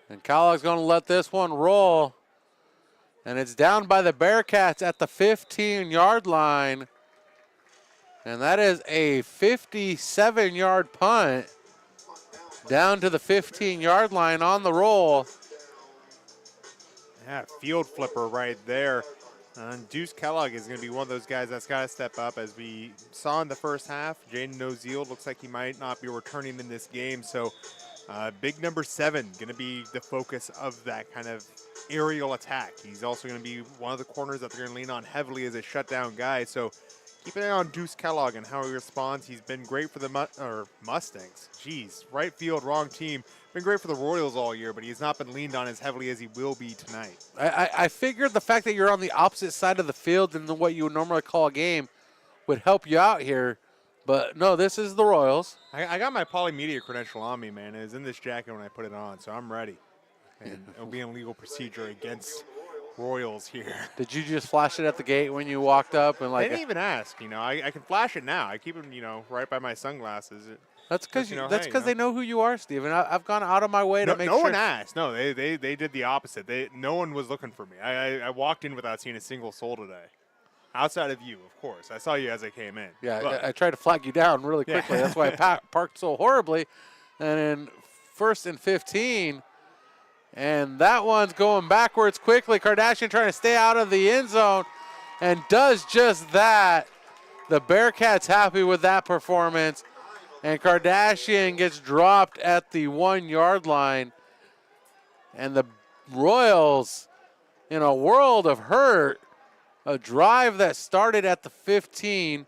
And Kellogg's going to let this one roll. And it's down by the Bearcats at the 15-yard line. And that is a 57-yard punt down to the 15-yard line on the roll. Yeah, field flipper right there. Deuce Kellogg is going to be one of those guys that's got to step up. As we saw in the first half, Jaden Oziel looks like he might not be returning in this game. So big number 7 going to be the focus of that kind of aerial attack. He's also going to be one of the corners that they're going to lean on heavily as a shutdown guy. So keep an eye on Deuce Kellogg and how he responds. He's been great for the Mustangs. Jeez, right field, wrong team. Been great for the Royals all year, but he's not been leaned on as heavily as he will be tonight. I figured the fact that you're on the opposite side of the field than what you would normally call a game would help you out here. But no, this is the Royals. I got my polymedia credential on me, man. It was in this jacket when I put it on, so I'm ready. And it'll be a legal procedure against Royals here. Did you just flash it at the gate when you walked up? And I didn't even ask. I can flash it now. I keep them, right by my sunglasses. That's because they know who you are, Steven. I've gone out of my way to make sure. No one asked. No, they did the opposite. No one was looking for me. I walked in without seeing a single soul today. Outside of you, of course. I saw you as I came in. Yeah, I tried to flag you down really quickly. Yeah. That's why I parked so horribly. And then 1st and 15. And that one's going backwards quickly. Kardashian trying to stay out of the end zone and does just that. The Bearcats happy with that performance. And Kardashian gets dropped at the 1-yard line. And the Royals, in a world of hurt, a drive that started at the 15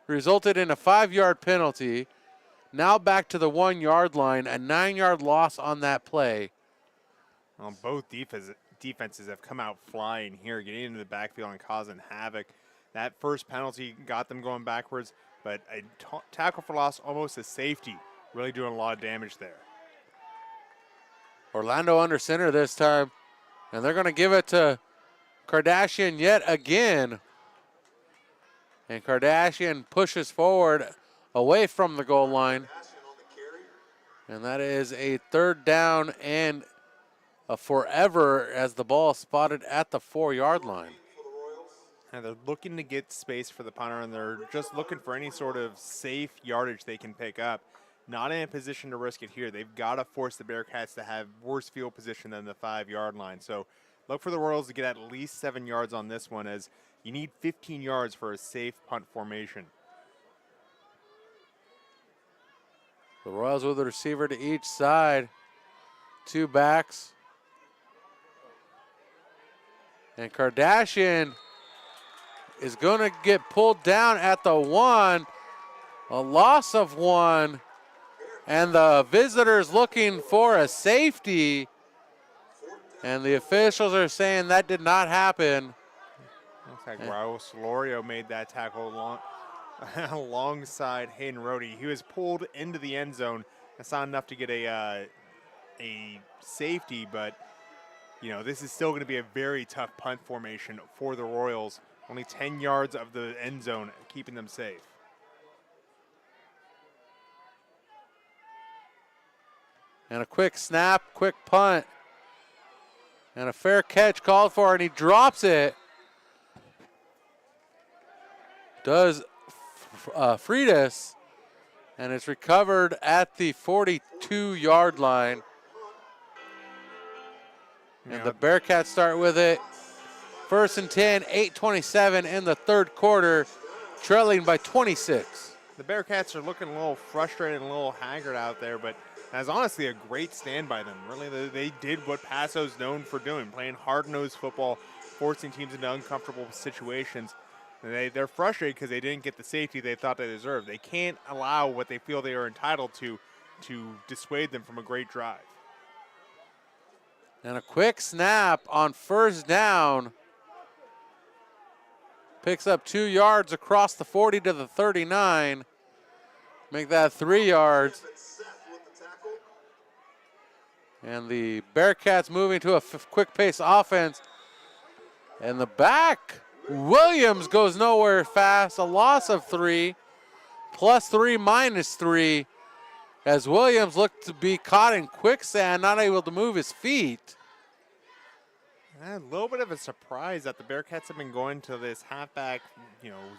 resulted in a 5-yard penalty. Now back to the 1-yard line, a 9-yard loss on that play. Well, both defenses have come out flying here, getting into the backfield and causing havoc. That first penalty got them going backwards, but a tackle for loss, almost a safety, really doing a lot of damage there. Orlando under center this time, and they're going to give it to Kardashian yet again. And Kardashian pushes forward away from the goal line. And that is a 3rd down and a forever as the ball is spotted at the 4-yard line. And they're looking to get space for the punter, and they're just looking for any sort of safe yardage they can pick up. Not in a position to risk it here. They've got to force the Bearcats to have worse field position than the 5-yard line. So look for the Royals to get at least 7 yards on this one, as you need 15 yards for a safe punt formation. The Royals with a receiver to each side. 2 backs. And Kardashian is going to get pulled down at the 1. A loss of 1. And the visitors looking for a safety. And the officials are saying that did not happen. Looks like Raul Solorio made that tackle alongside Hayden Rohde. He was pulled into the end zone. That's not enough to get a safety, but this is still going to be a very tough punt formation for the Royals. Only 10 yards of the end zone, keeping them safe. And a quick snap, quick punt. And a fair catch called for, and he drops it. Does Freitas, and it's recovered at the 42-yard line. And the Bearcats start with it. 1st and 10, 8:27 in the 3rd quarter, trailing by 26. The Bearcats are looking a little frustrated and a little haggard out there, but that's honestly a great stand by them. Really, they did what Paso's known for doing, playing hard-nosed football, forcing teams into uncomfortable situations. And they're frustrated because they didn't get the safety they thought they deserved. They can't allow what they feel they are entitled to dissuade them from a great drive. And a quick snap on 1st down. Picks up 2 yards across the 40 to the 39. Make that 3 yards. And the Bearcats moving to a quick pace offense. And the back, Williams goes nowhere fast. A loss of 3. +3, -3. As Williams looked to be caught in quicksand, not able to move his feet. A little bit of a surprise that the Bearcats have been going to this halfback,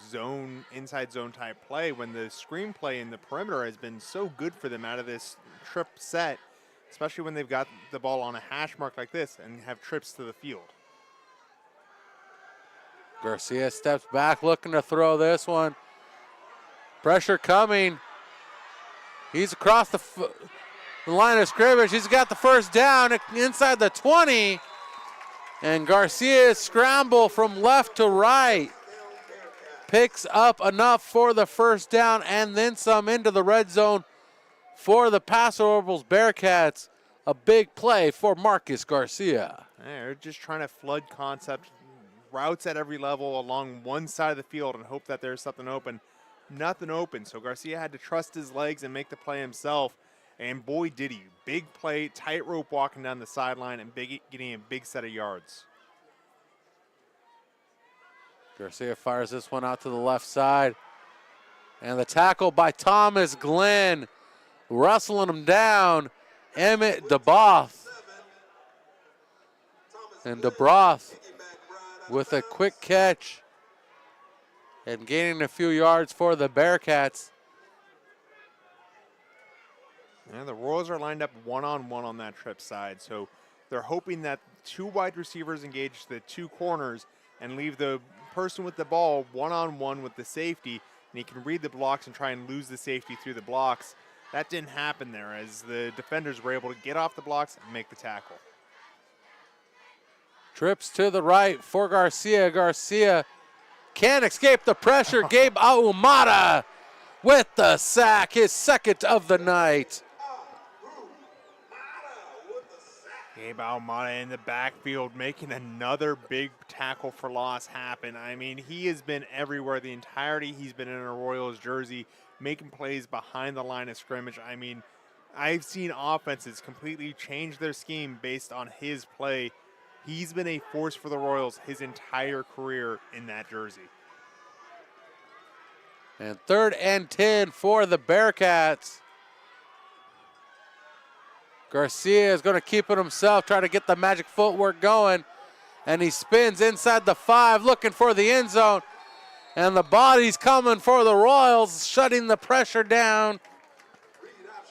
zone, inside zone type play when the screen play in the perimeter has been so good for them out of this trip set, especially when they've got the ball on a hash mark like this and have trips to the field. Garcia steps back looking to throw this one. Pressure coming. He's across the line of scrimmage. He's got the 1st down inside the 20. And Garcia scramble from left to right. Picks up enough for the 1st down and then some into the red zone for the Paso Robles Bearcats. A big play for Marcus Garcia. They're just trying to flood concept routes at every level along one side of the field and hope that there's something open. Nothing open, so Garcia had to trust his legs and make the play himself. And boy, did he. Big play, tightrope walking down the sideline and getting a big set of yards. Garcia fires this one out to the left side. And the tackle by Thomas Glenn, wrestling him down. Emmett DeBroth. And DeBroth with a quick catch and gaining a few yards for the Bearcats. And the Royals are lined up one-on-one on that trip side, so they're hoping that 2 wide receivers engage the 2 corners and leave the person with the ball one-on-one with the safety, and he can read the blocks and try and lose the safety through the blocks. That didn't happen there, as the defenders were able to get off the blocks and make the tackle. Trips to the right for Garcia. Garcia can't escape the pressure. Gabe Ahumada with the sack, his second of the night. Gabe Ahumada in the backfield making another big tackle for loss happen. I mean, he has been everywhere the entirety he's been in a Royals jersey, making plays behind the line of scrimmage. I mean, I've seen offenses completely change their scheme based on his play. He's been a force for the Royals his entire career in that jersey. And 3rd and 10 for the Bearcats. Garcia is going to keep it himself, try to get the magic footwork going. And he spins inside the 5, looking for the end zone. And the body's coming for the Royals, shutting the pressure down.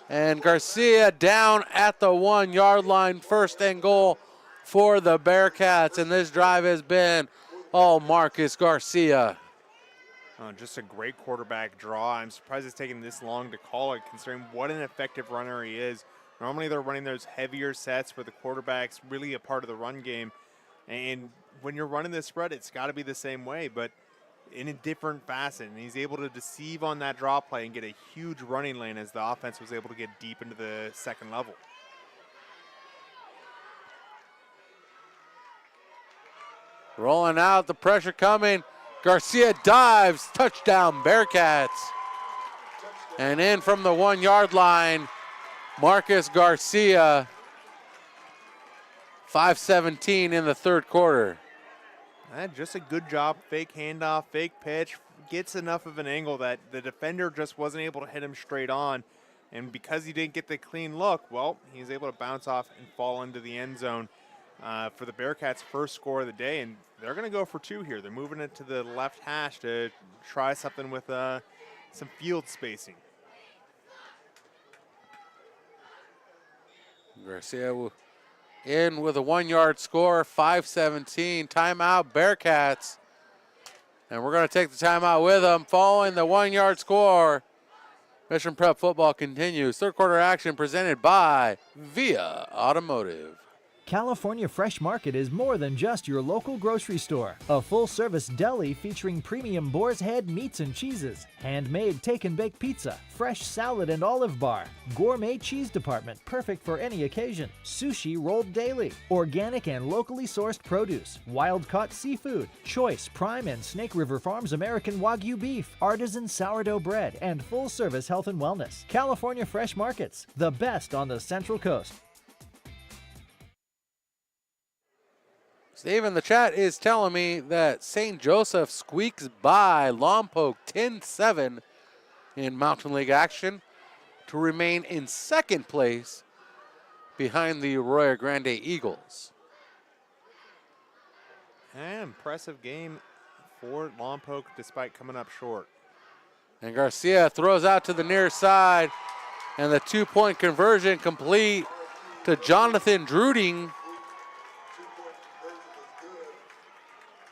And Garcia down at the 1-yard line, 1st and goal for the Bearcats. And this drive has been all Marcus Garcia. Just a great quarterback draw. I'm surprised it's taken this long to call it, considering what an effective runner he is. Normally they're running those heavier sets where the quarterback's really a part of the run game. And when you're running this spread, it's got to be the same way, but in a different facet. And he's able to deceive on that draw play and get a huge running lane as the offense was able to get deep into the second level. Rolling out, the pressure coming. Garcia dives, touchdown Bearcats. And in from the 1-yard line, Marcus Garcia, 5:17 in the 3rd quarter. Just a good job, fake handoff, fake pitch, gets enough of an angle that the defender just wasn't able to hit him straight on. And because he didn't get the clean look, well, he's able to bounce off and fall into the end zone for the Bearcats' first score of the day. And they're going to go for 2 here. They're moving it to the left hash to try something with some field spacing. Garcia in with a 1-yard score, 5:17. Timeout, Bearcats. And we're going to take the timeout with them. Following the 1-yard score, Mission Prep football continues. 3rd quarter action presented by Via Automotive. California Fresh Market is more than just your local grocery store. A full-service deli featuring premium boar's head meats and cheeses, handmade take-and-bake pizza, fresh salad and olive bar, gourmet cheese department perfect for any occasion, sushi rolled daily, organic and locally sourced produce, wild-caught seafood, choice Prime and Snake River Farms American Wagyu beef, artisan sourdough bread, and full-service health and wellness. California Fresh Markets, the best on the Central Coast. Steve in the chat is telling me that St. Joseph squeaks by Lompoc 10-7 in Mountain League action to remain in 2nd place behind the Arroyo Grande Eagles. An impressive game for Lompoc despite coming up short. And Garcia throws out to the near side, and the 2-point conversion complete to Jonathan Druding.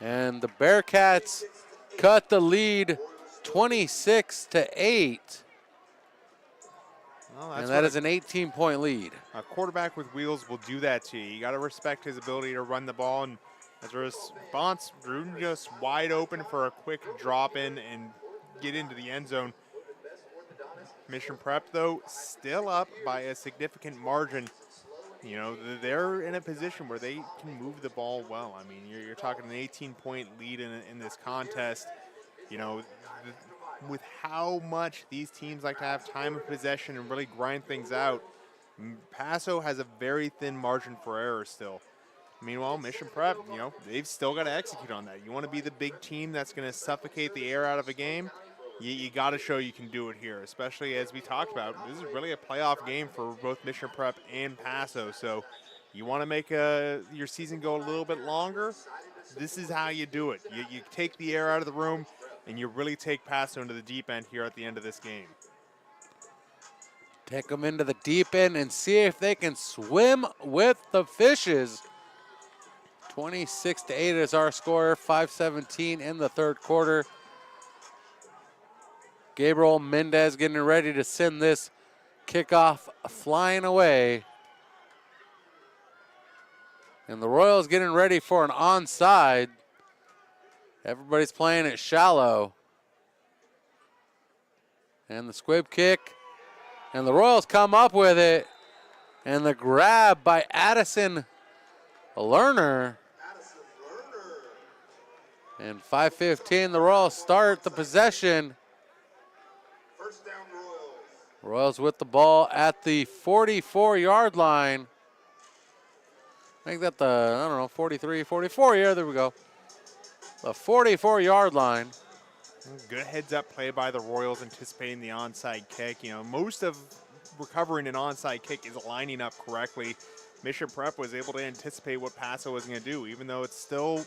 And the Bearcats cut the lead 26-8. Well, and that is an 18-point lead. A quarterback with wheels will do that to you. You got to respect his ability to run the ball. And as a response, Druden just wide open for a quick drop in and get into the end zone. Mission Prep, though, still up by a significant margin. You know, they're in a position where they can move the ball well. I mean, you're talking an 18-point lead in this contest. You know, with how much these teams like to have time of possession and really grind things out, Paso has a very thin margin for error still. Meanwhile, Mission Prep, you know, they've still got to execute on that. You want to be the big team that's going to suffocate the air out of a game, you got to show you can do it here, especially as we talked about. This is really a playoff game for both Mission Prep and Paso. So you want to make your season go a little bit longer, this is how you do it. You take the air out of the room, and you really take Paso into the deep end here at the end of this game. Take them into the deep end and see if they can swim with the fishes. 26-8 is our score, 5:17 in the third quarter. Gabriel Mendez getting ready to send this kickoff flying away. And the Royals getting ready for an onside. Everybody's playing it shallow. And the squib kick. And the Royals come up with it. And the grab by Addison Lerner. And 5:15, the Royals start the possession. First down, Royals. Royals with the ball at the 44-yard line. Make that the, 43, 44, yeah, there we go. The 44-yard line. Good heads-up play by the Royals anticipating the onside kick. Most of recovering an onside kick is lining up correctly. Mission Prep was able to anticipate what Paso was going to do, even though it's still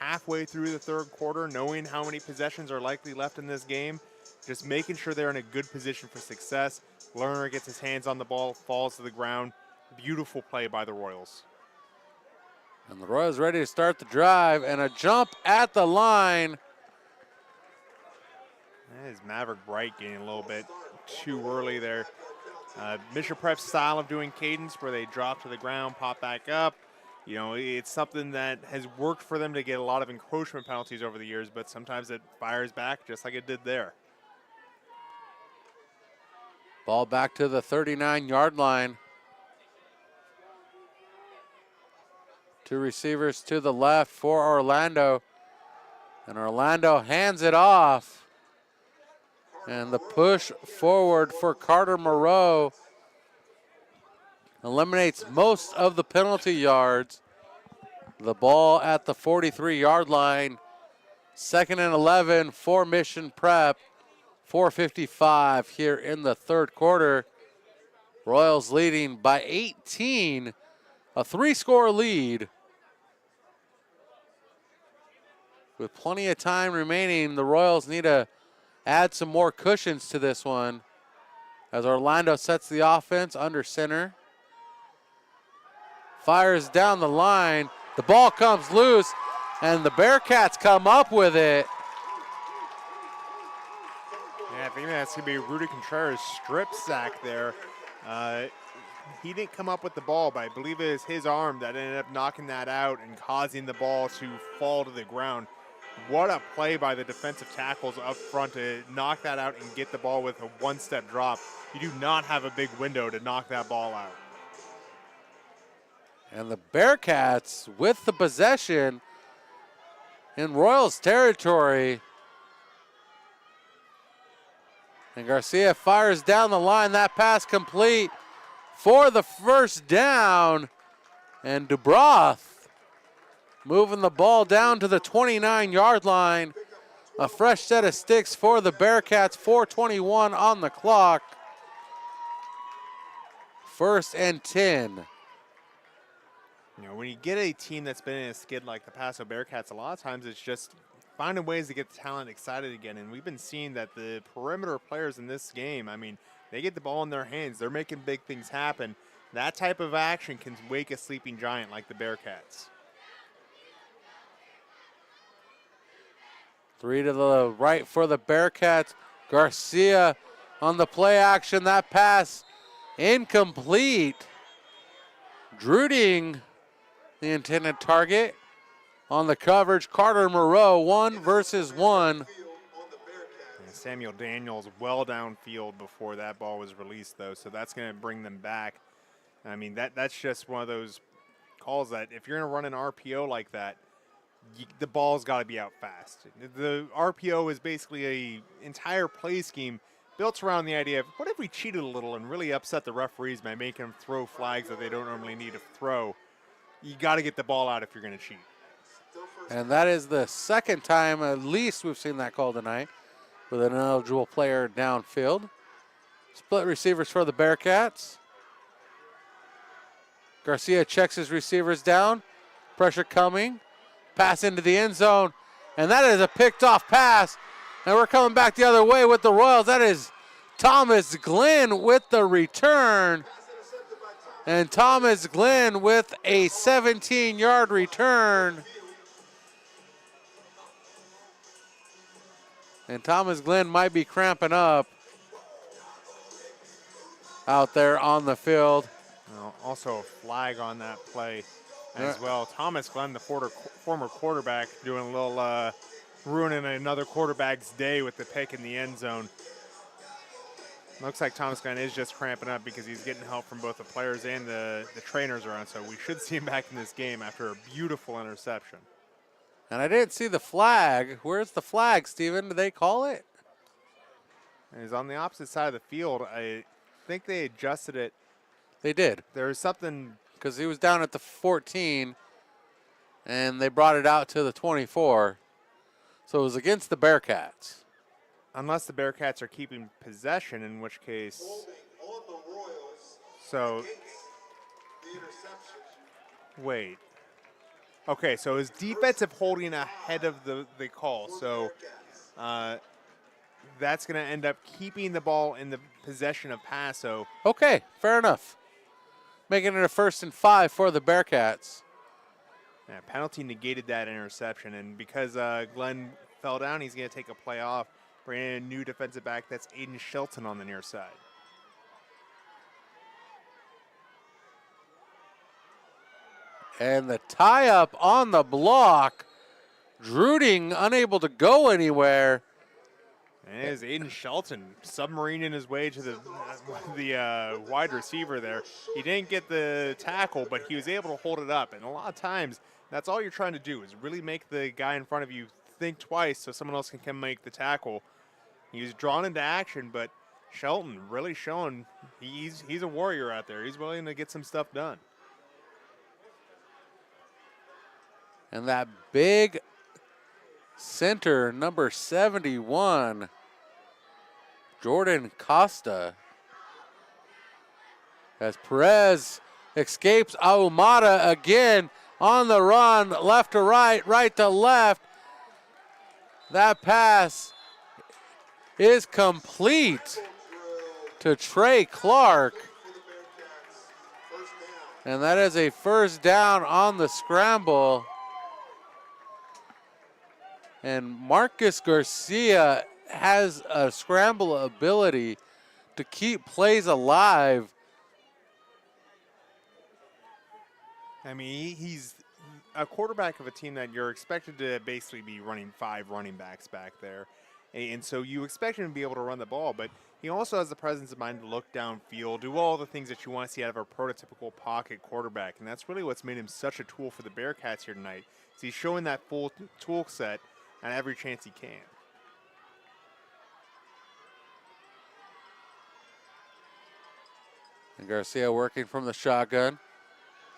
halfway through the third quarter, knowing how many possessions are likely left in this game, just making sure they're in a good position for success. Lerner gets his hands on the ball, falls to the ground. Beautiful play by the Royals. And the Royals ready to start the drive, and a jump at the line. That is Maverick Bright getting a little bit too early there. Mission Prep's style of doing cadence where they drop to the ground, pop back up. It's something that has worked for them to get a lot of encroachment penalties over the years, but sometimes it fires back just like it did there. Ball back to the 39-yard line. Two receivers to the left for Orlando. And Orlando hands it off. And the push forward for Carter Moreau eliminates most of the penalty yards. The ball at the 43-yard line. 2nd and 11 for Mission Prep. 4:55 here in the third quarter. Royals leading by 18. A 3-score lead. With plenty of time remaining, the Royals need to add some more cushions to this one as Orlando sets the offense under center. Fires down the line. The ball comes loose, and the Bearcats come up with it. Yeah, I think that's going to be Rudy Contreras' strip sack there. He didn't come up with the ball, but I believe it was his arm that ended up knocking that out and causing the ball to fall to the ground. What a play by the defensive tackles up front to knock that out and get the ball with a one-step drop. You do not have a big window to knock that ball out. And the Bearcats with the possession in Royals territory. And Garcia fires down the line. That pass complete for the first down. And Dubroth moving the ball down to the 29-yard line. A fresh set of sticks for the Bearcats. 4:21 on the clock. 1st and 10. When you get a team that's been in a skid like the Paso Bearcats, a lot of times it's just finding ways to get the talent excited again. And we've been seeing that the perimeter players in this game, they get the ball in their hands. They're making big things happen. That type of action can wake a sleeping giant like the Bearcats. 3 to the right for the Bearcats. Garcia on the play action. That pass incomplete. Druding, the intended target. On the coverage, Carter Moreau, 1 versus 1. And Samuel Daniels well downfield before that ball was released, though, so that's going to bring them back. That's just one of those calls that if you're going to run an RPO like that, the ball's got to be out fast. The RPO is basically an entire play scheme built around the idea of what if we cheated a little and really upset the referees by making them throw flags that they don't normally need to throw. You got to get the ball out if you're going to cheat. And that is the second time at least we've seen that call tonight with an ineligible player downfield. Split receivers for the Bearcats. Garcia checks his receivers down. Pressure coming. Pass into the end zone. And that is a picked off pass. And we're coming back the other way with the Royals. That is Thomas Glenn with the return. And Thomas Glenn with a 17-yard return. And Thomas Glenn might be cramping up out there on the field. Well, also a flag on that play as well. Thomas Glenn, the former quarterback, doing a little ruining another quarterback's day with the pick in the end zone. Looks like Thomas Glenn is just cramping up because he's getting help from both the players and the trainers around, so we should see him back in this game after a beautiful interception. And I didn't see the flag. Where's the flag, Steven? Did they call it? He's on the opposite side of the field. I think they adjusted it. They did. There was something. Because he was down at the 14, and they brought it out to the 24. So it was against the Bearcats. Unless the Bearcats are keeping possession, in which case. So. Wait. Okay, so his defensive holding ahead of the call. So that's going to end up keeping the ball in the possession of Paso. Okay, fair enough. Making it a 1st and 5 for the Bearcats. Yeah, penalty negated that interception, and because Glenn fell down, he's going to take a play off. Bringing in a new defensive back, that's Aiden Shelton on the near side. And the tie-up on the block. Druding unable to go anywhere. And it is Aiden Shelton submarining his way to the wide receiver there. He didn't get the tackle, but he was able to hold it up. And a lot of times, that's all you're trying to do is really make the guy in front of you think twice so someone else can come make the tackle. He was drawn into action, but Shelton really showing he's a warrior out there. He's willing to get some stuff done. And that big center, number 71, Jordan Costa, as Perez escapes Ahumada again on the run, left to right, right to left. That pass is complete to Trey Clark. And that is a 1st down on the scramble. And Marcus Garcia has a scramble ability to keep plays alive. I mean, he's a quarterback of a team that you're expected to basically be running 5 running backs back there. And so you expect him to be able to run the ball, but he also has the presence of mind to look downfield, do all the things that you want to see out of a prototypical pocket quarterback. And that's really what's made him such a tool for the Bearcats here tonight. So he's showing that full tool set on every chance he can. And Garcia working from the shotgun.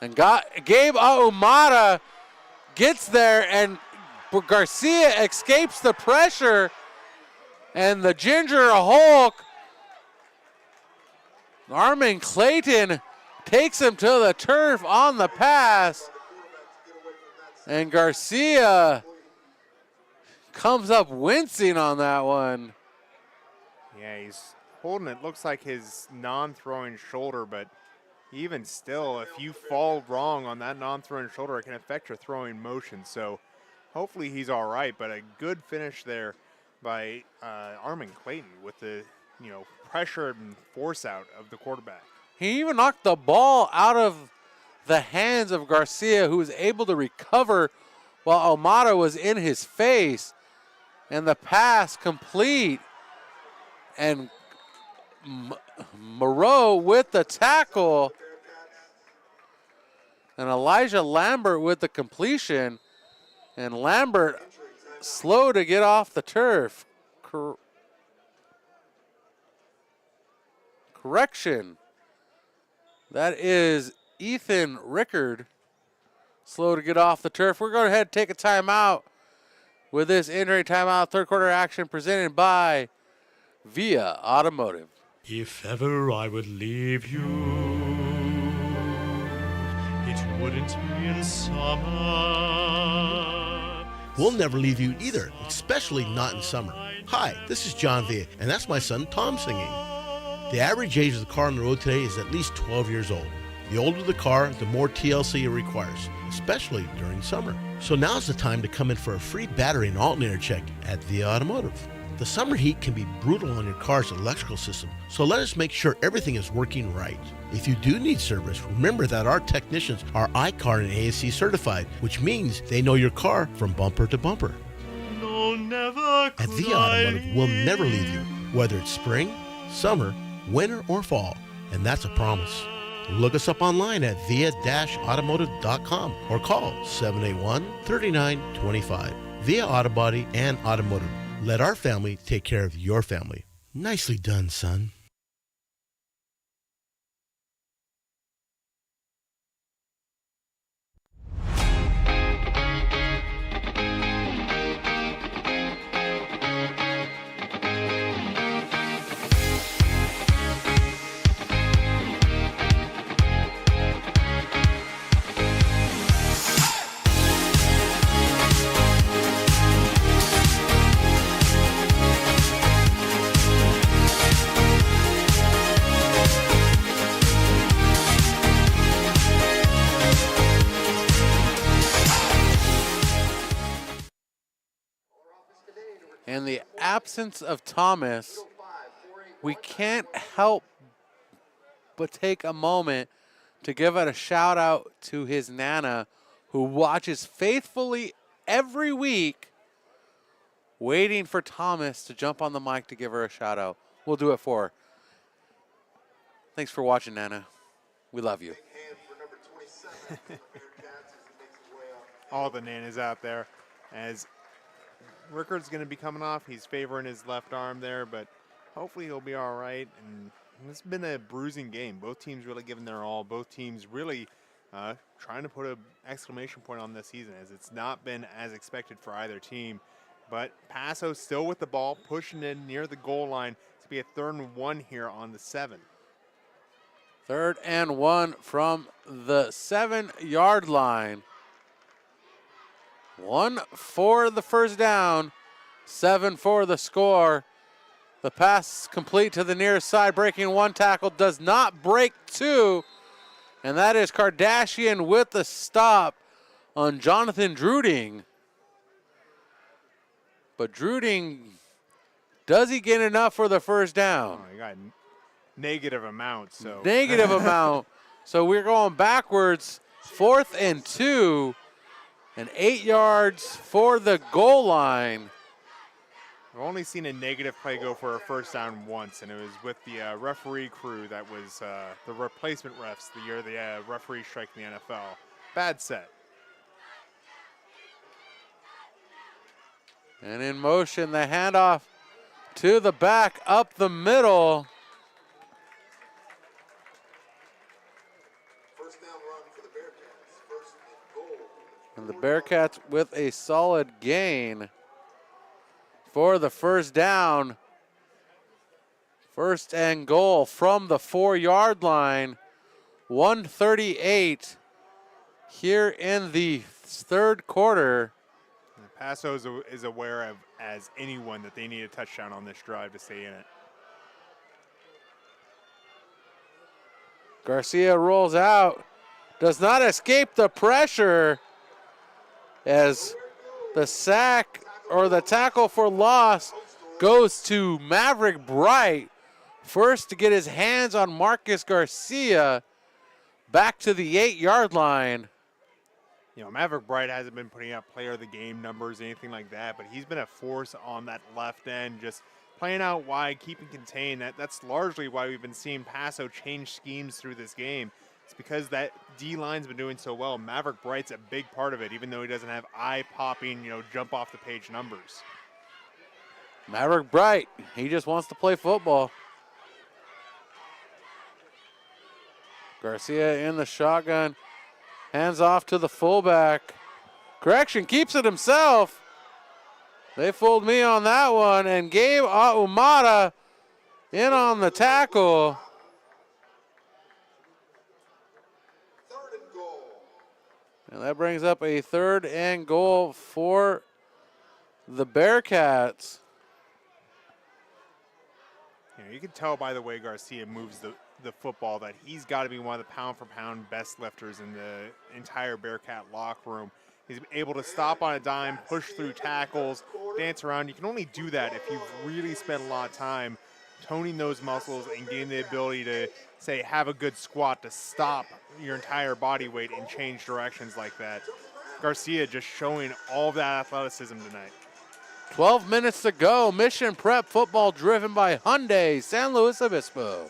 And Gabe Ahumada gets there, and Garcia escapes the pressure. And the Ginger Hulk, Armin Clayton, takes him to the turf on the pass. And Garcia comes up wincing on that one. Yeah, he's holding it. Looks like his non-throwing shoulder, but even still, if you fall wrong on that non-throwing shoulder, it can affect your throwing motion. So hopefully he's all right, but a good finish there by Armin Clayton with the pressure and force out of the quarterback. He even knocked the ball out of the hands of Garcia, who was able to recover while Ahumada was in his face. And the pass complete. And Moreau with the tackle. And Elijah Lambert with the completion. And Lambert slow to get off the turf. Correction. That is Ethan Rickard. Slow to get off the turf. We're going to ahead and take a timeout with this injury timeout. 3rd quarter action presented by Via Automotive. If ever I would leave you, it wouldn't be in summer. We'll never leave you either, especially not in summer. Hi, this is John Villa, and that's my son Tom singing. The average age of the car on the road today is at least 12 years old. The older the car, the more TLC it requires, especially during summer. So now's the time to come in for a free battery and alternator check at Via Automotive. The summer heat can be brutal on your car's electrical system, so let us make sure everything is working right. If you do need service, remember that our technicians are iCar and ASC certified, which means they know your car from bumper to bumper. No, never At Via Automotive, we'll never leave you, whether it's spring, summer, winter, or fall, and that's a promise. Look us up online at via-automotive.com or call 781-3925. Via Auto Body and Automotive. Let our family take care of your family. Nicely done, son. In the absence of Thomas, we can't help but take a moment to give it a shout out to his Nana, who watches faithfully every week, waiting for Thomas to jump on the mic to give her a shout out. We'll do it for her. Thanks for watching, Nana. We love you. All the Nanas out there. As Rickard's going to be coming off, he's favoring his left arm there, but hopefully he'll be all right. And it's been a bruising game. Both teams really giving their all. Both teams really trying to put an exclamation point on this season, as it's not been as expected for either team. But Paso still with the ball, pushing in near the goal line to be a 3rd and 1 here on the 7. 3rd and 1 from the 7-yard line. 1 for the first down, 7 for the score. The pass complete to the near side, breaking 1 tackle, does not break 2. And that is Kardashian with the stop on Jonathan Druding. But Druding, does he get enough for the first down? Oh, he got negative amount. So negative amount. So we're going backwards. 4th and 2. And 8 yards for the goal line. I've only seen a negative play go for a first down once, and it was with the referee crew that was the replacement refs the year the referee strike in the NFL. Bad set. And in motion, the handoff to the back, up the middle. First down run for the Bearcats. First and goal. And the Bearcats with a solid gain for the first down. 1st and goal from the 4-yard line. 1:38 here in the 3rd quarter. Paso is aware of, as anyone, that they need a touchdown on this drive to stay in it. Garcia rolls out, does not escape the pressure as the sack or the tackle for loss goes to Maverick Bright. First to get his hands on Marcus Garcia, back to the 8-yard line. You know, Maverick Bright hasn't been putting up player of the game numbers, anything like that, but he's been a force on that left end, just playing out wide, keeping contained. That's largely why we've been seeing Paso change schemes through this game. It's because that D-line's been doing so well. Maverick Bright's a big part of it, even though he doesn't have eye-popping, jump off the page numbers. Maverick Bright, he just wants to play football. Garcia in the shotgun. Hands off to the fullback. Correction, keeps it himself. They fooled me on that one. And Gabe Ahumada in on the tackle. 3rd and goal. And that brings up a 3rd and goal for the Bearcats. You can tell by the way Garcia moves the football that he's got to be one of the pound-for-pound best lifters in the entire Bearcat locker room. He's able to stop on a dime, push through tackles, dance around. You can only do that if you've really spent a lot of time toning those muscles and getting the ability to, say, have a good squat to stop your entire body weight and change directions like that. Garcia just showing all of that athleticism tonight. 12 minutes to go. Mission Prep football driven by Hyundai San Luis Obispo.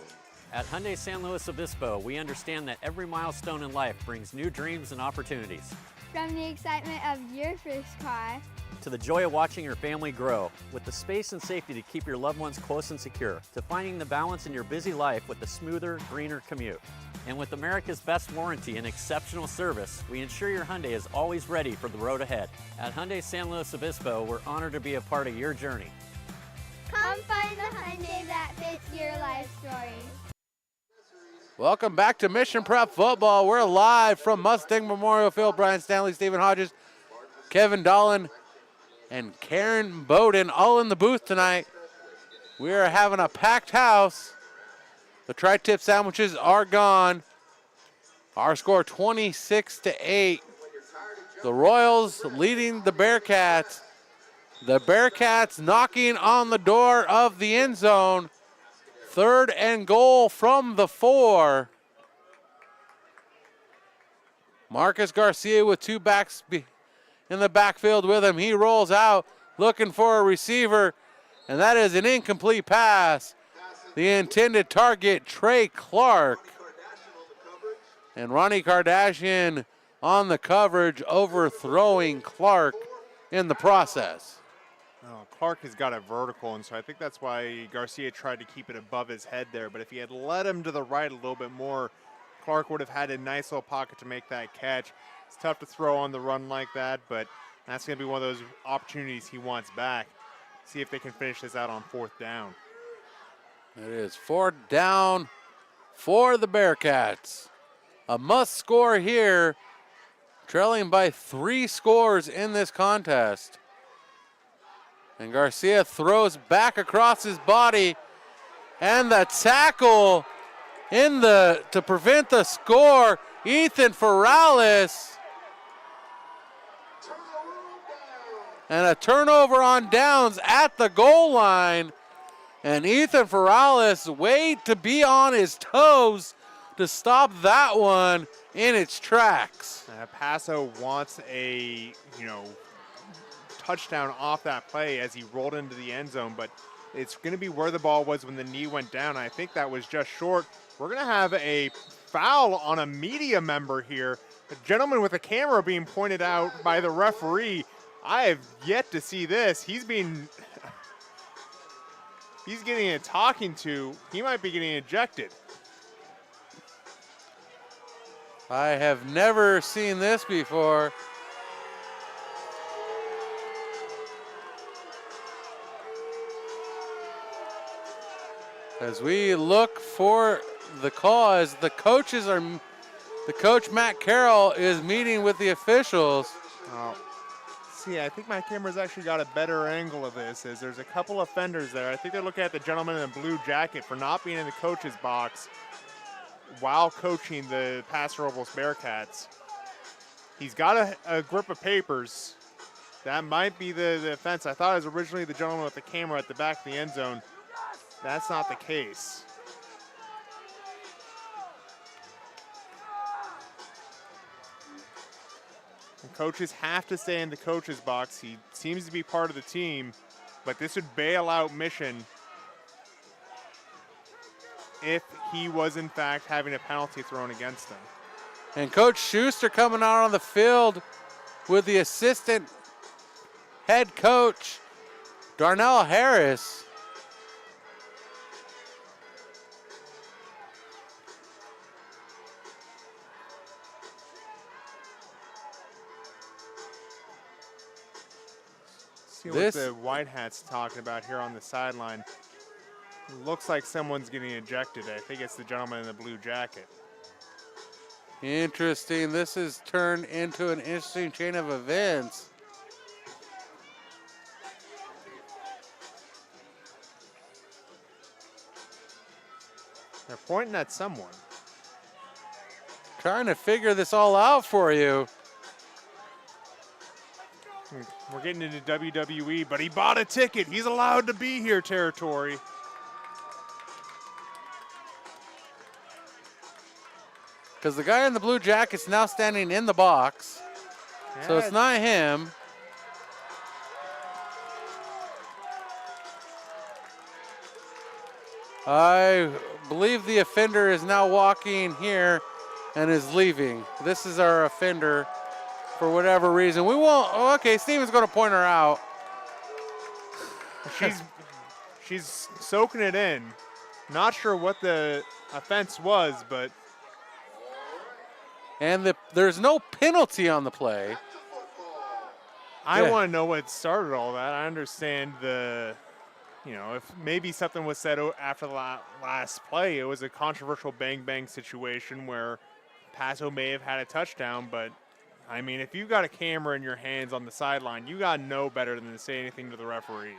At Hyundai San Luis Obispo, we understand that every milestone in life brings new dreams and opportunities. From the excitement of your first car To the joy of watching your family grow, with the space and safety to keep your loved ones close and secure, to finding the balance in your busy life with a smoother, greener commute. And with America's best warranty and exceptional service, we ensure your Hyundai is always ready for the road ahead. At Hyundai San Luis Obispo, we're honored to be a part of your journey. come find the Hyundai that fits your life story. Welcome back to Mission Prep football. We're live from Mustang Memorial Field. Brian Stanley, Stephen Hodges, Kevin Dolan, and Karen Bowden all in the booth tonight. We are having a packed house. The tri-tip sandwiches are gone. Our score 26-8. The Royals leading the Bearcats. The Bearcats knocking on the door of the end zone. 3rd and goal from the 4. Marcus Garcia with 2 backs in the backfield with him. He rolls out looking for a receiver, and that is an incomplete pass. The intended target, Trey Clark. And Ronnie Kardashian on the coverage, overthrowing Clark in the process. Oh, Clark has got it vertical, and so I think that's why Garcia tried to keep it above his head there. But if he had led him to the right a little bit more, Clark would have had a nice little pocket to make that catch. It's tough to throw on the run like that, but that's going to be one of those opportunities he wants back. See if they can finish this out on 4th down. It is 4th down for the Bearcats. A must score here, trailing by 3 scores in this contest. And Garcia throws back across his body, and the tackle to prevent the score, Ethan Ferralis. And a turnover on downs at the goal line. And Ethan Ferralis wait to be on his toes to stop that one in its tracks. Paso wants a, touchdown off that play as he rolled into the end zone, but it's going to be where the ball was when the knee went down. I think that was just short. We're going to have a foul on a media member here. A gentleman with a camera being pointed out by the referee. I have yet to see this. He's getting a talking to. He might be getting ejected. I have never seen this before. As we look for the cause, the coach Matt Carroll is meeting with the officials. Oh. See, I think my camera's actually got a better angle of this, as there's a couple of offenders there. I think they're looking at the gentleman in the blue jacket for not being in the coach's box while coaching the Paso Robles Bearcats. He's got a grip of papers. That might be the offense. I thought it was originally the gentleman with the camera at the back of the end zone. That's not the case. And coaches have to stay in the coach's box. He seems to be part of the team, but this would bail out Mission if he was in fact having a penalty thrown against him. And Coach Schuster coming out on the field with the assistant head coach, Darnell Harris. See what the White Hat's talking about here on the sideline. Looks like someone's getting ejected. I think it's the gentleman in the blue jacket. Interesting. This has turned into an interesting chain of events. pointing at someone. Trying to figure this all out for you. We're getting into WWE, but he bought a ticket. He's allowed to be here territory. Because the guy in the blue jacket's now standing in the box. So it's not him. I believe the offender is now walking here and is leaving. This is our offender for whatever reason. We won't, oh, okay, Steven's gonna point her out. She's soaking it in. Not sure what the offense was, but. And there's no penalty on the play. I want to know what started all that. I understand if maybe something was said after the last play, it was a controversial bang-bang situation where Paso may have had a touchdown, but, I mean, if you got a camera in your hands on the sideline, you got to know better than to say anything to the referees.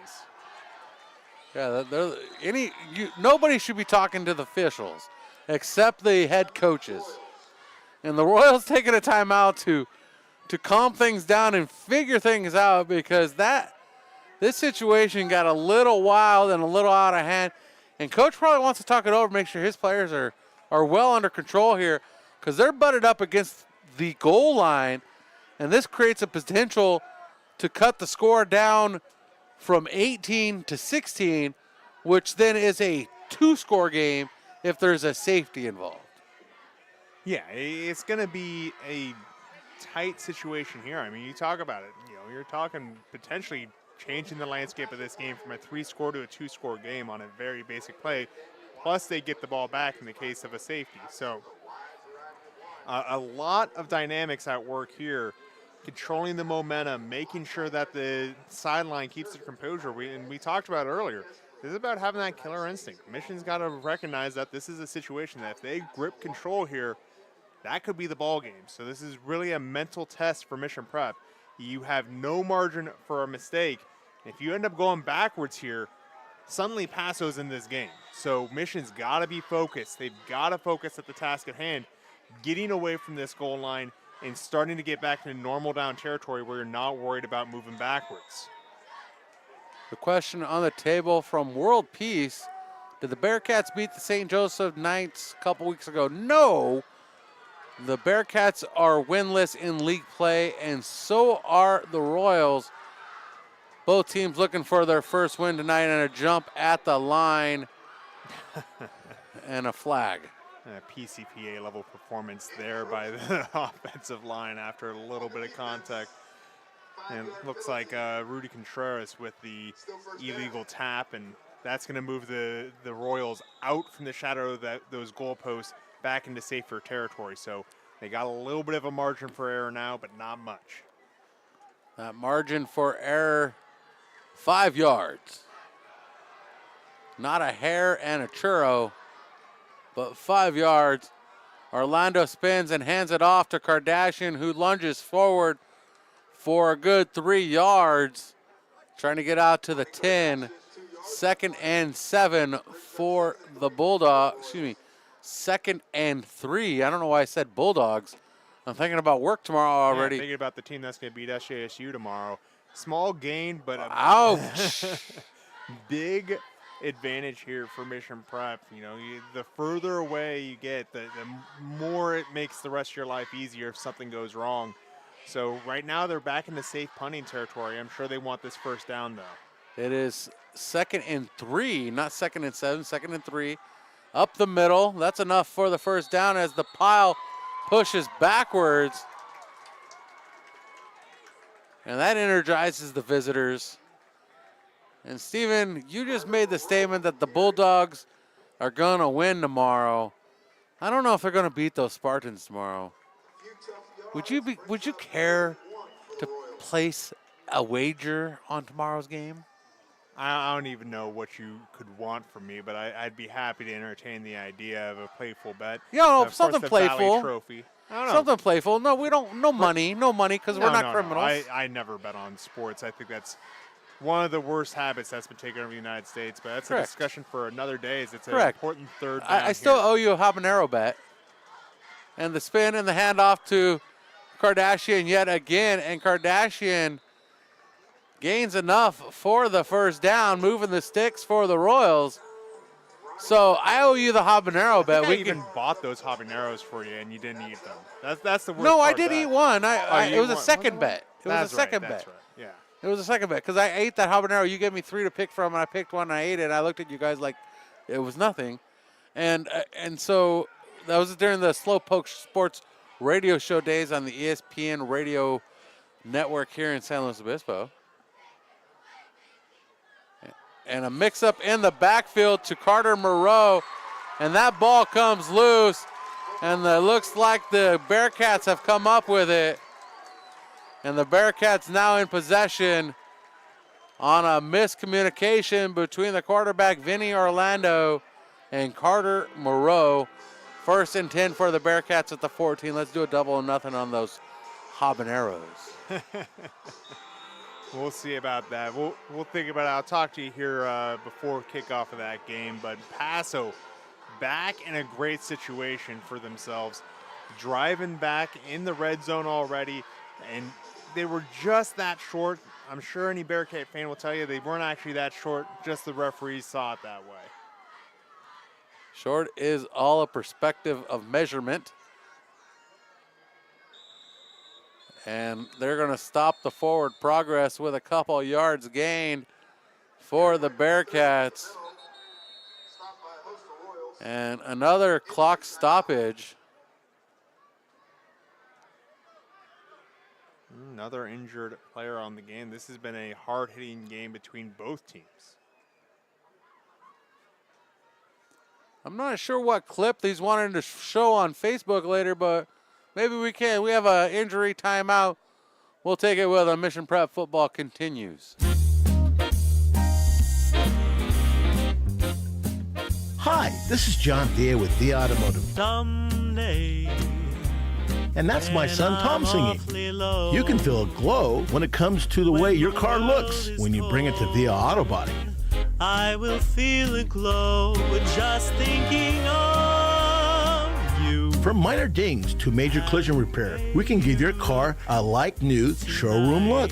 Yeah, nobody should be talking to the officials except the head coaches. And the Royals taking a timeout to calm things down and figure things out because this situation got a little wild and a little out of hand. And Coach probably wants to talk it over, make sure his players are well under control here because they're butted up against the goal line. And this creates a potential to cut the score down from 18 to 16, which then is a 2-score game if there's a safety involved. Yeah, it's going to be a tight situation here. I mean, you talk about it. You're talking potentially changing the landscape of this game from a 3-score to a 2-score game on a very basic play. Plus, they get the ball back in the case of a safety. So, a lot of dynamics at work here, controlling the momentum, making sure that the sideline keeps the composure. We talked about it earlier. This is about having that killer instinct. Mission's got to recognize that this is a situation that if they grip control here, that could be the ball game. So this is really a mental test for Mission Prep. You have no margin for a mistake. If you end up going backwards here, suddenly Paso's in this game. So Mission's got to be focused. They've got to focus at the task at hand, getting away from this goal line and starting to get back into normal down territory where you're not worried about moving backwards. The question on the table from World Peace, did the Bearcats beat the St. Joseph Knights a couple weeks ago? No. The Bearcats are winless in league play, and so are the Royals. Both teams looking for their first win tonight and a jump at the line and a flag. A PCPA level performance there by the offensive line after a little bit of contact. And it looks like Rudy Contreras with the illegal tap, and that's going to move the Royals out from the shadow of those goalposts back into safer territory. So they got a little bit of a margin for error now, but not much. That margin for error, 5 yards. Not a hair and a churro, but 5 yards. Orlando spins and hands it off to Kardashian, who lunges forward for a good 3 yards. Trying to get out to the 10. 2nd and 7 for the Bulldogs. 2nd and 3. I don't know why I said Bulldogs. I'm thinking about work tomorrow already. Yeah, thinking about the team that's going to beat SJSU tomorrow. Small gain, but ouch. Big advantage here for Mission Prep. The further away you get, the more it makes the rest of your life easier if something goes wrong. So right now they're back in the safe punting territory. I'm sure they want this first down, though. It is 2nd and 3, not 2nd and 7, 2nd and 3. Up the middle. That's enough for the first down as the pile pushes backwards. And that energizes the visitors. And Steven, you just made the statement that the Bulldogs are going to win tomorrow. I don't know if they're going to beat those Spartans tomorrow. Would you care to place a wager on tomorrow's game? I don't even know what you could want from me, but I'd be happy to entertain the idea of a playful bet. Something playful. Valley Trophy. I don't know. Something playful. No, we don't. No money, because we're not criminals. I never bet on sports. I think that's one of the worst habits that's been taken over the United States, but that's a discussion for another day. It's an important third down I still owe you a habanero bet. And the spin and the handoff to Kardashian yet again, and Kardashian gains enough for the first down, moving the sticks for the Royals. So I owe you the habanero bet. We even bought those habaneros for you, and you didn't eat them. That's the worst No, part I did of that. eat one. It was a second bet. It was a second bet. That's right. Yeah. It was a second bet because I ate that habanero. You gave me 3 to pick from, and I picked one and I ate it. I looked at you guys like it was nothing, and so that was during the Slowpoke Sports radio show days on the ESPN radio network here in San Luis Obispo. And a mix-up in the backfield to Carter Moreau, and that ball comes loose, and it looks like the Bearcats have come up with it. And the Bearcats now in possession on a miscommunication between the quarterback, Vinny Orlando, and Carter Moreau. 1st and 10 for the Bearcats at the 14. Let's do a double-0 on those habaneros. We'll see about that. We'll think about it. I'll talk to you here before kickoff of that game. But Paso back in a great situation for themselves. Driving back in the red zone already, and they were just that short. I'm sure any Bearcat fan will tell you they weren't actually that short, just the referees saw it that way. Short is all a perspective of measurement. And they're going to stop the forward progress with a couple yards gained for the Bearcats. And another clock stoppage. Another injured player on the game. This has been a hard-hitting game between both teams. I'm not sure what clip he's wanting to show on Facebook later, but maybe we can. We have an injury timeout. We'll take it with Mission Prep Football continues. Hi, this is John Villa with Villa Automotive. Someday, and that's my son Tom singing. You can feel a glow when it comes to the way your car looks when you bring it to Villa Auto Body. I will feel a glow just thinking of you. From minor dings to major collision repair, we can give your car a like-new showroom look.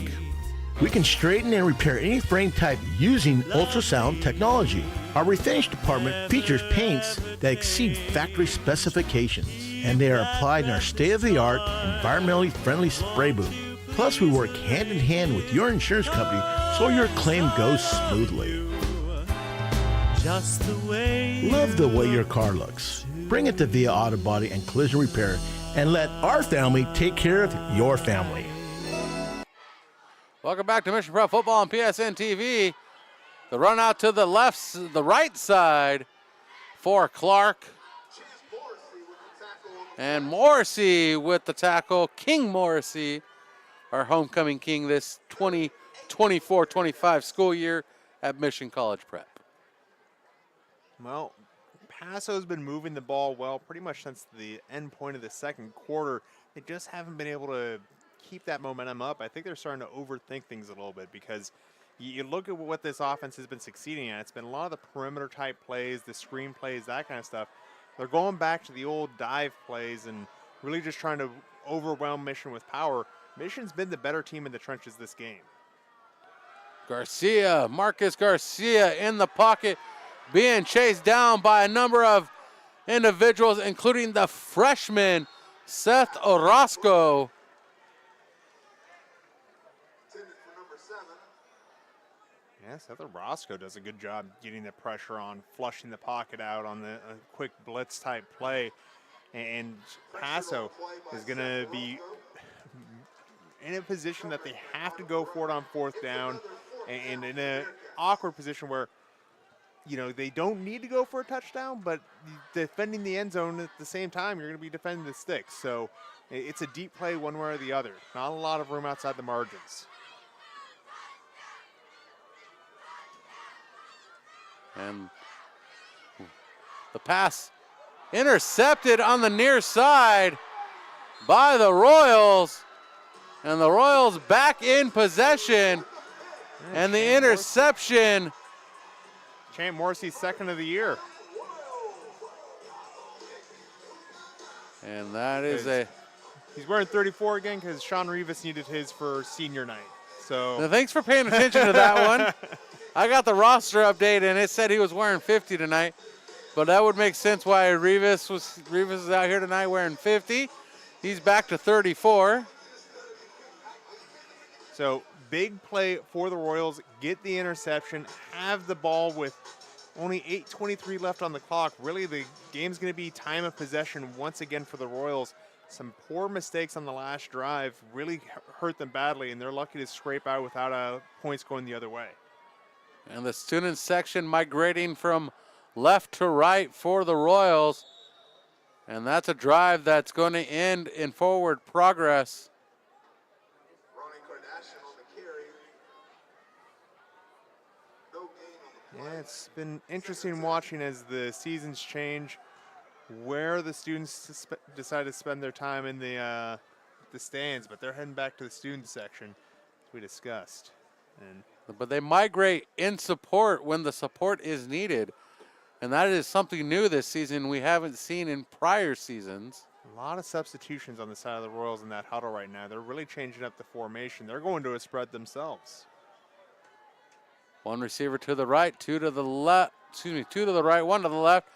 We can straighten and repair any frame type using ultrasound technology. Our refinish department features paints that exceed factory specifications, and they are applied in our state-of-the-art, environmentally friendly spray booth. Plus, we work hand-in-hand with your insurance company so your claim goes smoothly. Just the way Love the way your car looks. Bring it to Via Auto Body and Collision Repair and let our family take care of your family. Welcome back to Mission Prep Football on PSN TV. The run out to the right side for Clark. And Morrissey with the tackle. King Morrissey, our homecoming king this 2024-25 school year at Mission College Prep. Well, Paso's been moving the ball well pretty much since the end point of the second quarter. They just haven't been able to keep that momentum up. I think they're starting to overthink things a little bit because you look at what this offense has been succeeding at. It's been a lot of the perimeter type plays, the screen plays, that kind of stuff. They're going back to the old dive plays and really just trying to overwhelm Mission with power. Mission's been the better team in the trenches this game. Garcia, Marcus Garcia in the pocket, being chased down by a number of individuals, including the freshman, Seth Orozco. Yeah, Seth Orozco does a good job getting the pressure on, flushing the pocket out on the quick blitz type play. And Paso is going to be in a position that they have to go for it on fourth down, and in an awkward position where, you know, they don't need to go for a touchdown, but defending the end zone at the same time, you're going to be defending the sticks. So it's a deep play one way or the other. Not a lot of room outside the margins. And the pass intercepted on the near side by the Royals. And the Royals back in possession. And the interception. Champ Morrissey's second of the year. And that is a... He's wearing 34 again because Sean Rivas needed his for senior night. So Now, thanks for paying attention to that one. I got the roster update, and it said he was wearing 50 tonight. But that would make sense why Rivas is out here tonight wearing 50. He's back to 34. So big play for the Royals. Get the interception. Have the ball with only 8:23 left on the clock. Really, the game's going to be time of possession once again for the Royals. Some poor mistakes on the last drive really hurt them badly, and they're lucky to scrape out without points going the other way. And the student section migrating from left to right for the Royals. And that's a drive that's going to end in forward progress. Yeah, it's been interesting watching as the seasons change where the students decide to spend their time in the stands, but they're heading back to the student section, as we discussed. But they migrate in support when the support is needed. And that is something new this season we haven't seen in prior seasons. A lot of substitutions on the side of the Royals in that huddle right now. They're really changing up the formation. They're going to a spread themselves. One receiver to the right, two to the left, two to the right, one to the left.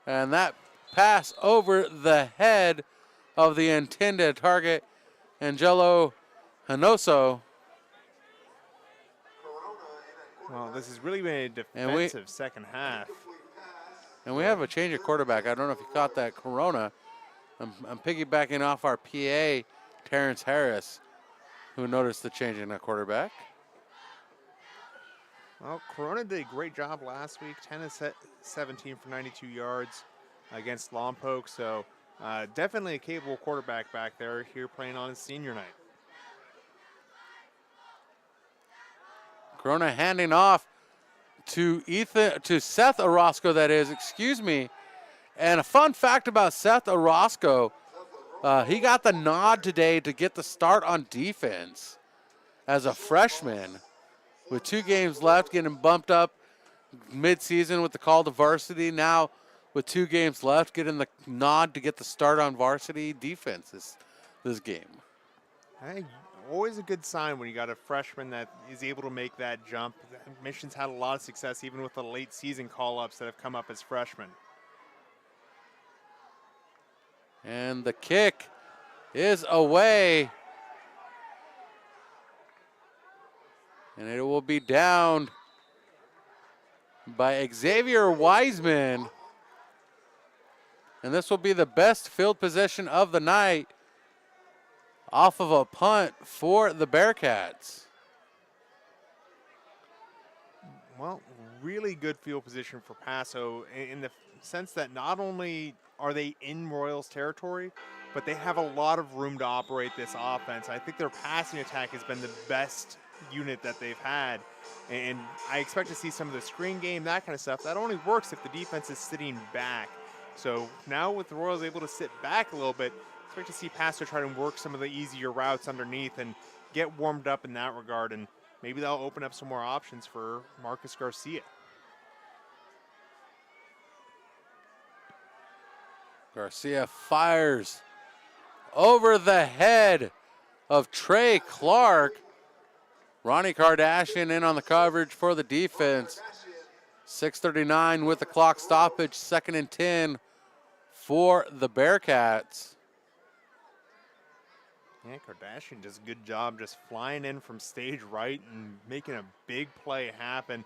And that pass over the head of the intended target, Angelo Hanoso. Well, this has really been a defensive second half. And we have a change of quarterback. I don't know if you caught that, Corona. I'm piggybacking off our PA, Terrence Harris, who noticed the change in the quarterback. Well, Corona did a great job last week, 10 of 17 for 92 yards against Lompoc. So definitely a capable quarterback back there here playing on his senior night. Corona handing off to Seth Orozco, that is, excuse me. And a fun fact about Seth Orozco, he got the nod today to get the start on defense as a freshman. With 2 games left, getting bumped up mid-season with the call to varsity. Now, with 2 games left, getting the nod to get the start on varsity defense this game. Hey, always a good sign when you got a freshman that is able to make that jump. Mission's had a lot of success even with the late season call-ups that have come up as freshmen. And the kick is away. And it will be downed by Xavier Wiseman. And this will be the best field position of the night off of a punt for the Bearcats. Well, really good field position for Paso in the sense that not only are they in Royals territory, but they have a lot of room to operate this offense. I think their passing attack has been the best unit that they've had, and I expect to see some of the screen game, that kind of stuff. That only works if the defense is sitting back. So now with the Royals able to sit back a little bit, expect to see Paso try to work some of the easier routes underneath and get warmed up in that regard, and maybe that'll open up some more options for Marcus Garcia. Garcia fires over the head of Trey Clark. Ronnie Kardashian in on the coverage for the defense. 6:39 with the clock stoppage, 2nd and 10 for the Bearcats. Yeah, Kardashian does a good job just flying in from stage right and making a big play happen.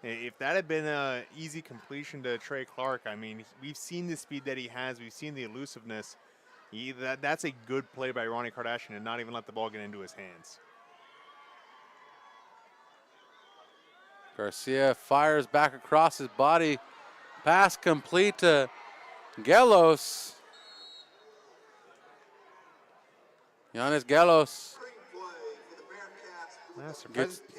If that had been an easy completion to Trey Clark, I mean, we've seen the speed that he has. We've seen the elusiveness. That's a good play by Ronnie Kardashian to not even let the ball get into his hands. Garcia fires back across his body. Pass complete to Gelos. Giannis Gelos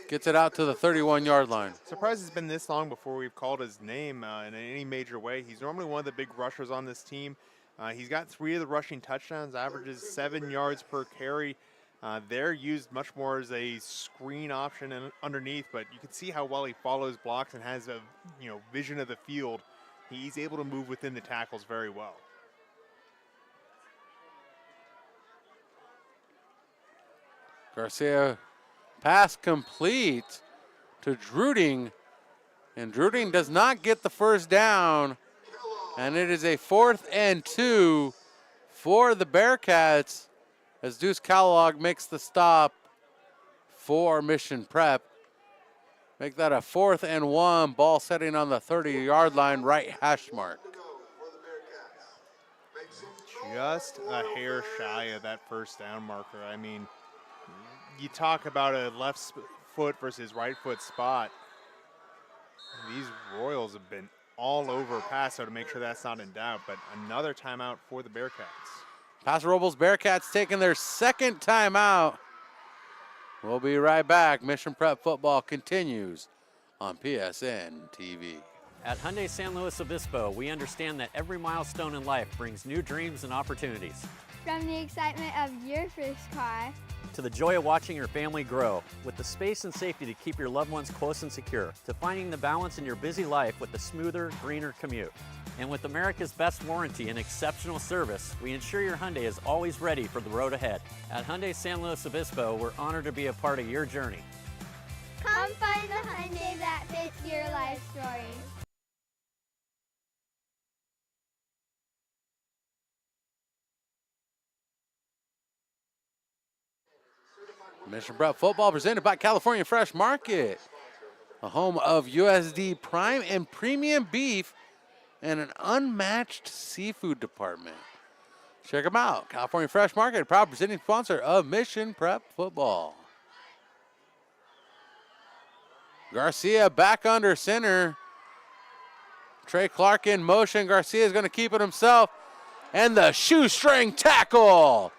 gets it out to the 31-yard line. Surprised it's been this long before we've called his name in any major way. He's normally one of the big rushers on this team. He's got 3 of the rushing touchdowns, averages 7 yards per carry. They're used much more as a screen option and underneath, but you can see how well he follows blocks and has a vision of the field. He's able to move within the tackles very well. Garcia, pass complete to Druding, and Druding does not get the first down, and it is a 4th and 2 for the Bearcats as Deuce Kellogg makes the stop for Mission Prep. Make that a 4th and 1, ball setting on the 30-yard line, right hash mark. Just a hair shy of that first down marker. I mean, you talk about a left foot versus right foot spot. These Royals have been all over Paso to make sure that's not in doubt, but another timeout for the Bearcats. Paso Robles Bearcats taking their second timeout. We'll be right back. Mission Prep football continues on PSN TV. At Hyundai San Luis Obispo, we understand that every milestone in life brings new dreams and opportunities. From the excitement of your first car To the joy of watching your family grow, with the space and safety to keep your loved ones close and secure, to finding the balance in your busy life with a smoother, greener commute. And with America's best warranty and exceptional service, we ensure your Hyundai is always ready for the road ahead. At Hyundai San Luis Obispo, we're honored to be a part of your journey. Come find the Hyundai that fits your life story. Mission Prep football presented by California Fresh Market, a home of USD prime and premium beef and an unmatched seafood department. Check them out. California Fresh Market, a proud presenting sponsor of Mission Prep football. Garcia back under center. Trey Clark in motion. Garcia is going to keep it himself. And the shoestring tackle.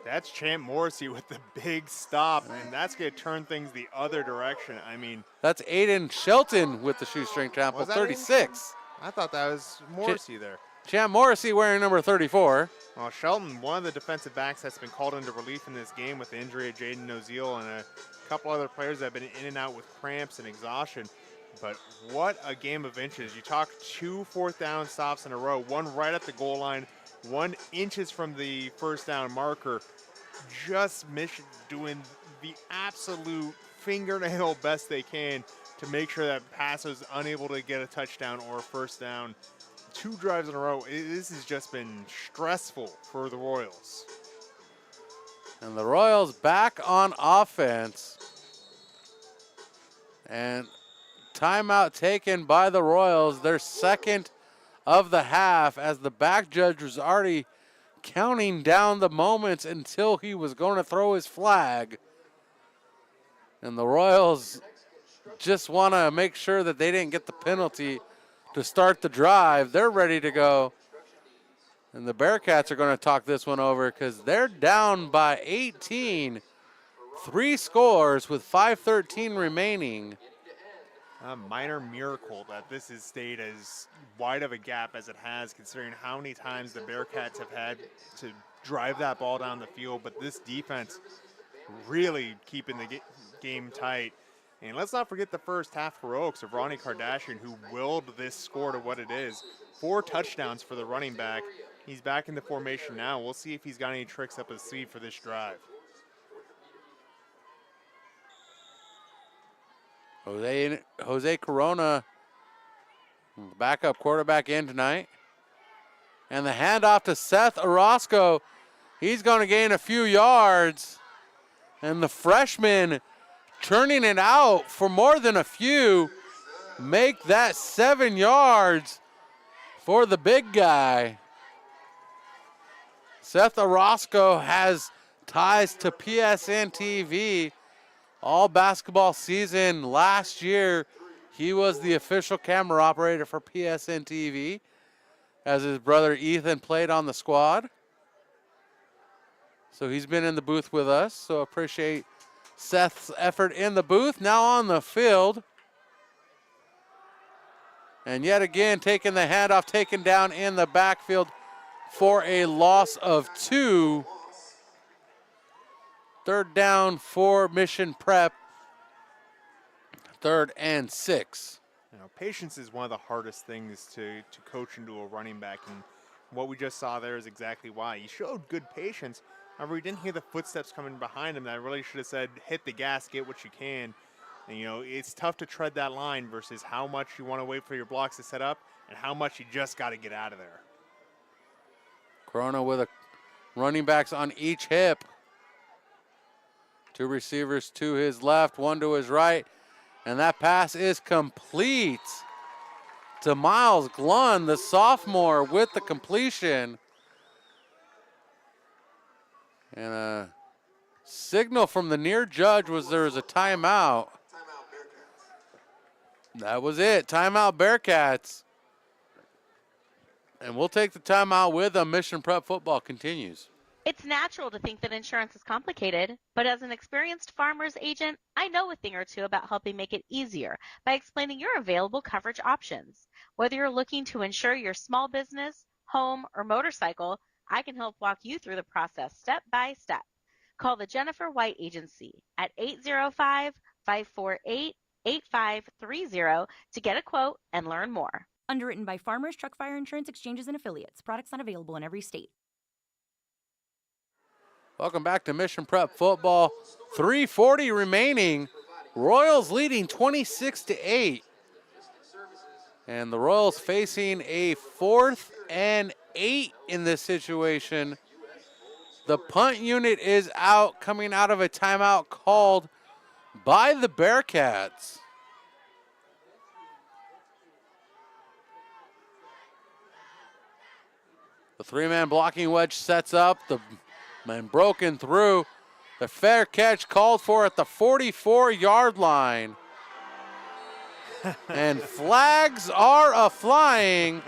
That's Champ Morrissey with the big stop, and that's going to turn things the other direction. I mean, that's Aiden Shelton with the shoestring tackle, 36. I thought that was Morrissey there. Champ Morrissey wearing number 34. Well, Shelton, one of the defensive backs that's been called into relief in this game with the injury of Jaden Noziel and a couple other players that have been in and out with cramps and exhaustion. But what a game of inches. You talk 2 4th down stops in a row, one right at the goal line, 1 inches from the first down marker. Just Mission doing the absolute fingernail best they can to make sure that Paso's unable to get a touchdown or a first down. 2 drives in a row. This has just been stressful for the Royals. And the Royals back on offense. And timeout taken by the Royals, their second of the half, as the back judge was already counting down the moments until he was going to throw his flag. And the Royals just want to make sure that they didn't get the penalty to start the drive. They're ready to go. And the Bearcats are going to talk this one over because they're down by 18. 3 scores with 5:13 remaining. A minor miracle that this has stayed as wide of a gap as it has, considering how many times the Bearcats have had to drive that ball down the field. But this defense really keeping the game tight. And let's not forget the first half heroics of Ronnie Kardashian, who willed this score to what it is. 4 touchdowns for the running back. He's back in the formation now. We'll see if he's got any tricks up his sleeve for this drive. Jose Corona, backup quarterback in tonight. And the handoff to Seth Orozco. He's going to gain a few yards. And the freshman turning it out for more than a few. Make that 7 yards for the big guy. Seth Orozco has ties to PSNtv all basketball season. Last year, he was the official camera operator for PSNtv as his brother Ethan played on the squad. So he's been in the booth with us. So appreciate Seth's effort in the booth. Now on the field. And yet again, taking the handoff, taken down in the backfield for a loss of 2. Third down for Mission Prep. 3rd and 6. You know, patience is one of the hardest things to coach into a running back, and what we just saw there is exactly why. He showed good patience. However, he didn't hear the footsteps coming behind him. That really should have said, hit the gas, get what you can. And, you know, it's tough to tread that line versus how much you want to wait for your blocks to set up and how much you just got to get out of there. Corona with a running backs on each hip. 2 receivers to his left, 1 to his right. And that pass is complete to Miles Glunn, the sophomore, with the completion. And a signal from the near judge was there was a timeout. That was it, timeout Bearcats. And we'll take the timeout with them. Mission Prep football continues. It's natural to think that insurance is complicated, but as an experienced farmer's agent, I know a thing or two about helping make it easier by explaining your available coverage options. Whether you're looking to insure your small business, home, or motorcycle, I can help walk you through the process step by step. Call the Jennifer White Agency at 805-548-8530 to get a quote and learn more. Underwritten by Farmers Truck Fire Insurance Exchanges and Affiliates. Products not available in every state. Welcome back to Mission Prep football. 3:40 remaining. Royals leading 26-8. And the Royals facing a 4th and 8 in this situation. The punt unit is out, coming out of a timeout called by the Bearcats. The 3-man blocking wedge sets up. The man broken through. The fair catch called for at the 44-yard line. And flags are a-flying.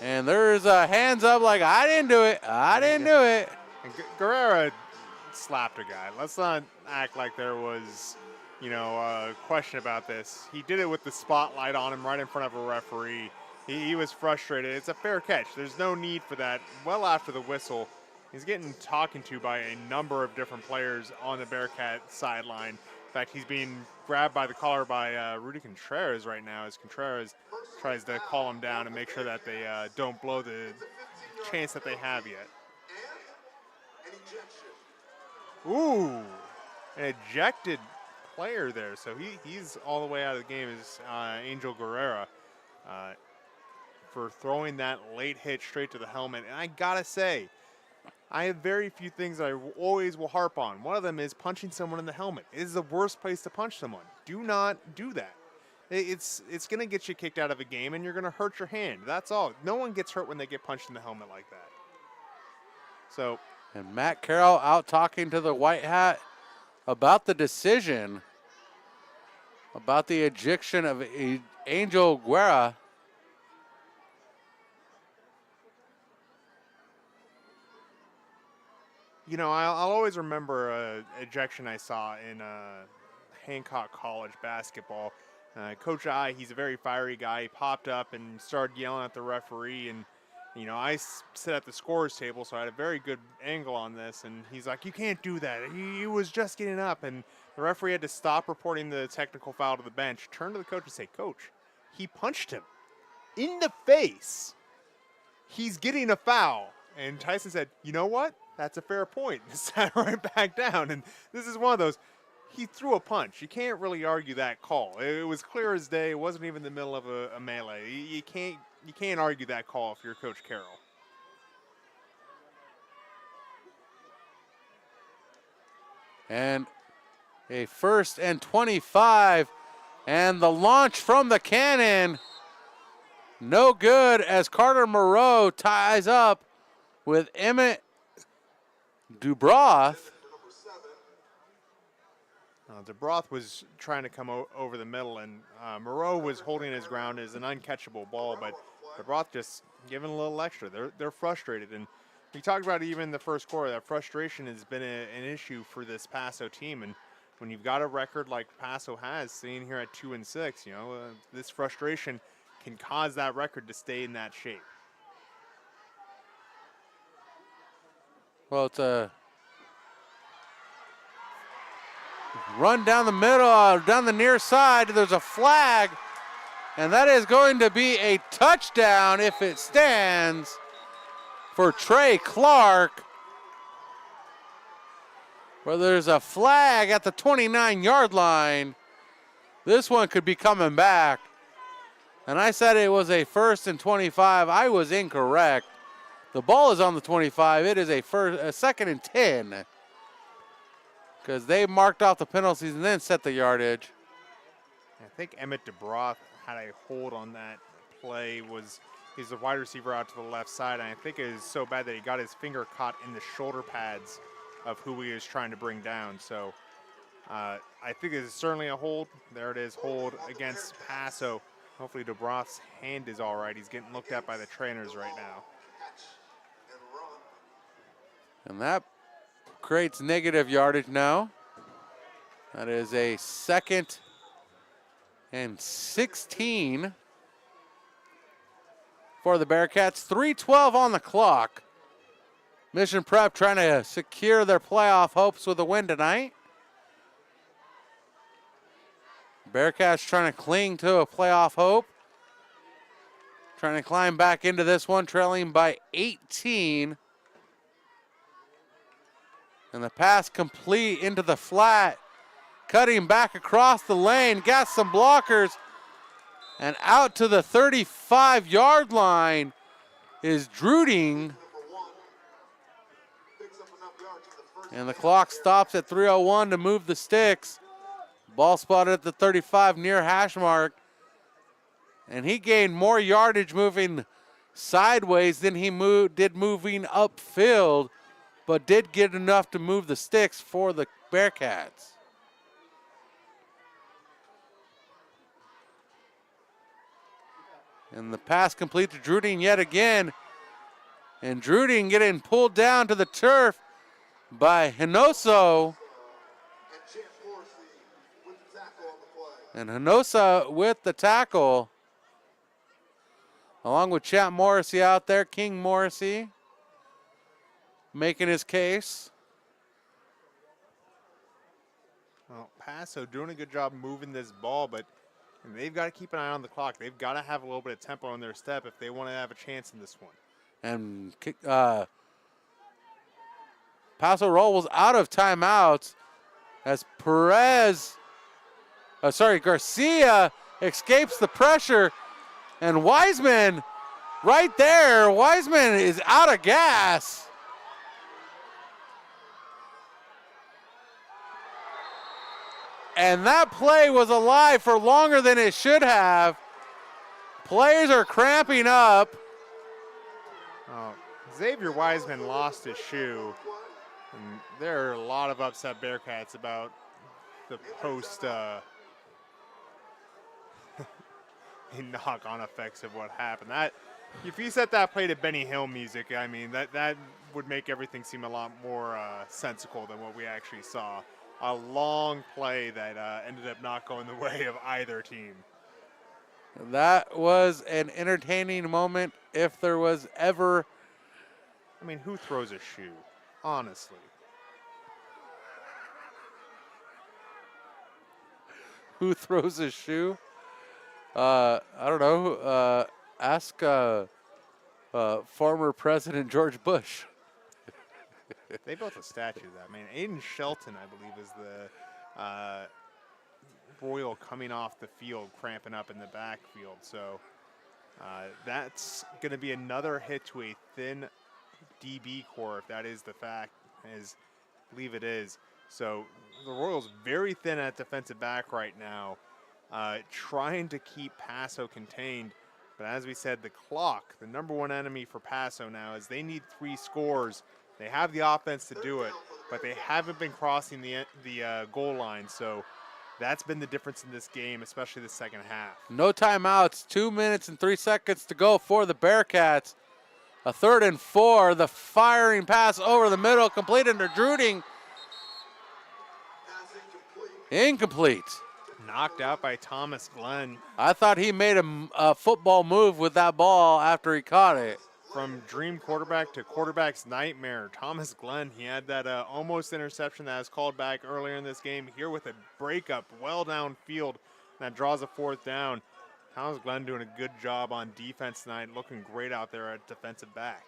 And there's a hands up like, I didn't do it. I didn't do it. And Guerrera slapped a guy. Let's not act like there was, you know, a question about this. He did it with the spotlight on him right in front of a referee. He was frustrated. It's a fair catch. There's no need for that. Well after the whistle, he's getting talked to by a number of different players on the Bearcat sideline. In fact, he's being grabbed by the collar by Rudy Contreras right now as Contreras tries to call him down and make sure that they don't blow the chance that they have yet. Ooh, an ejected player there. So he's all the way out of the game is Angel Guerrera. For throwing that late hit straight to the helmet. And I gotta say, I have very few things that I always will harp on. One of them is punching someone in the helmet. It is the worst place to punch someone. Do not do that. It's gonna get you kicked out of a game and you're gonna hurt your hand. That's all. No one gets hurt when they get punched in the helmet like that. So. And Matt Carroll out talking to the white hat about the decision, about the ejection of Angel Guerra. You know, I'll always remember an ejection I saw in Hancock College basketball. Coach I, he's a very fiery guy. He popped up and started yelling at the referee. And, you know, I sit at the scorer's table, so I had a very good angle on this. And he's like, you can't do that. He was just getting up. And the referee had to stop reporting the technical foul to the bench, turn to the coach and say, Coach, he punched him in the face. He's getting a foul. And Tyson said, you know what? That's a fair point. Sat right back down. And this is one of those, he threw a punch. You can't really argue that call. It was clear as day. It wasn't even in the middle of a melee. You can't argue that call if you're Coach Carroll. And a 1st and 25. And the launch from the cannon. No good as Carter Moreau ties up with Emmett Dubroth. Dubroth was trying to come over the middle, and Moreau was holding his ground as an uncatchable ball, but Dubroth just giving a little extra. They're frustrated, and we talked about even in the first quarter, that frustration has been an issue for this Paso team, and when you've got a record like Paso has, sitting here at 2-6, you know, this frustration can cause that record to stay in that shape. Well, it's a run down the middle, down the near side. There's a flag, and that is going to be a touchdown if it stands for Trey Clark. Well, there's a flag at the 29-yard line. This one could be coming back. And I said it was a 1st and 25. I was incorrect. The ball is on the 25. It is a 2nd and 10. Because they marked off the penalties and then set the yardage. I think Emmett DeBroth had a hold on that play. He's the wide receiver out to the left side, and I think it is so bad that he got his finger caught in the shoulder pads of who he was trying to bring down. So I think it is certainly a hold. There it is, hold against Paso. Hopefully DeBroth's hand is all right. He's getting looked at by the trainers right now. And that creates negative yardage now. That is a 2nd and 16 for the Bearcats. 3:12 on the clock. Mission Prep trying to secure their playoff hopes with a win tonight. Bearcats trying to cling to a playoff hope. Trying to climb back into this one, trailing by 18. And the pass complete into the flat. Cutting back across the lane. Got some blockers. And out to the 35-yard line is Druding. And the clock stops at 3:01 to move the sticks. Ball spotted at the 35 near hash mark. And he gained more yardage moving sideways than he did moving upfield, but did get enough to move the sticks for the Bearcats. And the pass complete to Druding yet again. And Druding getting pulled down to the turf by Hinoso. And Hinosa with the tackle. Along with Champ Morrissey out there, King Morrissey making his case. Well, Paso doing a good job moving this ball, but they've got to keep an eye on the clock. They've got to have a little bit of tempo in their step if they want to have a chance in this one. And Paso Robles out of timeouts as Garcia escapes the pressure. And Wiseman right there. Wiseman is out of gas. And that play was alive for longer than it should have. Players are cramping up. Oh, Xavier Wiseman lost his shoe. And there are a lot of upset Bearcats about the post knock-on effects of what happened. That, if you set that play to Benny Hill music, I mean, that would make everything seem a lot more sensical than what we actually saw. A long play that ended up not going the way of either team. That was an entertaining moment if there was ever. I mean, who throws a shoe? Honestly. Who throws a shoe? I don't know. Ask former President George Bush. They built a statue of that. Man, Aiden Shelton, I believe, is the Royal coming off the field, cramping up in the backfield. So that's going to be another hit to a thin DB core, if that is the fact, as I believe it is. So the Royals very thin at defensive back right now, trying to keep Paso contained. But as we said, the clock, the number one enemy for Paso now, is they need 3 scores. They have the offense to do it, but they haven't been crossing the goal line. So that's been the difference in this game, especially the second half. No timeouts, 2 minutes and 3 seconds to go for the Bearcats. A 3rd and 4, the firing pass over the middle, completed to Druding. Incomplete. Knocked out by Thomas Glenn. I thought he made a football move with that ball after he caught it. from dream quarterback to quarterback's nightmare. Thomas Glenn, he had that almost interception that was called back earlier in this game. Here with a breakup well downfield that draws a 4th down. Thomas Glenn doing a good job on defense tonight, looking great out there at defensive back.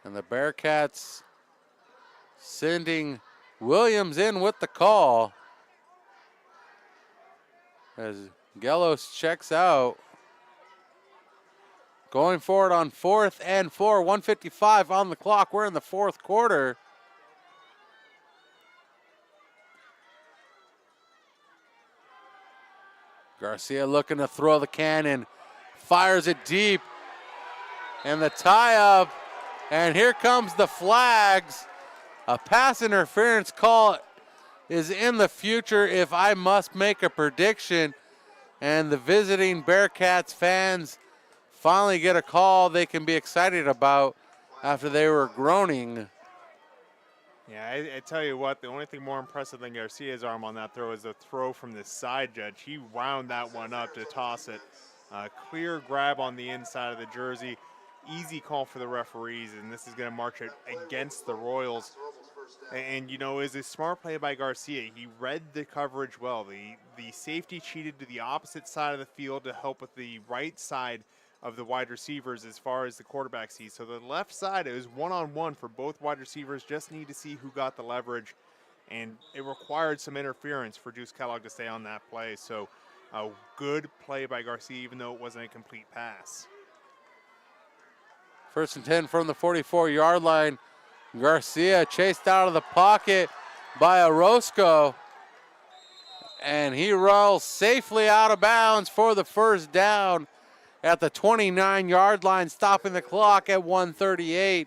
And the Bearcats sending Williams in with the call as Gelos checks out. Going forward on 4th and 4, 1:55 on the clock. We're in the 4th quarter. Garcia looking to throw the cannon, fires it deep, and the tie-up, and here comes the flags. A pass interference call is in the future if I must make a prediction, and the visiting Bearcats fans finally get a call they can be excited about after they were groaning. Yeah, I tell you what, the only thing more impressive than Garcia's arm on that throw is the throw from the side judge. He wound that one up to toss it. Clear grab on the inside of the jersey. Easy call for the referees, and this is going to march it against the Royals. And, you know, it was a smart play by Garcia. He read the coverage well. The safety cheated to the opposite side of the field to help with the right side of the wide receivers as far as the quarterback sees. So the left side, it was one-on-one for both wide receivers, just need to see who got the leverage. And it required some interference for Juice Kellogg to stay on that play. So a good play by Garcia, even though it wasn't a complete pass. 1st and 10 from the 44-yard line. Garcia chased out of the pocket by Orozco. And he rolls safely out of bounds for the 1st down at the 29-yard line, stopping the clock at 1:38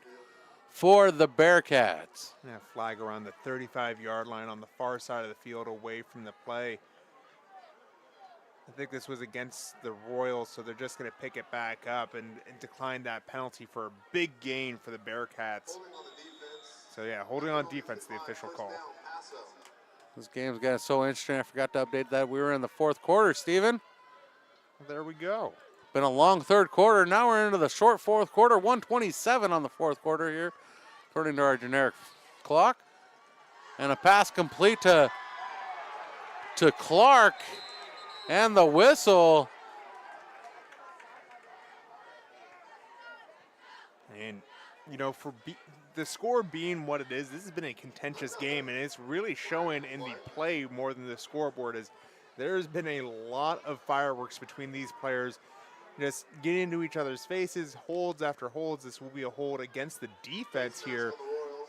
for the Bearcats. Yeah, flag around the 35-yard line on the far side of the field away from the play. I think this was against the Royals, so they're just going to pick it back up and decline that penalty for a big gain for the Bearcats. So, yeah, holding on defense, the official call. This game's gotten so interesting, I forgot to update that we were in the 4th quarter, Steven. There we go. Been a long 3rd quarter. Now we're into the short 4th quarter. 1:27 on the 4th quarter here, according to our generic clock. And a pass complete to Clark. And the whistle. And, you know, for the score being what it is, this has been a contentious game, and it's really showing in the play more than the scoreboard is. There's been a lot of fireworks between these players, just getting into each other's faces, holds after holds. This will be a hold against the defense here.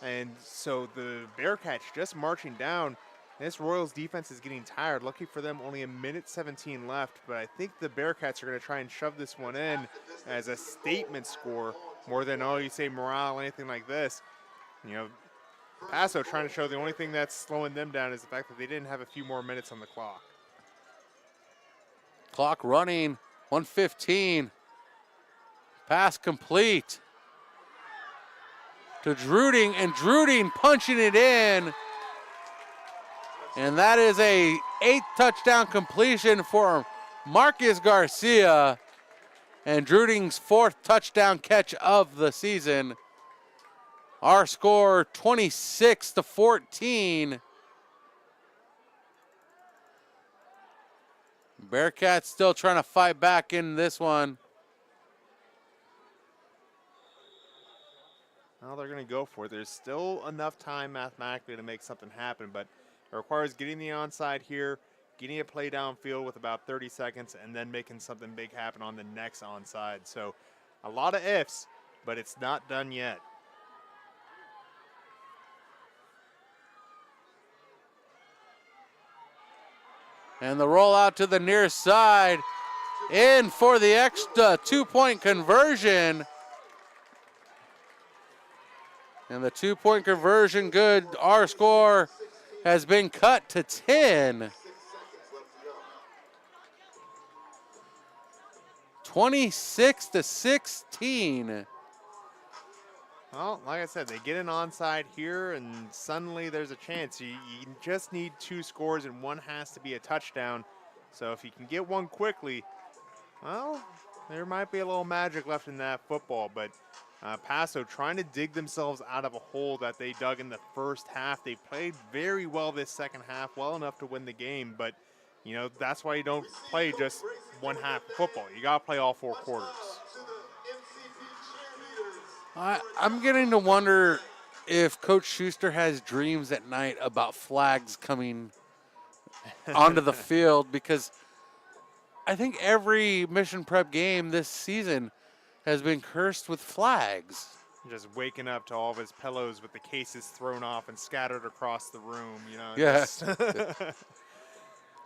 And so the Bearcats just marching down. This Royals defense is getting tired. Lucky for them, only 1:17 left. But I think the Bearcats are going to try and shove this one in as a statement score more than, oh, you say morale, anything like this. You know, Paso trying to show the only thing that's slowing them down is the fact that they didn't have a few more minutes on the clock. Clock running, 1:15. Pass complete to Druding, and Druding punching it in. And that is a 8th touchdown completion for Marcus Garcia, and Druding's 4th touchdown catch of the season. Our score 26-14. Bearcats still trying to fight back in this one. Well, they're going to go for it. There's still enough time mathematically to make something happen, but it requires getting the onside here, getting a play downfield with about 30 seconds, and then making something big happen on the next onside. So a lot of ifs, but it's not done yet. And the rollout to the near side, in for the extra 2-point conversion. And the 2-point conversion good. Our score has been cut to 10. 26-16. Well, like I said, they get an onside here, and suddenly there's a chance. You just need 2 scores, and one has to be a touchdown. So if you can get one quickly, well, There might be a little magic left in that football, but Paso trying to dig themselves out of a hole that they dug in the first half. They played very well this second half, well enough to win the game, but you know, that's why you don't play just one half of football. You got to play all 4 quarters. I'm getting to wonder if Coach Schuster has dreams at night about flags coming onto the field, because I think every Mission Prep game this season has been cursed with flags. Just waking up to all of his pillows with the cases thrown off and scattered across the room, you know. Yeah.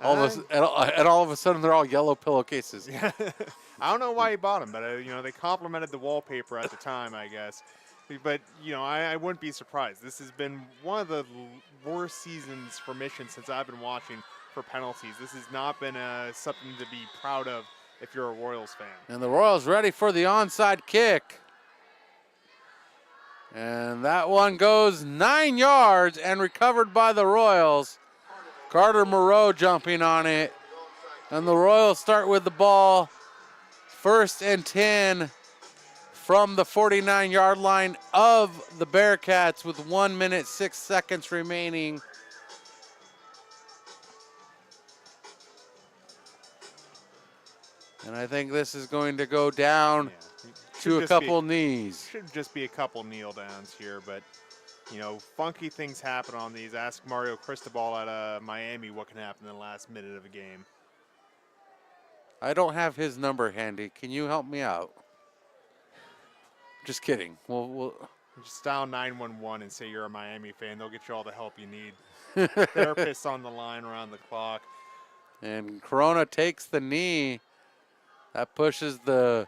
All of a sudden, they're all yellow pillowcases. Yeah. I don't know why he bought them, but you know, they complimented the wallpaper at the time, I guess. But you know, I wouldn't be surprised. This has been one of the worst seasons for Mission since I've been watching for penalties. This has not been something to be proud of if you're a Royals fan. And the Royals ready for the onside kick. And that one goes 9 yards and recovered by the Royals. Carter Moreau jumping on it. And the Royals start with the ball. 1st and 10 from the 49-yard line of the Bearcats with 1 minute, 6 seconds remaining. And I think this is going to go down to a couple knees. Should just be a couple kneel downs here, but you know, funky things happen on these. Ask Mario Cristobal at Miami what can happen in the last minute of a game. I don't have his number handy. Can you help me out? Just kidding. We'll just dial 911 and say you're a Miami fan. They'll get you all the help you need. Therapists on the line around the clock. And Corona takes the knee. That pushes the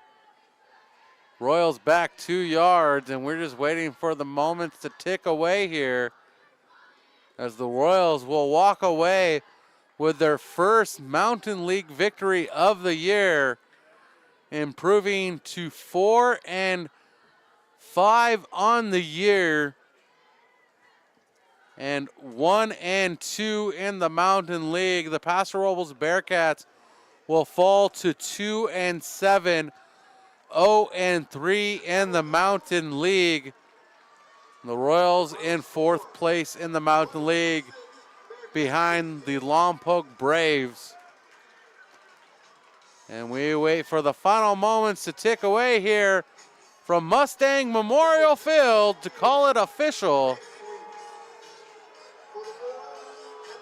Royals back 2 yards, and we're just waiting for the moments to tick away here as the Royals will walk away with their first Mountain League victory of the year, improving to 4-5 on the year and 1-2 in the Mountain League. The Paso Robles Bearcats will fall to 2-7, 0-3 in the Mountain League. The Royals in 4th place in the Mountain League behind the Lompoc Braves. And we wait for the final moments to tick away here from Mustang Memorial Field to call it official.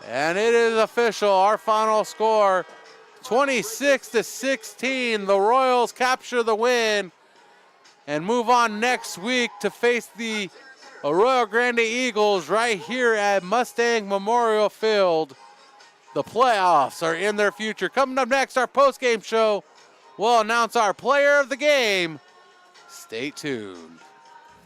And it is official. Our final score, 26-16. The Royals capture the win and move on next week to face the Arroyo Grande Eagles right here at Mustang Memorial Field. The playoffs are in their future. Coming up next, our post-game show will announce our player of the game. Stay tuned.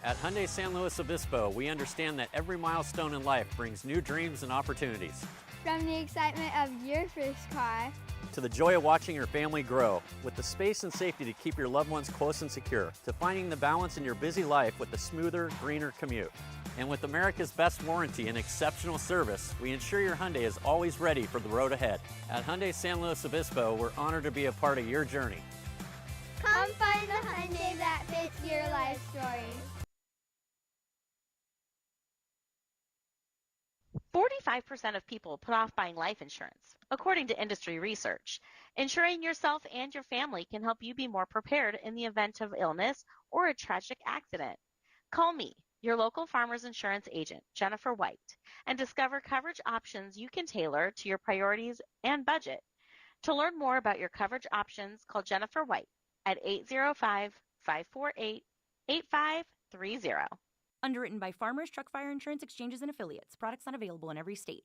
At Hyundai San Luis Obispo, we understand that every milestone in life brings new dreams and opportunities. From the excitement of your first car to the joy of watching your family grow, with the space and safety to keep your loved ones close and secure, to finding the balance in your busy life with a smoother, greener commute. And with America's best warranty and exceptional service, we ensure your Hyundai is always ready for the road ahead. At Hyundai San Luis Obispo, we're honored to be a part of your journey. Come find the Hyundai that fits your life story. 45% of people put off buying life insurance, according to industry research. Insuring yourself and your family can help you be more prepared in the event of illness or a tragic accident. Call me, your local Farmers Insurance agent, Jennifer White, and discover coverage options you can tailor to your priorities and budget. To learn more about your coverage options, call Jennifer White at 805-548-8530. Underwritten by Farmers Truck Fire Insurance Exchanges and Affiliates. Products not available in every state.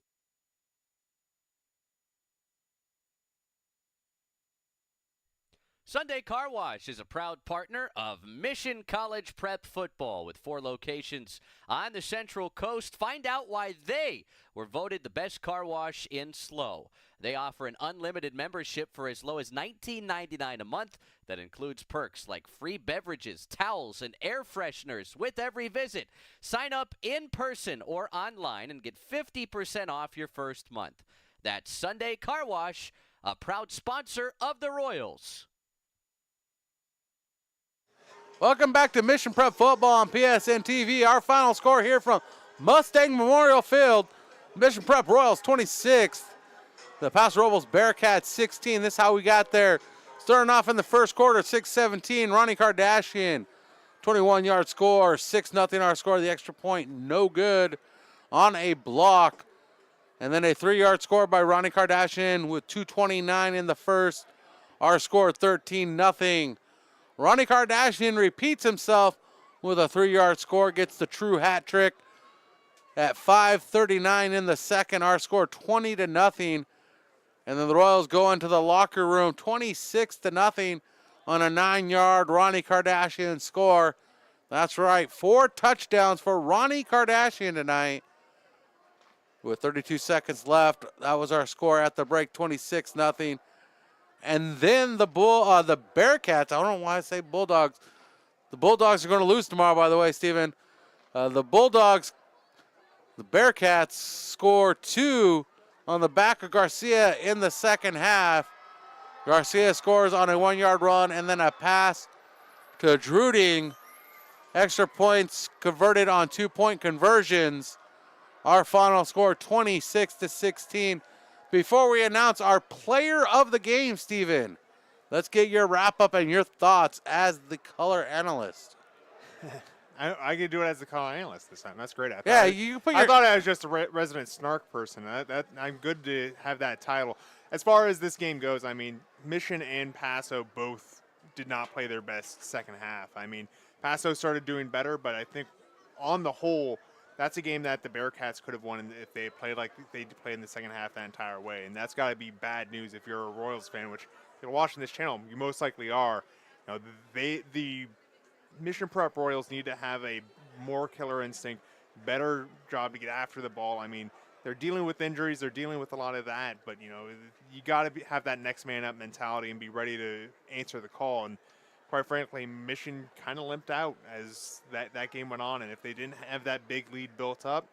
Sunday Car Wash is a proud partner of Mission College Prep Football with 4 locations on the Central Coast. Find out why they were voted the best car wash in SLO. They offer an unlimited membership for as low as $19.99 a month that includes perks like free beverages, towels, and air fresheners with every visit. Sign up in person or online and get 50% off your first month. That's Sunday Car Wash, a proud sponsor of the Royals. Welcome back to Mission Prep Football on PSNtv. Our final score here from Mustang Memorial Field. Mission Prep Royals 26th. The Paso Robles Bearcats 16. This is how we got there. Starting off in the first quarter, 6-17. Ronnie Kardashian, 21-yard score, 6-0 our score. The extra point, no good on a block. And then a 3-yard score by Ronnie Kardashian with 2:29 in the first. Our score, 13-0. Ronnie Kardashian repeats himself with a 3-yard score, gets the true hat trick at 5:39 in the second. Our score, 20-0. And then the Royals go into the locker room, 26-0 on a 9-yard Ronnie Kardashian score. That's right, 4 touchdowns for Ronnie Kardashian tonight. With 32 seconds left, that was our score at the break, 26-0. And then the Bearcats, I don't know why I say Bulldogs. The Bulldogs are going to lose tomorrow, by the way, Steven. The Bearcats score 2 on the back of Garcia in the second half. Garcia scores on a 1-yard run and then a pass to Druding. Extra points converted on 2-point conversions. Our final score, 26-16. Before we announce our player of the game, Steven, let's get your wrap-up and your thoughts as the color analyst. I can do it as the color analyst this time. That's great. You put your... I thought I was just a resident snark person. I'm good to have that title. As far as this game goes, I mean, Mission and Paso both did not play their best second half. I mean, Paso started doing better, but I think on the whole, that's a game that the Bearcats could have won if they played like they played in the second half that entire way. And that's got to be bad news if you're a Royals fan, which if you're watching this channel, you most likely are. You know, the Mission Prep Royals need to have a more killer instinct, better job to get after the ball. I mean, they're dealing with injuries, they're dealing with a lot of that, but you know, you got to have that next man up mentality and be ready to answer the call. And quite frankly, Mission kind of limped out as that game went on, and if they didn't have that big lead built up,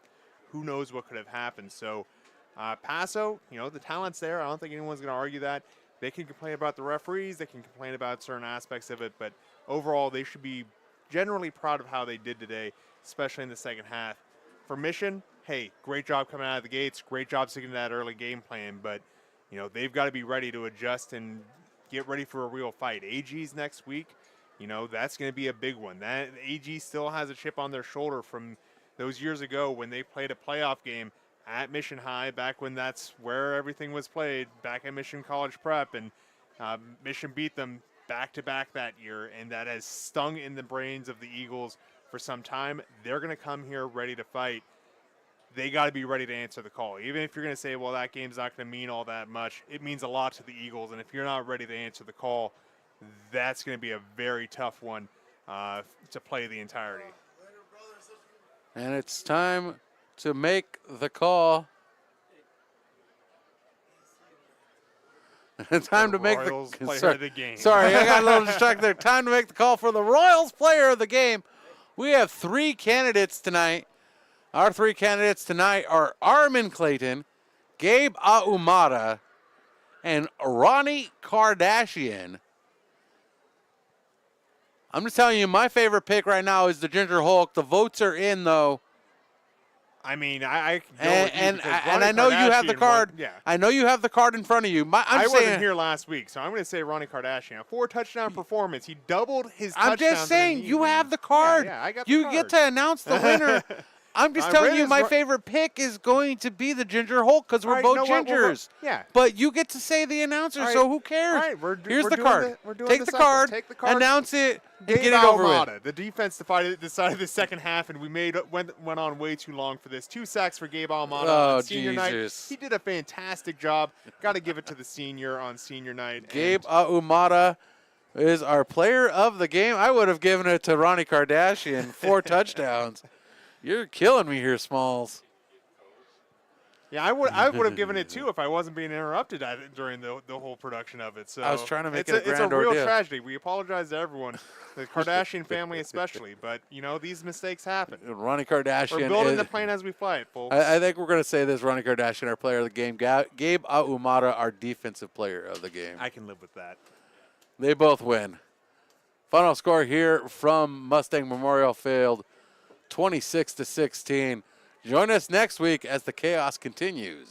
who knows what could have happened. So Paso, you know, the talent's there. I don't think anyone's going to argue that. They can complain about the referees, they can complain about certain aspects of it, but overall they should be generally proud of how they did today, especially in the second half. For Mission, hey, great job coming out of the gates, great job sticking to that early game plan, but you know, they've got to be ready to adjust and get ready for a real fight. AG's next week, you know, that's going to be a big one. That AG still has a chip on their shoulder from those years ago when they played a playoff game at Mission High, back when that's where everything was played, back at Mission College Prep, and Mission beat them back-to-back that year, and that has stung in the brains of the Eagles for some time. They're going to come here ready to fight. They got to be ready to answer the call. Even if you're going to say, well, that game's not going to mean all that much, it means a lot to the Eagles, and if you're not ready to answer the call, that's going to be a very tough one to play the entirety. And it's time to make the call. Time to make Royals the player of the game. Sorry, I got a little distracted there. Time to make the call for the Royals player of the game. We have 3 candidates tonight. Our 3 candidates tonight are Armin Clayton, Gabe Ahumada, and Ronnie Kardashian. I'm just telling you, my favorite pick right now is the Ginger Hulk. The votes are in, though. I mean, I and I know you have the card. Yeah. I know you have the card in front of you. I wasn't here last week, so I'm going to say Ronnie Kardashian. A 4-touchdown performance. He doubled his touchdowns. I'm just saying, you have the card. Yeah, I got the you card. get to announce the winner. I'm just telling you, my favorite pick is going to be the Ginger Hulk because we're both gingers. Yeah. But you get to say the announcer, so who cares? All right, Here's we're the doing card. Take the card, announce it, and Gabe get it over Ahumada. with. The defense decided the second half, and we went on way too long for this. 2 sacks for Gabe Ahumada on senior night. He did a fantastic job. Got to give it to the senior on senior night. Gabe Ahumada is our player of the game. I would have given it to Ronnie Kardashian. 4 touchdowns. You're killing me here, Smalls. Yeah, I would have given it too if I wasn't being interrupted during the whole production of it. So I was trying to make it a grand It's a real ordeal. tragedy. We apologize to everyone, the Kardashian family especially. But you know, these mistakes happen. Ronnie Kardashian. We're building the plane as we fly it, folks. I think we're going to say this: Ronnie Kardashian, our player of the game. Gabe Ahumada, our defensive player of the game. I can live with that. They both win. Final score here from Mustang Memorial Field, 26-16. Join us next week as the chaos continues.